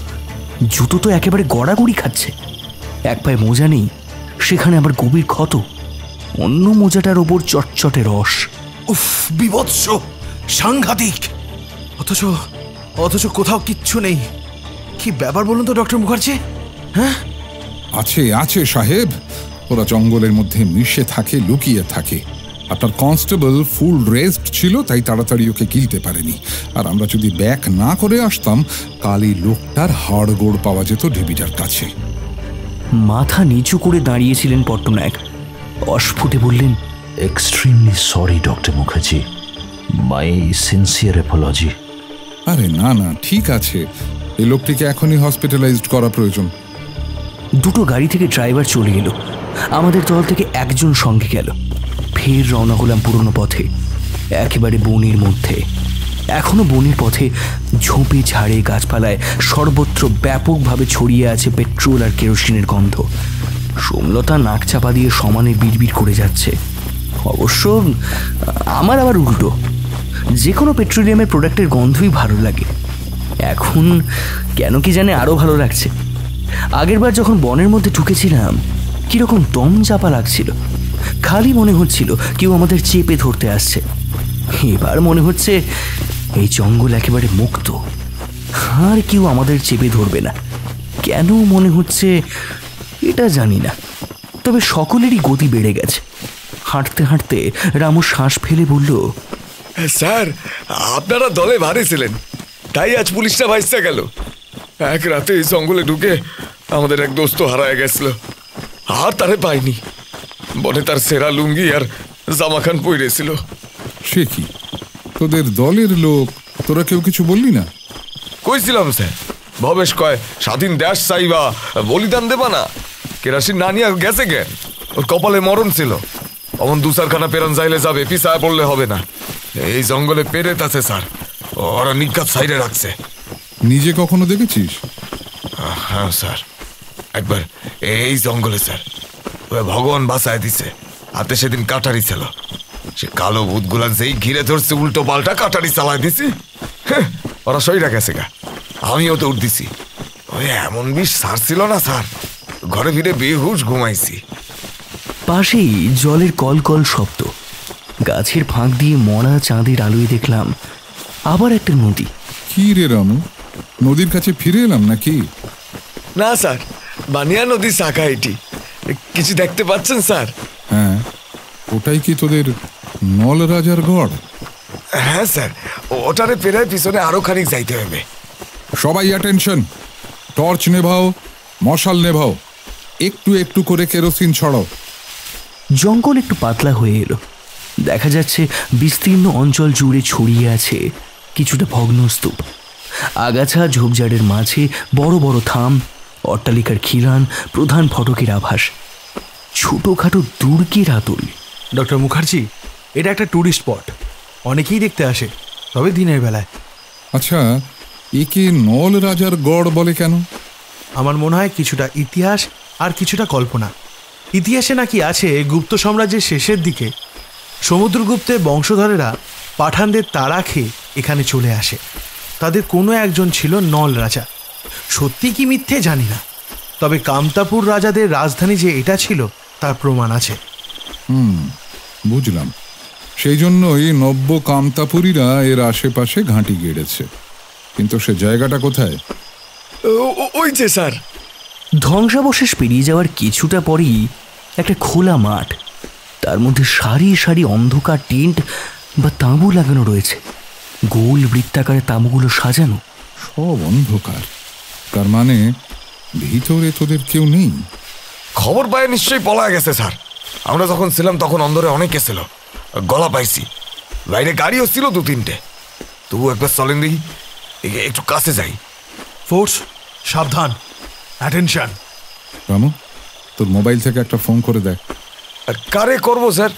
[SPEAKER 3] জুতো তো একেবারে গড়াগড়ি খাচ্ছে। এক পায়ে মোজা নেই, সেখানে আবার গভীর ক্ষত, অন্য মোজাটার ওপর চটচটে রস।
[SPEAKER 13] উফ, বিভৎস, সাংঘাতিক। অথচ কোথাও কিচ্ছু নেই। কি ব্যাপার বলুন তো ডক্টর মুখার্জি? হ্যাঁ,
[SPEAKER 9] আছে আছে সাহেব, ওরা জঙ্গলের মধ্যে মিশে থাকে, লুকিয়ে থাকে। আপনার কনস্টেবল ফুল রেস্ট ছিল, তাই তাড়াতাড়ি ওকে গিলতে পারেনি। আর আমরা যদি ব্যাক না করে আসতাম, কালই লোকটার হাড়গোড় পাওয়া যেত ঢিবিটার কাছে।
[SPEAKER 3] মাথা নিচু করে দাঁড়িয়েছিলেন পট্টনায়ক, অস্ফুটে বললেন,
[SPEAKER 6] এক্সট্রিমলি সরি ডক্টর মুখার্জি, মাই সিনসিয়ার অ্যাপোলজি।
[SPEAKER 9] আরে না না, ঠিক আছে, এই লোকটিকে এখনই হসপিটালাইজড করা প্রয়োজন।
[SPEAKER 3] 2টো গাড়ি থেকে ড্রাইভার চলে এলো, আমাদের দল থেকে একজন সঙ্গে গেল। ফের রওনা হলাম পুরনো পথে, একেবারে বনের মধ্যে। এখনো বনের পথে ঝোপে ঝাড়ে গাছপালায় সর্বত্র ব্যাপকভাবে ছড়িয়ে আছে পেট্রোল আর কেরোসিনের গন্ধ। সোমলতা নাক চাপা দিয়ে সমানে বিড়বিড় করে যাচ্ছে। অবশ্য আমার আবার উল্টো, যে কোনো পেট্রোলিয়ামের প্রোডাক্টের গন্ধই ভালো লাগে। এখন কেন কি জানে আরও ভালো লাগছে। আগেরবার যখন বনের মধ্যে ঢুকেছিলাম, কীরকম দম চাপা লাগছিল, খালি মনে হচ্ছিল কেউ আমাদের চেপে ধরতে আসছে। এবার মনে হচ্ছে এই জঙ্গল একেবারে মুক্ত, আর কেউ আমাদের চেপে ধরবে না। কেন মনে হচ্ছে এটা জানি না, তবে সকলেরই গতি বেড়ে গেছে। হাঁটতে হাঁটতে রামু শ্বাস ফেলে বলল,
[SPEAKER 15] স্যার, আপনারা দলে ভারী ছিলেন, তাই আজ পুলিশটা ভাইসা গেল। এক রাতে এই জঙ্গলে ঢুকে আমাদের এক দোস্ত হারায় গেছিল, আর তারে পাইনি। বনে তার সেরা লুঙ্গি আর জামাখান পইরেছিল।
[SPEAKER 9] সে কি, তোদের দলের লোক, তোরা কেউ কিছু বললি না?
[SPEAKER 15] কইছিলাম স্যার, ভবেশ কয় স্বাধীন দেশ চাইবা, বলিদান দেবা না। কেরাসিন না নিয়ে গেছে জ্ঞান, ওর কপালে মরণ ছিল। অমন 2-4খানা পেরান যাইলে যাবে, পিছায় পড়লে হবে না। এই জঙ্গলে পেরেত আছে স্যার, ওরা নিজ্ঞাত সাইডে রাখছে।
[SPEAKER 9] নিজে কখনো দেখেছিস?
[SPEAKER 15] হ্যাঁ স্যার, একবার এই জঙ্গলে স্যার, ভগবান বাঁচায় দিছে। হাতে সেদিন কাটারি ছিল, সে কালো ভূতগুলা যেই ঘিরে ধরছে, উল্টো পাল্টা কাটারি চালায় দিছি। ওরা সইরা গেছে গা, আমিও তো উঠ দিছি। ওই এমন বিষ ছাড়ছিল না স্যার, ঘরে ফিরে বেহুশ ঘুমাইছি।
[SPEAKER 3] পাশেই জলের কলকল শব্দ, গাছের ফাঁক দিয়ে মরা চাঁদের আলোয় দেখলাম আবার একটা নদী।
[SPEAKER 9] কি রে রামু, নদীর কাছে ফিরে এলাম নাকি?
[SPEAKER 15] না স্যার, বানিয়া নদীর শাখা এটি। কিছু দেখতে পাচ্ছেন স্যার?
[SPEAKER 9] হ্যাঁ, ওটাই কি তোদের নল রাজার গড়?
[SPEAKER 15] হ্যাঁ স্যার, ওটারে পেরায় পিছনে আরো খানিক যাইতে হবে।
[SPEAKER 9] সবাই অ্যাটেনশন, টর্চ নেভাও, মশাল নেভাও, একটু একটু করে কেরোসিন ছড়াও।
[SPEAKER 3] জঙ্গল একটু পাতলা হয়ে এলো। দেখা যাচ্ছে বিস্তীর্ণ অঞ্চল জুড়ে ছড়িয়ে আছে কিছুটা ভগ্ন স্তূপ। আগাছা ঝোপঝাড়ের মাঝে বড় বড় থাম, অট্টালিকার খিলান, প্রধান ফটকের আভাস, ছোটখাটো দুর্গের আতুল।
[SPEAKER 13] ডক্টর মুখার্জি, এটা একটা ট্যুরিস্ট স্পট, অনেকেই দেখতে আসে, তবে দিনের বেলায়।
[SPEAKER 9] আচ্ছা, একে নল রাজার গড় বলে কেন?
[SPEAKER 13] আমার মনে হয় কিছুটা ইতিহাস আর কিছুটা কল্পনা। ইতিহাসে নাকি আছে গুপ্ত সাম্রাজ্যের শেষের দিকে সমুদ্রগুপ্তের বংশধরেরা পাঠানদের তাড়া খেয়ে এখানে চলে আসে। তাদের কোনো একজন ছিল নল রাজা। সত্যি কি মিথ্যে জানি না, তবে কামতাপুর রাজাদের রাজধানী যে এটা ছিল তার প্রমাণ আছে।
[SPEAKER 9] বুঝলাম। সেই জন্যই নব্য কামতাপুরীরা এর আশেপাশে ঘাঁটি গেড়েছে। কিন্তু সে জায়গাটা কোথায়?
[SPEAKER 15] ওই যে স্যার।
[SPEAKER 3] ধ্বংসাবশেষ পেরিয়ে যাওয়ার কিছুটা পরেই একটা খোলা মাঠ, তার মধ্যে সারি সারি অন্ধকার টেন্ট বা তাঁবু লাগানো রয়েছে। গোল বৃত্তাকারে তাঁবুগুলো সাজানো,
[SPEAKER 9] সব অন্ধকার। তার মানে ভিতরে তোদের কেউ নেই?
[SPEAKER 15] খবর পায় নিশ্চয়ই পলা গেছে স্যার। আমরা যখন ছিলাম তখন অন্দরে অনেকে ছিল, গলা পাইছি। বাইরে গাড়িও ছিল 2-3টে। তবু একবার চলেন দেখি, একটু কাছে যাই।
[SPEAKER 13] ফোর্স, সাবধান, অ্যাটেনশন।
[SPEAKER 9] রামু, তোর মোবাইল থেকে একটা ফোন করে দেখ।
[SPEAKER 15] কারে করবো স্যার?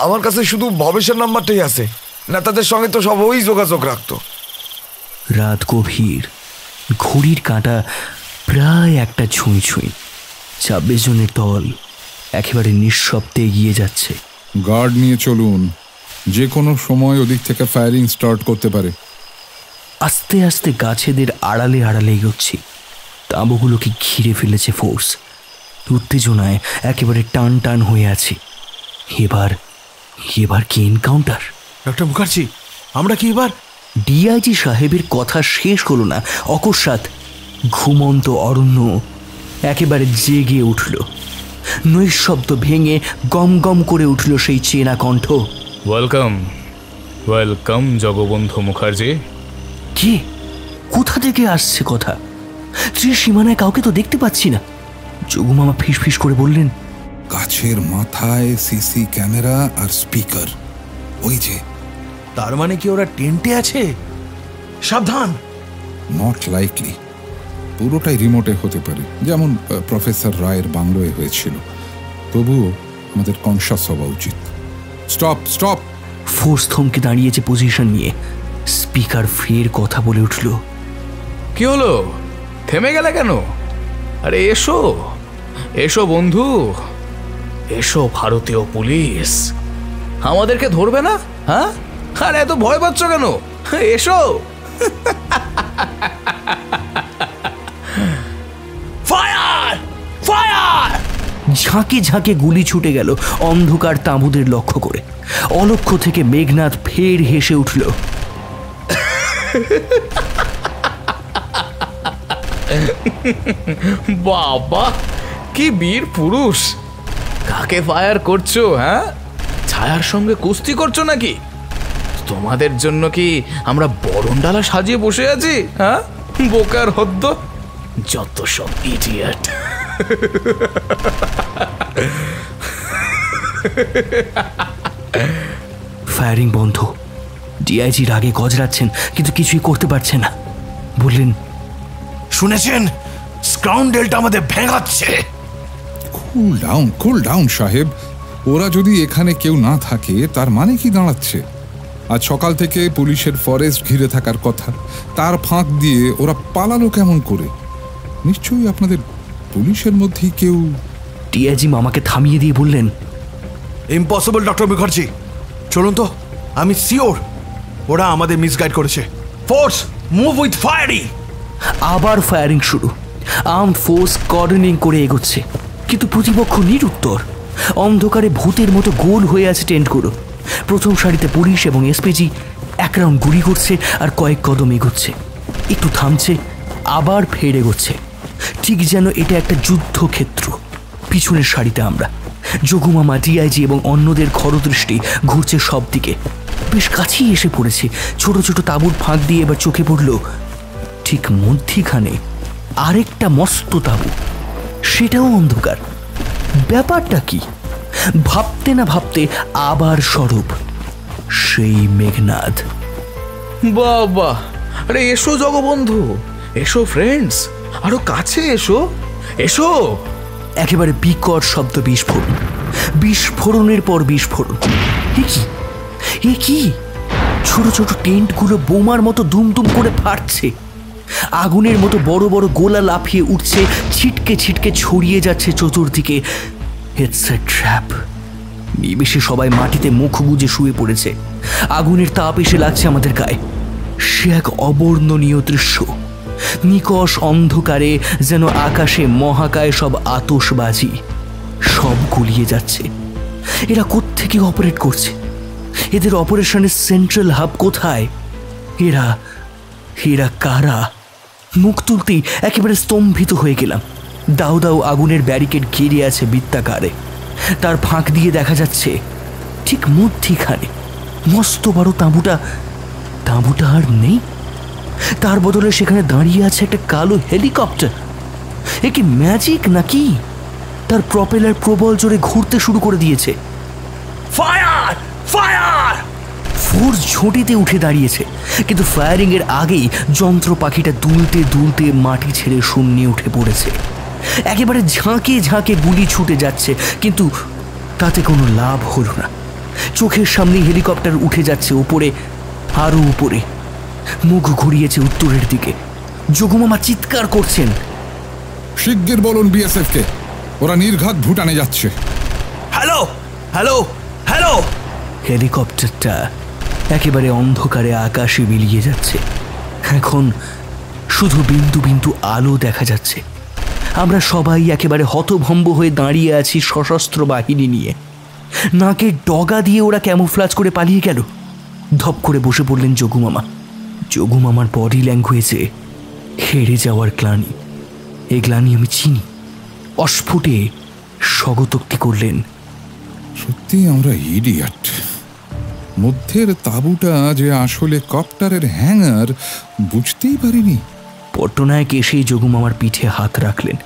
[SPEAKER 15] আমার কাছে শুধু ভবেশের নাম্বারটাই আছে। নেতাদের সঙ্গে তো সব ওই যোগাযোগ রাখতো।
[SPEAKER 3] রাত গভীর, ঘড়ির কাঁটা প্রায় একটা ছুঁই ছুঁই। 26 জনের দল একেবারে নিঃশব্দে এগিয়ে যাচ্ছে।
[SPEAKER 9] গার্ড নিয়ে চলুন, যে কোনো সময় ওদিক থেকে ফায়ারিং স্টার্ট করতে পারে।
[SPEAKER 3] আস্তে আস্তে গাছেদের আড়ালে আড়ালে এগোচ্ছি। তাঁবুগুলোকে ঘিরে ফেলেছে ফোর্স। উত্তেজনায় একেবারে টান টান হয়ে আছে। এবার কি এনকাউন্টার?
[SPEAKER 13] ডক্টর মুখার্জি, আমরা কি এবার?
[SPEAKER 3] ডিআইজি সাহেবের কথা শেষ হলো না, অকস্মাৎ ঘুমন্ত অরণ্য একেবারে জেগে উঠল। নৈশব্দ ভেঙে গম গম করে উঠল সেই চেনা কণ্ঠ।
[SPEAKER 12] Welcome, welcome Jagabandhu Mukherjee.
[SPEAKER 3] কি? কোথা থেকে আসছে কথা? ত্রিসীমানায় কাউকে তো দেখতে পাচ্ছি না। যোগুমামা ফিস ফিস করে বললেন,
[SPEAKER 9] গাছের মাথায় সিসি ক্যামেরা আর স্পিকার। ওই যে।
[SPEAKER 13] তার মানে কি ওরা টেন্টে আছে? সাবধান।
[SPEAKER 9] Not likely. পুরোটাই রিমোটে হতে পারে, যেমন প্রফেসর রায়ের বাংলোয় হয়েছিল। তবুও আমাদের কনসাস হওয়া উচিত। Stop, stop.
[SPEAKER 3] ফোর্স থমকে দাঁড়িয়েছে পজিশন নিয়ে। স্পিকার ফের কথা বলে উঠল।
[SPEAKER 12] কি হলো, থেমে গেলে কেন? আরে এসো এসো বন্ধু, এসো ভারতীয় পুলিশ। আমাদেরকে ধরবে না? হ্যাঁ, আরে এত ভয় পাচ্ছ কেন? এসো।
[SPEAKER 3] Fire, fire! ঝাঁকে ঝাঁকে গুলি ছুটে গেল অন্ধকার তাঁবুদের লক্ষ্য করে। অলক্ষ্য থেকে মেঘনাথ ফের হেসে উঠল।
[SPEAKER 12] বাবা, কি বীর পুরুষ! কাকে ফায়ার করছো? হ্যাঁ, ছায়ার সঙ্গে কুস্তি করছো নাকি? তোমাদের জন্য কি আমরা বরণডালা সাজিয়ে বসে আছি? হ্যাঁ, বোকার হদ্দ, যত সব ইডিয়েট।
[SPEAKER 3] ফায়ারিং বন্ধ। ডিআইজি রাগে গজরাচ্ছেন, কিন্তু কিছুই করতে পারছে না। বললেন,
[SPEAKER 13] শুনেছেন, স্কাউন্ডেলটা আমাদের ভেঙাচ্ছে।
[SPEAKER 9] কুল ডাউন, কুল ডাউন সাহেব। ওরা যদি এখানে কেউ না থাকে তার মানে কি দাঁড়াচ্ছে? আজ সকাল থেকে পুলিশের ফরেস্ট ঘিরে থাকার কথা, তার ফাঁক দিয়ে ওরা পালালো কেমন করে? নিশ্চয়ই আপনাদের পুলিশের মধ্যেই কেউ।
[SPEAKER 3] ডিআইজি মামাকে থামিয়ে দিয়ে বললেন,
[SPEAKER 13] ইম্পসিবল ডক্টর মুখার্জি, চলুন তো, আমি শিওর ওরা আমাদের মিসগাইড করেছে। Force, move with firing.
[SPEAKER 3] আবার ফায়ারিং শুরু। আর্মড ফোর্স কর্ডনিং করে এগোচ্ছে, কিন্তু প্রতিপক্ষ নিরুত্তর। অন্ধকারে ভূতের মতো গোল হয়ে আছে টেন্টগুলো। প্রথম সারিতে পুলিশ এবং এসপিজি এক রাউন্ড গুলি করছে আর কয়েক কদম এগোচ্ছে, একটু থামছে, আবার ফের এগোচ্ছে, ঠিক যেন এটা একটা যুদ্ধক্ষেত্র। পিছনের সারিতে আমরা, যোগুমামা, ডিআইজি এবং অন্যদের খরদৃষ্টি ঘুরছে সব দিকে। বেশ কাছেই এসে পড়েছে। ছোট ছোট তাঁবুর ফাঁক দিয়ে এবার চোখে পড়ল ঠিক মধ্যিখানে আরেকটা মস্ত তাঁবু, সেটাও অন্ধকার। ব্যাপারটা কি? ভাবতে না ভাবতে আবার স্বরূপ, সেই মেঘনাদ।
[SPEAKER 12] বাবা, আরে এসো জগবন্ধু, এসো ফ্রেন্ডস, আরো কাছে এসো, এসো।
[SPEAKER 3] একেবারে বিকট শব্দ, বিস্ফোরণ, বিস্ফোরণের পর বিস্ফোরণ। এ কি? ছোট ছোট টেন্টগুলো বোমার মতো দুমদুম করে ফাটছে, আগুনের মতো বড় বড় গোলা লাফিয়ে উঠছে, ছিটকে ছিটকে ছড়িয়ে যাচ্ছে চতুর্দিকে। It's a trap. নিমেষে সবাই মাটিতে মুখ গুজে শুয়ে পড়েছে। আগুনের তাপ এসে লাগছে আমাদের গায়ে। সে এক অবর্ণনীয় দৃশ্য। নিকষ অন্ধকারে যেন আকাশে মহাকায় সব আতশবাজি, সব গলিয়ে যাচ্ছে। এরা কোত্থেকে অপারেট করছে? এদের অপারেশনের সেন্ট্রাল হাব কোথায়? এরা কারা? মুখ তুলতেই একেবারে স্তম্ভিত হয়ে গেলাম। দাউ দাউ আগুনের ব্যারিকেড ঘিরে আছে বৃত্তাকারে। তার ফাঁক দিয়ে দেখা যাচ্ছে ঠিক মধ্যিখানে মস্ত বড় তাঁবুটা আর নেই। তার বদলে সেখানে দাঁড়িয়ে আছে একটা কালো হেলিকপ্টার। এ কি ম্যাজিক নাকি? তার প্রপেলার প্রবল জোরে ঘুরতে শুরু করে দিয়েছে। ফায়ার! ফায়ার! ফোর্স ঝুঁটিতে উঠে দাঁড়িয়েছে, কিন্তু ফায়ারিং এর আগেই যন্ত্র পাখিটা দুলতে দুলতে মাটি ছেড়ে শূন্যে উঠে পড়েছে। একেবারে ঝাঁকে ঝাঁকে গুলি ছুটে যাচ্ছে, কিন্তু তাতে কোনো লাভ হলো না। চোখের সামনে হেলিকপ্টার উঠে যাচ্ছে উপরে, আরো উপরে। মুখ ঘুরিয়েছে উত্তরের দিকে। যোগুমামা চিৎকার করছেন,
[SPEAKER 9] শিগগির বলুন বিএসএফ কে, ওরা নির্ঘাত ভুটানে যাচ্ছে।
[SPEAKER 13] Hello hello hello.
[SPEAKER 3] হেলিকপ্টারটা একেবারে অন্ধকারে আকাশে মিলিয়ে যাচ্ছে। এখন শুধু বিন্দু বিন্দু আলো দেখা যাচ্ছে। আমরা সবাই একেবারে হতভম্ব হয়ে দাঁড়িয়ে আছি সশস্ত্র বাহিনী নিয়ে। নাকের ডগা দিয়ে ওরা ক্যামোফ্লাজ করে পালিয়ে গেল। ধপ করে বসে পড়লেন যোগুমামা। যোগুমামার বডি ল্যাঙ্গুয়েজে হেরে যাওয়ার গ্লানি। এই গ্লানি আমি চিনি। অস্ফুটে স্বগতোক্তি করলেন,
[SPEAKER 9] সত্যি আমরা ইডিয়ট। মধ্যের তাঁবুটা যে আসলে কপ্টারের হ্যাঙ্গার বুঝতেই পারিনি।
[SPEAKER 3] পট্টনায়ক এসেই যোগুমামার পিঠে হাত রাখলেন।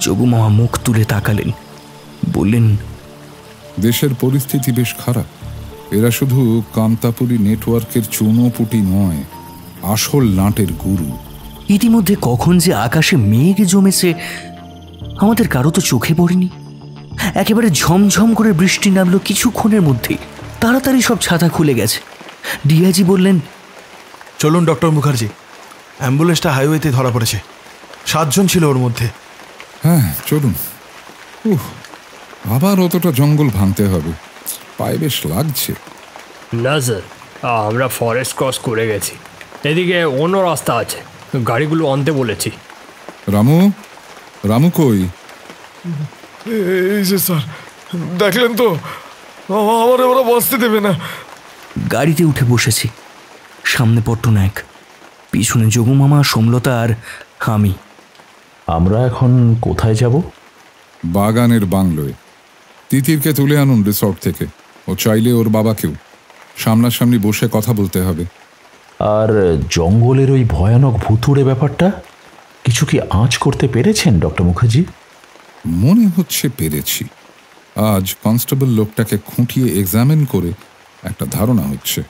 [SPEAKER 3] যোগুমামা মুখ তুলে তাকালেন, বললেন,
[SPEAKER 9] দেশের পরিস্থিতি বেশ খারাপ। এরা শুধু কামতাপুরি নেটওয়ার্কের চুনোপুটি নয়, আসল নাটের গুরু।
[SPEAKER 3] ইতিমধ্যে কখন যে আকাশে মেঘ জমেছে আমাদের কারো তো চোখে পড়েনি। একেবারে ঝমঝম করে বৃষ্টি নামলো কিছুক্ষণের মধ্যেই। তাড়াতাড়ি সব ছাতা খুলে গেছে। ডিআইজি বললেন,
[SPEAKER 13] চলুন ডক্টর মুখার্জি, অ্যাম্বুলেন্সটা হাইওয়েতে ধরা পড়েছে। 7 জন ছিল ওর মধ্যে।
[SPEAKER 9] হ্যাঁ চলুন। আবার অতটা জঙ্গল ভাঙতে হবে, পায়ে বেশ লাগছে।
[SPEAKER 7] না স্যার, আমরা ফরেস্ট ক্রস করে গেছি। এদিকে অন্য রাস্তা আছে, গাড়িগুলো আনতে বলেছি।
[SPEAKER 9] রামু কই?
[SPEAKER 16] এই যে স্যার, দেখলেন তো, আমার ওরা বসতে দেবে না।
[SPEAKER 3] গাড়িতে উঠে বসেছি। সামনে পট্টনায়ক, পিছনে যোগুমামা, সোমলতা আর আমি।
[SPEAKER 6] আমরা এখন কোথায় যাব?
[SPEAKER 9] বাগানের বাংলোয়। তিতিরকে তুলে আনুন রিসর্ট থেকে। ও চাইলে ওর বাবাকেও। সামনাসামনি বসে কথা বলতে হবে।
[SPEAKER 6] আর জঙ্গলের ওই ভয়ানক ভুতুড়ে ব্যাপারটা কিছু কি আঁচ করতে পেরেছেন ডক্টর মুখার্জি?
[SPEAKER 9] মনে হচ্ছে পেরেছি। আজ কনস্টেবল লোকটাকে খুঁটিয়ে এক্সামিন করে একটা ধারণা হচ্ছে।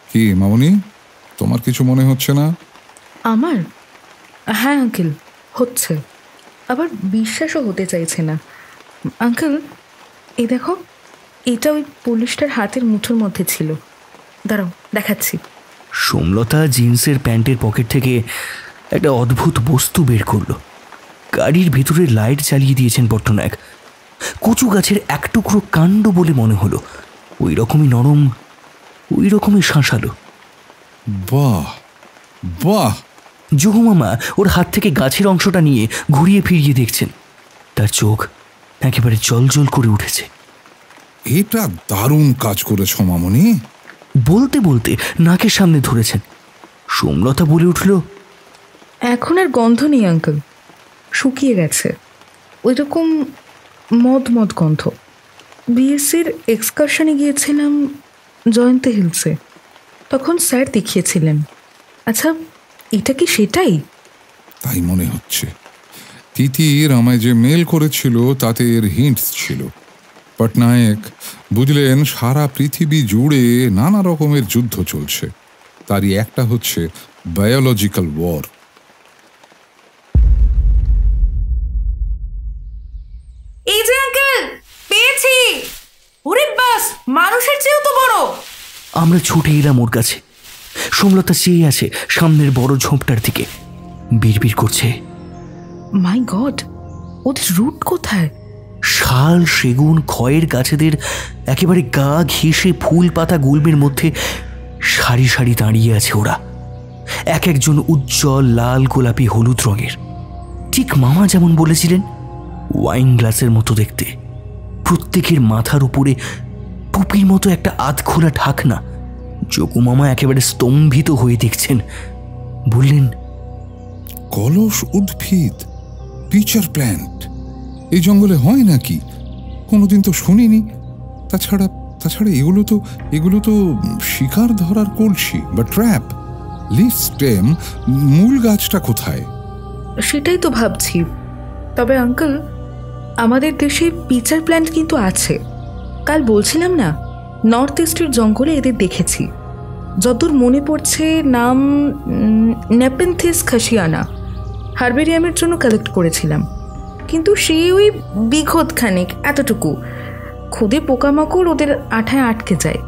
[SPEAKER 9] কি মামনি, তোমার কিছু মনে হচ্ছে না?
[SPEAKER 1] আমার? হ্যাঁ আঙ্কেল, হচ্ছে। আবার বিশ্বাসও হতে চাইছে না। আঙ্কেল, এই দেখো, এটা ওই পুলিশটার হাতের মুঠোর মধ্যে ছিল। দাঁড়াও, দেখাচ্ছি।
[SPEAKER 3] সোমলতা জিন্সের প্যান্টের পকেট থেকে একটা অদ্ভুত বস্তু বের করলো। গাড়ির ভিতরে লাইট জ্বালিয়ে দিয়েছেন পট্টনায়ক। কচু গাছের এক টুকরো কাণ্ড বলে মনে হলো। ওই রকমই নরম, ওই রকমই শাঁসালো।
[SPEAKER 9] বাহ বাহ।
[SPEAKER 3] যোগুমামা ওর হাত থেকে গাছের অংশটা নিয়ে ঘুরিয়ে ফিরিয়ে দেখছেন। তার চোখ একেবারে জল জল করে উঠেছে।
[SPEAKER 9] এটা দারুণ কাজ করেছ মামনি।
[SPEAKER 3] বলতে বলতে নাকের সামনে ধরেছেন। সোমলতা বলে উঠল,
[SPEAKER 1] এখন আর গন্ধ নেই আঙ্কেল, শুকিয়ে গেছে। ওই রকম মদ মদ গন্ধ। বিএসসির এক্সকারশনে গিয়েছিলাম জয়ন্তী হিলসে, তখন স্যার দেখিয়েছিলেন। আচ্ছা, এটা কি সেটাই?
[SPEAKER 9] তাই মনে হচ্ছে। তিতির আমায় যে মেল করেছিল তাতে এর হিন্টস ছিল। পটনায়ক বুঝলেন সারা পৃথিবী জুড়ে নানা রকমের যুদ্ধ চলছে, তারই একটা হচ্ছে বায়োলজিক্যাল ওয়ার।
[SPEAKER 1] এই যে আঙ্কেল, পেয়েছি। ওরে বাস, মানুষের চেয়েও তো বড়।
[SPEAKER 3] আমরা ছুটে এলাম ওর কাছে। সোমলতা চেয়ে আছে সামনের বড় ঝোপটার দিকে, বিড়বিড় করছে,
[SPEAKER 1] মাই গড, ওদের রুট কোথায়?
[SPEAKER 3] শাল, সেগুন, খয়ের গাছেদের একেবারে গা ঘেঁষে ফুল পাতা গুল্মের মধ্যে সারি সারি দাঁড়িয়ে আছে ওরা। এক একজন উজ্জ্বল লাল, গোলাপি, হলুদ রঙের, ঠিক মামা যেমন বলেছিলেন, ওয়াইন গ্লাসের মতো দেখতে। প্রত্যেকের মাথার উপরে টুপির মতো একটা আধখোলা ঢাকনা। যোগু মামা একেবারে স্তম্ভিত হয়ে দেখছেন। বললেন,
[SPEAKER 9] কলস উদ্ভিদ, পিচার প্ল্যান্ট এই জঙ্গলে হয় নাকি? কোনোদিন তো শুনিনি। তাছাড়া এগুলো তো শিকার ধরার কলসি বা ট্র্যাপ। লিফ স্টেম, মূল গাছটা কোথায়?
[SPEAKER 1] সেটাই তো ভাবছি। তবে আঙ্কেল, আমাদের দেশে পিচার প্ল্যান্ট কিন্তু আছে। কাল বলছিলাম না, নর্থ ইস্টের জঙ্গলে এদের দেখেছি। যতদূর মনে পড়ছে নাম নেপেন্থিস খাসিয়ানা। হার্বেরিয়ামের জন্য কালেক্ট করেছিলাম, কিন্তু সে ওই বিঘত খানিক এতটুকু। খুদে পোকামাকড় ওদের আঠায় আটকে যায়।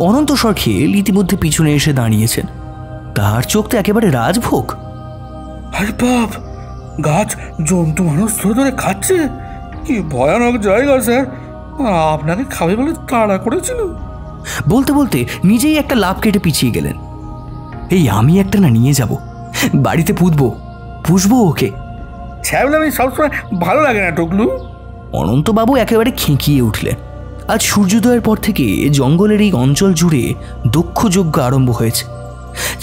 [SPEAKER 3] অনন্ত সরখেল ইতিমধ্যে পিছনে এসে দাঁড়িয়েছেন। তার চোখ তো একেবারে রাজভোগ।
[SPEAKER 5] আরে বাপ, গাছ জন্তু মানুষ ধরে ধরে খাচ্ছে। কি ভয়ানক জায়গা স্যার। আপনাকে খাবে বলে তাড়া করেছিল।
[SPEAKER 3] বলতে বলতে নিজেই একটা লাভ কেটে পিছিয়ে গেলেন। এই আমি একটা না নিয়ে যাব, বাড়িতে পুষবো ওকে।
[SPEAKER 5] ছ্যাবলামি সবসময় ভালো লাগে না টুকলু।
[SPEAKER 3] অনন্তবাবু একেবারে খেঁকিয়ে উঠলেন। আজ সূর্যোদয়ের পর থেকে জঙ্গলের এই অঞ্চল জুড়ে দক্ষযজ্ঞ আরম্ভ হয়েছে।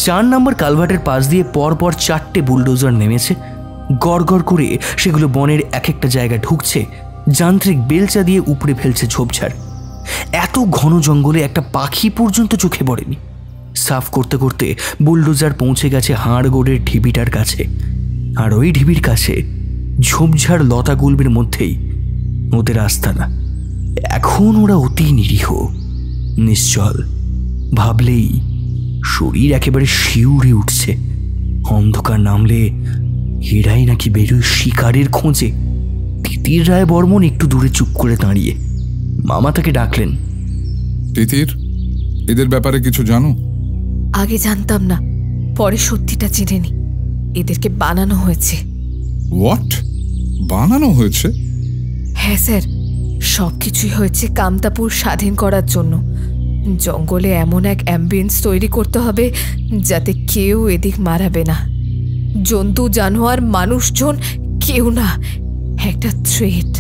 [SPEAKER 3] 4 নম্বর কালভার্টের পাশ দিয়ে পরপর 4টে বুলডোজার নেমেছে। গড় গড় করে সেগুলো বনের এক একটা জায়গা ঢুকছে, যান্ত্রিক বেলচা দিয়ে উপড়ে ফেলছে ঝোপঝাড়। এত ঘন জঙ্গলে একটা পাখি পর্যন্ত চোখে পড়েনি। সাফ করতে করতে বুলডোজার পৌঁছে গেছে হাড়গোড়ের ঢিবিটার কাছে। আর ওই ঢিবির কাছে ঝোপঝাড় লতাগুল্মের মধ্যেই ওদের আস্তানা। এখন ওরা অতি নিরীহ, নিশ্চল। ভাবলেই শরীর একেবারে শিউরে উঠছে। অন্ধকার নামলে এরাই নাকি বেরোয় শিকারের খোঁজে। তিতির রায় বর্মন একটু দূরে চুপ করে দাঁড়িয়ে। মামা তাকে ডাকলেন,
[SPEAKER 9] তিতির, এদের ব্যাপারে কিছু জানো?
[SPEAKER 8] আগে জানতাম না, পরে সত্যিটা জেনে নি। এদেরকে বানানো হয়েছে।
[SPEAKER 9] হোয়াট? বানানো হয়েছে?
[SPEAKER 8] হ্যাঁ স্যার, সবকিছুই হয়েছে কামতাপুর স্বাধীন করার জন্য। জঙ্গলে এমন এক অ্যাম্বিয়েন্স তৈরি করতে হবে যাতে কেউ এদিক মারাবে না। জন্তু, জানোয়ার, মানুষজন কেউ না, একটা থ্রেট।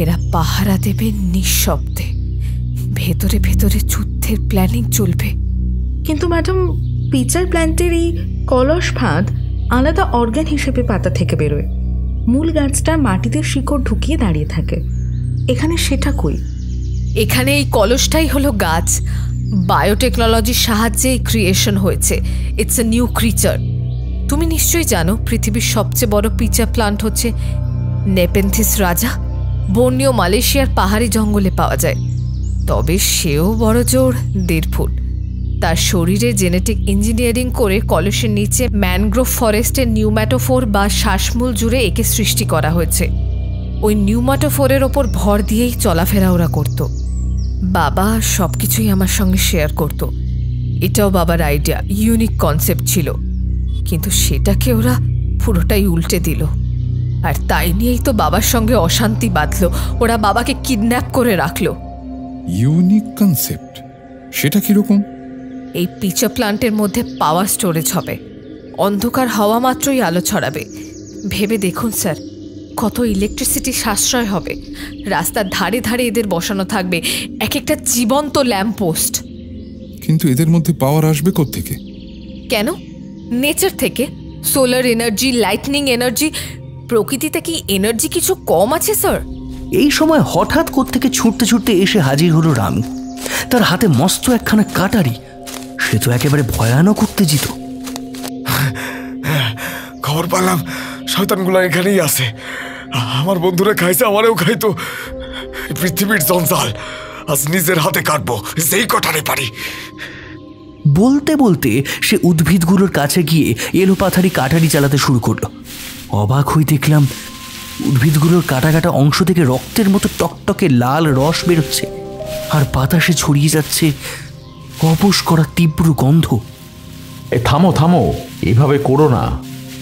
[SPEAKER 8] এরা পাহারা দেবে নিঃশব্দে। ভেতরে ভেতরে যুদ্ধের প্ল্যানিং চলবে।
[SPEAKER 1] কিন্তু ম্যাডাম, পিচার প্ল্যান্টের এই কলস ফাঁদ আলাদা অর্গান হিসেবে পাতা থেকে বেরোয়। মূল গাছটা মাটিতে শিকড় ঢুকিয়ে দাঁড়িয়ে থাকে। এখানে সেটা কই?
[SPEAKER 8] এখানে এই কলসটাই হলো গাছ। বায়োটেকনোলজির সাহায্যে এই ক্রিয়েশন হয়েছে। It's a new creature. তুমি নিশ্চয়ই জানো পৃথিবীর সবচেয়ে বড় পিচার প্লান্ট হচ্ছে নেপেন্থিস রাজা। বর্নিও মালয়েশিয়ার পাহাড়ি জঙ্গলে পাওয়া যায়। তবে সেও বড় জোর 1.5 ফুট। তার শরীরে জেনেটিক ইঞ্জিনিয়ারিং করে কলসের নিচে ম্যানগ্রোভ ফরেস্টের নিউম্যাটোফোর বা শ্বাসমূল জুড়ে একে সৃষ্টি করা হয়েছে। ওই নিউম্যাটোফোরের ওপর ভর দিয়েই চলাফেরা ওরা করত। বাবা সবকিছুই আমার সঙ্গে শেয়ার করত। এটাও বাবার আইডিয়া, ইউনিক কনসেপ্ট ছিল, কিন্তু সেটাকে ওরা পুরোটাই উল্টে দিল। আর তাই নিয়েই তো বাবার সঙ্গে অশান্তি বাঁধলো। ওরা বাবাকে কিডন্যাপ করে রাখলো।
[SPEAKER 9] Unique concept? সেটা কিরকম?
[SPEAKER 8] এই পিচার প্লান্টের মধ্যে পাওয়ার স্টোরেজ হবে। অন্ধকার হওয়া মাত্রই আলো ছড়াবে। ভেবে দেখুন স্যার, কত ইলেকট্রিসিটি সাশ্রয় হবে। রাস্তার ধারে ধারে এদের বসানো থাকবে এক একটা জীবন্ত ল্যাম্পপোস্ট।
[SPEAKER 9] কিন্তু এদের মধ্যে পাওয়ার আসবে কোত্থেকে?
[SPEAKER 8] কেন? নেচার থেকে। Solar energy, lightning energy. প্রকৃতিতে কি এনার্জি কিছু কম আছে স্যার?
[SPEAKER 3] এই সময় হঠাৎ কোত্থেকে ছুটতে ছুটতে এসে হাজির হলো রামু। তার হাতে মস্ত একখানা কাটারি। সে তো একেবারে ভয়ানক উত্তেজিত।
[SPEAKER 16] খবর পেলাম শয়তানগুলো এখানেই আছে। আমার বন্ধুরা খাইছে, আমারও খাইতো। পৃথিবীর জঞ্জাল আজ নিজের হাতে কাটবো, যেই কটারে পারি।
[SPEAKER 3] বলতে বলতে সে উদ্ভিদগুলোর কাছে গিয়ে এলোপাথারি কাটারি চালাতে শুরু করলো। অবাক হয়ে দেখলাম উদ্ভিদগুলোর কাটা কাটা অংশ থেকে রক্তের মতো টকটকে লাল রস বেরোচ্ছে, আর বাতাসে ছড়িয়ে যাচ্ছে অবশ করা তীব্র গন্ধ।
[SPEAKER 6] থামো থামো, এইভাবে করো না।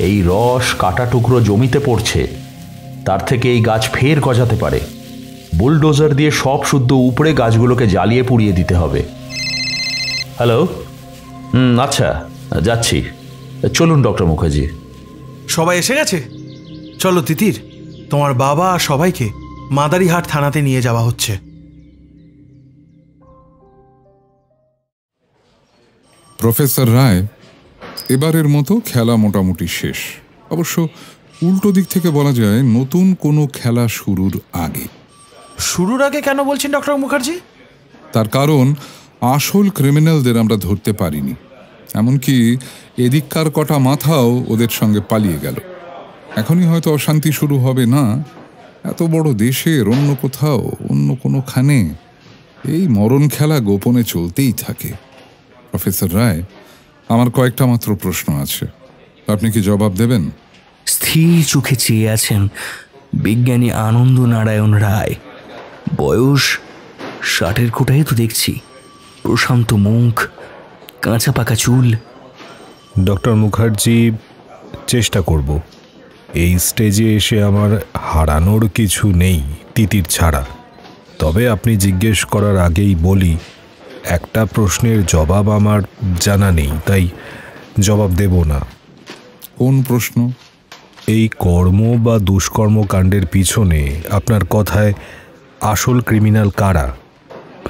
[SPEAKER 6] এই রস কাটা টুকরো জমিতে পড়ছে, তার থেকে এই গাছ ফের গজাতে পারে। বুলডোজার দিয়ে সব শুদ্ধ উপরে গাছগুলোকে জ্বালিয়ে পুড়িয়ে দিতে হবে। হ্যালো, আচ্ছা যাচ্ছি। চলুন ডক্টর মুখার্জি।
[SPEAKER 13] সবাই এসে গেছে? চলো তিতির, তোমার বাবা আর সবাইকে মাদারিহাট থানাতে নিয়ে যাওয়া হচ্ছে।
[SPEAKER 9] প্রফেসর রায়, এবারের মতো খেলা মোটামুটি শেষ। অবশ্য উল্টো দিক থেকে বলা যায় নতুন কোনো খেলা শুরুর আগে।
[SPEAKER 13] শুরুর আগে কেন বলছেন ডক্টর মুখার্জি?
[SPEAKER 9] তার কারণ আসল ক্রিমিনালদের আমরা ধরতে পারিনি। এমনকি এদিককার কটা মাথাও ওদের সঙ্গে পালিয়ে গেল। এখনই হয়তো অশান্তি শুরু হবে না। এত বড় দেশের অন্য কোথাও, অন্য কোনোখানে এই মরণ খেলা গোপনে চলতেই থাকে। প্রফেসর রায়, আমার কয়েকটা মাত্র প্রশ্ন আছে, আপনি কি জবাব দেবেন?
[SPEAKER 3] স্থির চোখে চেয়ে আছেন বিজ্ঞানী আনন্দ নারায়ণ রায়। বয়স 60-এর কোটায় তো দেখছি। প্রশান্ত মুখ, কাঁচা পাকা চুল।
[SPEAKER 11] ডক্টর মুখার্জি, চেষ্টা করব। এই স্টেজে এসে আমার হারানোর কিছু নেই তিতির ছাড়া। তবে আপনি জিজ্ঞেস করার আগেই বলি, একটা প্রশ্নের জবাব আমার জানা নেই, তাই জবাব দেব না।
[SPEAKER 9] কোন প্রশ্ন?
[SPEAKER 11] এই কর্ম বা দুষ্কর্মকাণ্ডের পিছনে আপনার কথায় আসল ক্রিমিনাল কারা?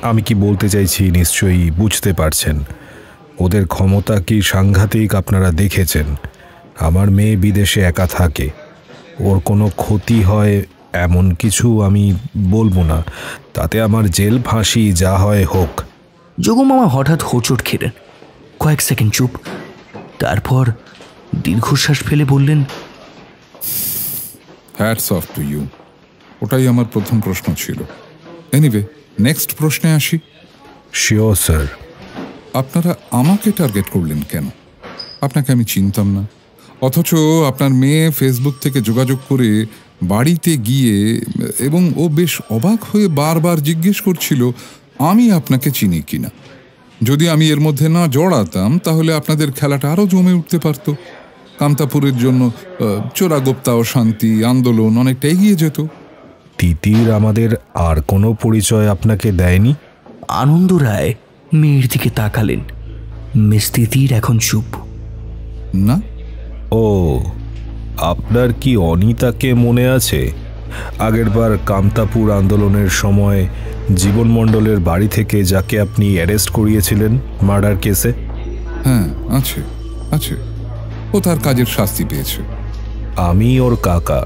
[SPEAKER 11] আমি কি বলতে চাইছি নিশ্চয়ই বুঝতে পারছেন। ওদের ক্ষমতা কি সাংঘাতিক আপনারা দেখেছেন। আমার মেয়ে বিদেশে একা থাকে, ওর কোনো ক্ষতি হয় এমন কিছু আমি বলবো না। তাতে আমার জেল, ফাঁসি যা হয় হোক।
[SPEAKER 3] যোগমামা হঠাৎ হোঁচট খেলেন। কয়েক সেকেন্ড চুপ, তারপর দীর্ঘশ্বাস ফেলে বললেন,
[SPEAKER 9] হ্যাটস অফ টু ইউ। ওটাই আমার প্রথম প্রশ্ন ছিল। এনিওয়ে, নেক্সট প্রশ্নে আসি।
[SPEAKER 11] Sure sir.
[SPEAKER 9] আপনারা আমাকে টার্গেট করলেন কেন? আপনাকে আমি চিনতাম না, অথচ আপনার মেয়ে ফেসবুক থেকে যোগাযোগ করে বাড়িতে গিয়ে, এবং ও বেশ অবাক হয়ে বারবার জিজ্ঞেস করছিল আমি আপনাকে চিনি কিনা। যদি আমি এর মধ্যে না জড়াতাম তাহলে আপনাদের খেলাটা আরও জমে উঠতে পারত। কামতাপুরের জন্য চোরাগোপ্তা অশান্তি আন্দোলন অনেকটা এগিয়ে যেত।
[SPEAKER 11] তিতির আমাদের আর কোনো পরিচয় আপনাকে দেয়নি?
[SPEAKER 3] আনন্দ রায় মেয়ের দিকে তাকালেন। মিস তিতির এখন চুপ।
[SPEAKER 9] না।
[SPEAKER 11] ও, আপনার কি অনিতাকে মনে আছে? আগেরবার কামতাপুর আন্দোলনের সময় জীবন মণ্ডলের বাড়ি থেকে যাকে আপনি অ্যারেস্ট করিয়েছিলেন মার্ডার কেসে?
[SPEAKER 9] হ্যাঁ, আছে আছে। ও তার কাজের শাস্তি পেয়েছে।
[SPEAKER 11] আমি ওর কাকা,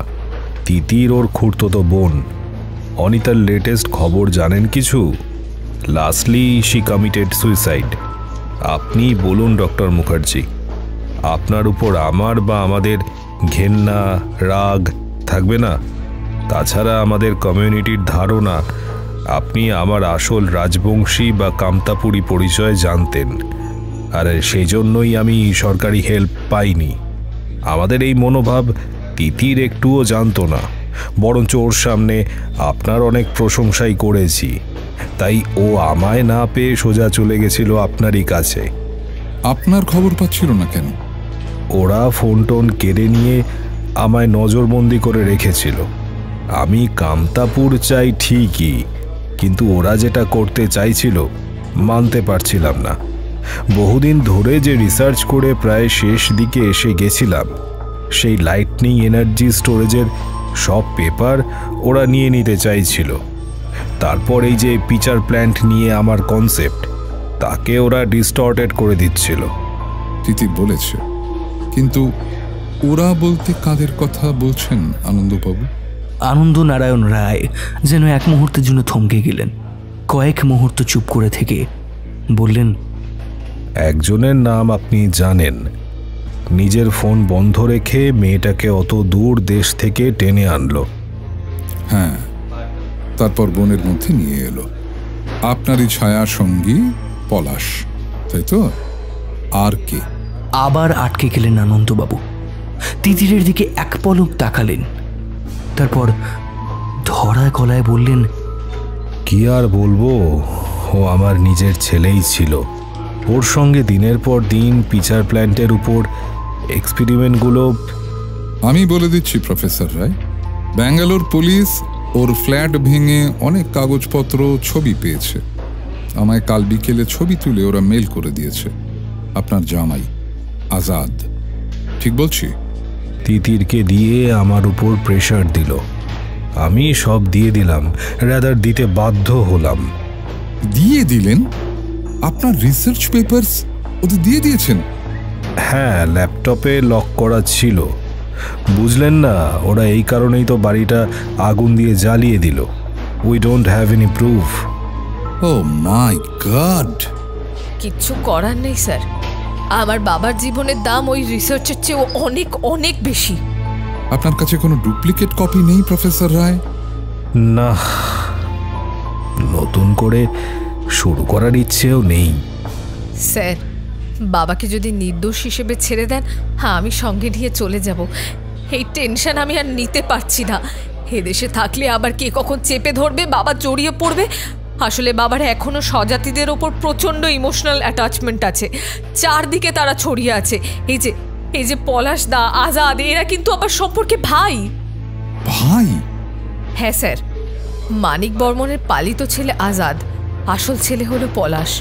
[SPEAKER 11] তিতির ওর খুড়তো বোন। অনিতার লেটেস্ট খবর জানেন কিছু? Lastly she committed suicide. আপনি বলুন ডক্টর মুখার্জি, আপনার উপর আমার বা আমাদের ঘেন্না, রাগ থাকবে না? তাছাড়া আমাদের কমিউনিটির ধারণা আপনি আমার আসল রাজবংশী বা কামতাপুরি পরিচয় জানতেন, আর সেই জন্যই আমি সরকারি হেল্প পাইনি। আমাদের এই মনোভাব তিতির একটুও জানতো না, বরঞ্চ ওর সামনে আপনার অনেক প্রশংসাই করেছি। তাই ও আমায় না পেয়ে সোজা চলে গেছিল আপনারই কাছে।
[SPEAKER 9] আপনার খবর পাচ্ছিল না কেন?
[SPEAKER 11] ওরা ফোন টোন কেড়ে নিয়ে আমায় নজরবন্দি করে রেখেছিল। আমি কামতাপুর চাই ঠিকই, কিন্তু ওরা যেটা করতে চাইছিল মানতে পারছিলাম না। বহুদিন ধরে যে রিসার্চ করে প্রায় শেষ দিকে এসে গেছিলাম, সেই লাইটনিং এনার্জি স্টোরেজের সব পেপার ওরা নিয়ে নিতে চাইছিল। তারপর এই যে পিচার প্ল্যান্ট নিয়ে আমার কনসেপ্ট, তাকে ওরা ডিস্টর্টেড করে দিচ্ছিল।
[SPEAKER 9] তিতির বলেছে, কিন্তু ওরা বলতে কাদের কথা বলছেন আনন্দবাবু?
[SPEAKER 3] আনন্দ নারায়ণ রায় যেন এক মুহূর্তের জন্য থমকে গেলেন। কয়েক মুহূর্ত চুপ করে থেকে বললেন,
[SPEAKER 11] একজনের নাম আপনি জানেন, নিজের ফোন বন্ধ রেখে মেয়েটাকে অত দূর দেশ থেকে টেনে আনলো।
[SPEAKER 9] হ্যাঁ, তারপর বনের মধ্যে নিয়ে এলো। আপনারই ছায়া সঙ্গী পলাশ, তাই তো? আর কে?
[SPEAKER 3] আবার আটকে গেলেন আনন্দবাবু। তিতিরের দিকে এক পলক তাকালেন, তারপর ধরা গলায় বললেন,
[SPEAKER 11] কি আর বলবো, ও আমার নিজের ছেলেই ছিল। ওর সঙ্গে দিনের পর দিন পিচার প্ল্যান্টের উপর এক্সপেরিমেন্টগুলো।
[SPEAKER 9] আমি বলে দিচ্ছি প্রফেসর রায়, ব্যাঙ্গালোর পুলিশ ওর ফ্ল্যাট ভেঙে অনেক কাগজপত্র, ছবি পেয়েছে। আমায় কাল বিকেলে ছবি তুলে ওরা মেল করে দিয়েছে। আপনার জামাই আজাদ, ঠিক বলছি?
[SPEAKER 11] তিতিরকে দিয়ে আমার উপর প্রেশার দিল। আমি সব দিয়ে দিলাম, রাদার দিতে বাধ্য হলাম।
[SPEAKER 9] দিয়ে দিলেন? আপনার রিসার্চ পেপারস ওদের দিয়ে দিয়েছেন?
[SPEAKER 11] হ্যাঁ, ল্যাপটপে লক করা ছিল। বুঝলেন না, ওরা এই কারণেই তো বাড়িটা আগুন দিয়ে জ্বালিয়ে দিল। We don't have any proof.
[SPEAKER 9] Oh my God!
[SPEAKER 8] কিচ্ছু করার নেই স্যার, আমার বাবার জীবনের দাম ওই রিসার্চের চেয়ে অনেক অনেক বেশি।
[SPEAKER 9] আপনার কাছে কোনো ডুপ্লিকেট কপি নেই প্রফেসর রায়?
[SPEAKER 11] না, নতুন করে শুরু করার ইচ্ছেও নেই।
[SPEAKER 8] স্যার, বাবাকে যদি নির্দোষ হিসেবে ছেড়ে দেন, হ্যাঁ আমি সঙ্গে নিয়ে চলে যাব। এই টেনশন আমি আর নিতে পারছি না। এদেশে থাকলে আবার কে কখন চেপে ধরবে, বাবা জড়িয়ে পড়বে। আসলে বাবার এখনো স্বজাতিদের ওপর প্রচণ্ড ইমোশনাল অ্যাটাচমেন্ট আছে, চারদিকে তারা ছড়িয়ে আছে। এই যে পলাশ দা, আজাদ, এরা কিন্তু আবার সম্পর্কে ভাই।
[SPEAKER 9] ভাই?
[SPEAKER 8] হ্যাঁ স্যার, মানিক বর্মনের পালিত ছেলে আজাদ, আসল ছেলে হলো পলাশ।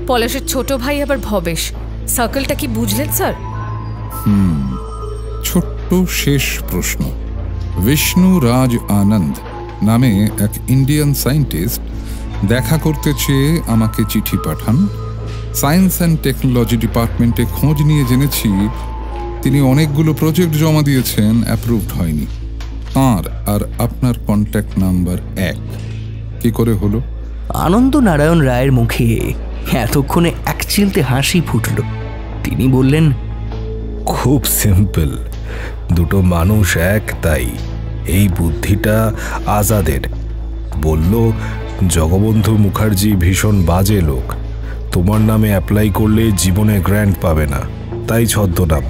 [SPEAKER 8] পলাশের ছোট ভাই আবার ভবেশ। সার্কেলটা কি বুঝলেন স্যার?
[SPEAKER 9] ছোট্ট শেষ প্রশ্ন। বিষ্ণু রাজ আনন্দ নামে এক ইন্ডিয়ান সায়েন্টিস্ট দেখা করতে চেয়ে আমাকে চিঠি পাঠান। সায়েন্স অ্যান্ড টেকনোলজি ডিপার্টমেন্টে খোঁজ নিয়ে জেনেছি তিনি অনেকগুলো প্রজেক্ট জমা দিয়েছেন, অ্যাপ্রুভড হয়নি। তাঁর আর আপনার কন্ট্যাক্ট নাম্বার এক, কি করে হলো?
[SPEAKER 3] আনন্দ নারায়ণ রায়ের মুখে এতক্ষণে এক চিলতে হাসি ফুটল। তিনি বললেন,
[SPEAKER 11] খুব সিম্পল, দুটো মানুষ এক, তাই এই বুদ্ধিটা আজাদের। বলল, জগবন্ধু মুখার্জি ভীষণ বাজে লোক, তোমার নামে অ্যাপ্লাই করলে জীবনে গ্র্যান্ট পাবে না, তাই ছদ্মনাম।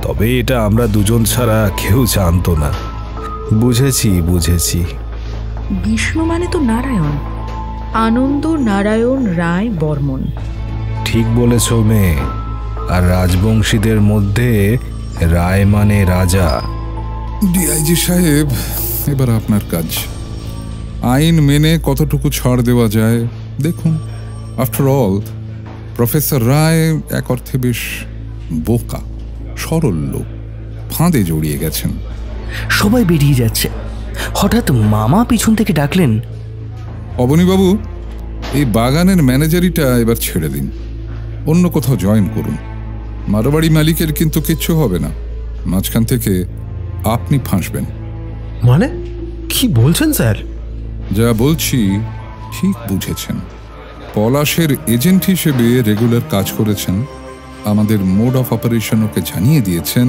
[SPEAKER 11] তবে এটা আমরা দুজন ছাড়া কেউ জানতো না। বুঝেছি।
[SPEAKER 1] বিষ্ণু মানে তো নারায়ণ, আনন্দ নারায়ণ রায় বর্মন।
[SPEAKER 11] ঠিক বলেছ মেয়ে। আর রাজবংশীদের মধ্যে রায় মানে রাজা।
[SPEAKER 9] ডিআইজি সাহেব, এবার আপনার কাজ। আইন মেনে কতটুকু ছাড় দেওয়া যায় দেখুন। আফটার অল প্রফেসর রায় এক অর্থে বেশ বোকা, সরল লোক, ফাঁদে জড়িয়ে গেছেন।
[SPEAKER 3] সবাই বেরিয়ে যাচ্ছে, হঠাৎ মামা পিছন থেকে ডাকলেন,
[SPEAKER 9] অবনীবাবু, এই বাগানের ম্যানেজারিটা এবার ছেড়ে দিন, অন্য কোথাও জয়েন করুন। মারবাড়ি মালিকের কিন্তু কিচ্ছু হবে না, মাঝখান থেকে আপনি ফাঁসবেন।
[SPEAKER 2] মানে কি বলছেন স্যার?
[SPEAKER 9] যা বলছি ঠিক বুঝেছেন। পলাশের এজেন্ট হিসেবে রেগুলার কাজ করেছেন, আমাদের মোড অফ অপারেশন ওকে জানিয়ে দিয়েছেন।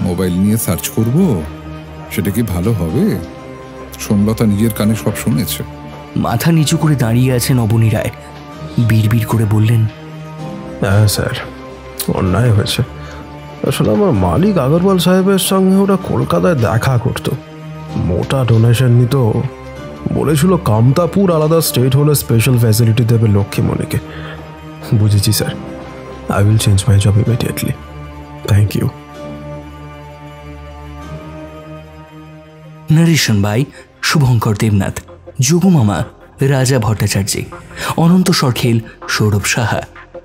[SPEAKER 9] মোবাইল নিয়ে সার্চ করব, সেটা কি ভালো হবে? সোমলতা নিজের কানে সব শুনেছে।
[SPEAKER 3] মাথা নিচু করে দাঁড়িয়ে আছেন অবনী রায়, বিড়বিড় করে বললেন,
[SPEAKER 2] হ্যাঁ স্যার, অন্যায় হয়েছে। আসলে আমার মালিক আগরওয়াল সাহেবের সঙ্গে ওরা কলকাতায় দেখা করত, মোটা ডোনেশন নিত। বলেছিল কামতাপুর আলাদা স্টেট হলে স্পেশাল ফ্যাসিলিটি দেবে লক্ষ্মীমণিকে। বুঝেছি sir, I will change my job immediately. Thank you.
[SPEAKER 3] Narration by Shubhankar Debnath, যোগুমামা রাজা ভট্টাচার্য, অনন্ত সরখেল সৌরভ সাহা,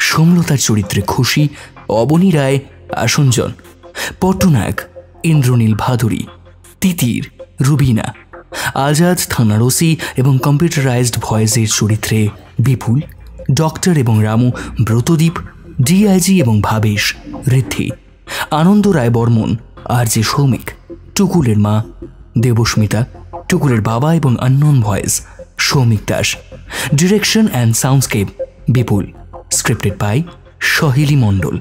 [SPEAKER 3] সোমলতার চরিত্রে খুশি অবনী রায় আসঞ্জন, পট্টনায়ক ইন্দ্রনীল ভাদুরী, তিতির রুবিনা, আজাদ থানার ওসি এবং কম্পিউটারাইজড ভয়েসের চরিত্রে বিপুল, ডক্টর এবং রামু ব্রতদীপ, ডিআইজি এবং ভাবেশ ঋদ্ধি, আনন্দ রায় বর্মন আর যে সৌমিক, টুকুলের মা দেবস্মিতা, টুকুলের বাবা এবং unknown voice Soumik Das. Direction and soundscape Bipul. Scripted by Sahili Mondal.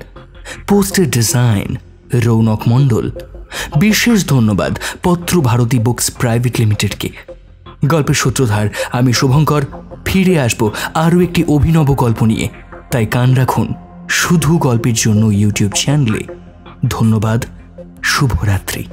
[SPEAKER 3] Poster design Rounak Mondal. বিশেষ ধন্যবাদ পত্র ভারতী বুকস প্রাইভেট লিমিটেডকে। গল্পের সূত্রধার আমি শুভঙ্কর। ফিরে আসব আরও একটি অভিনব গল্প নিয়ে, তাই কান রাখুন শুধু গল্পের জন্য ইউটিউব চ্যানেলে। ধন্যবাদ। শুভরাত্রি।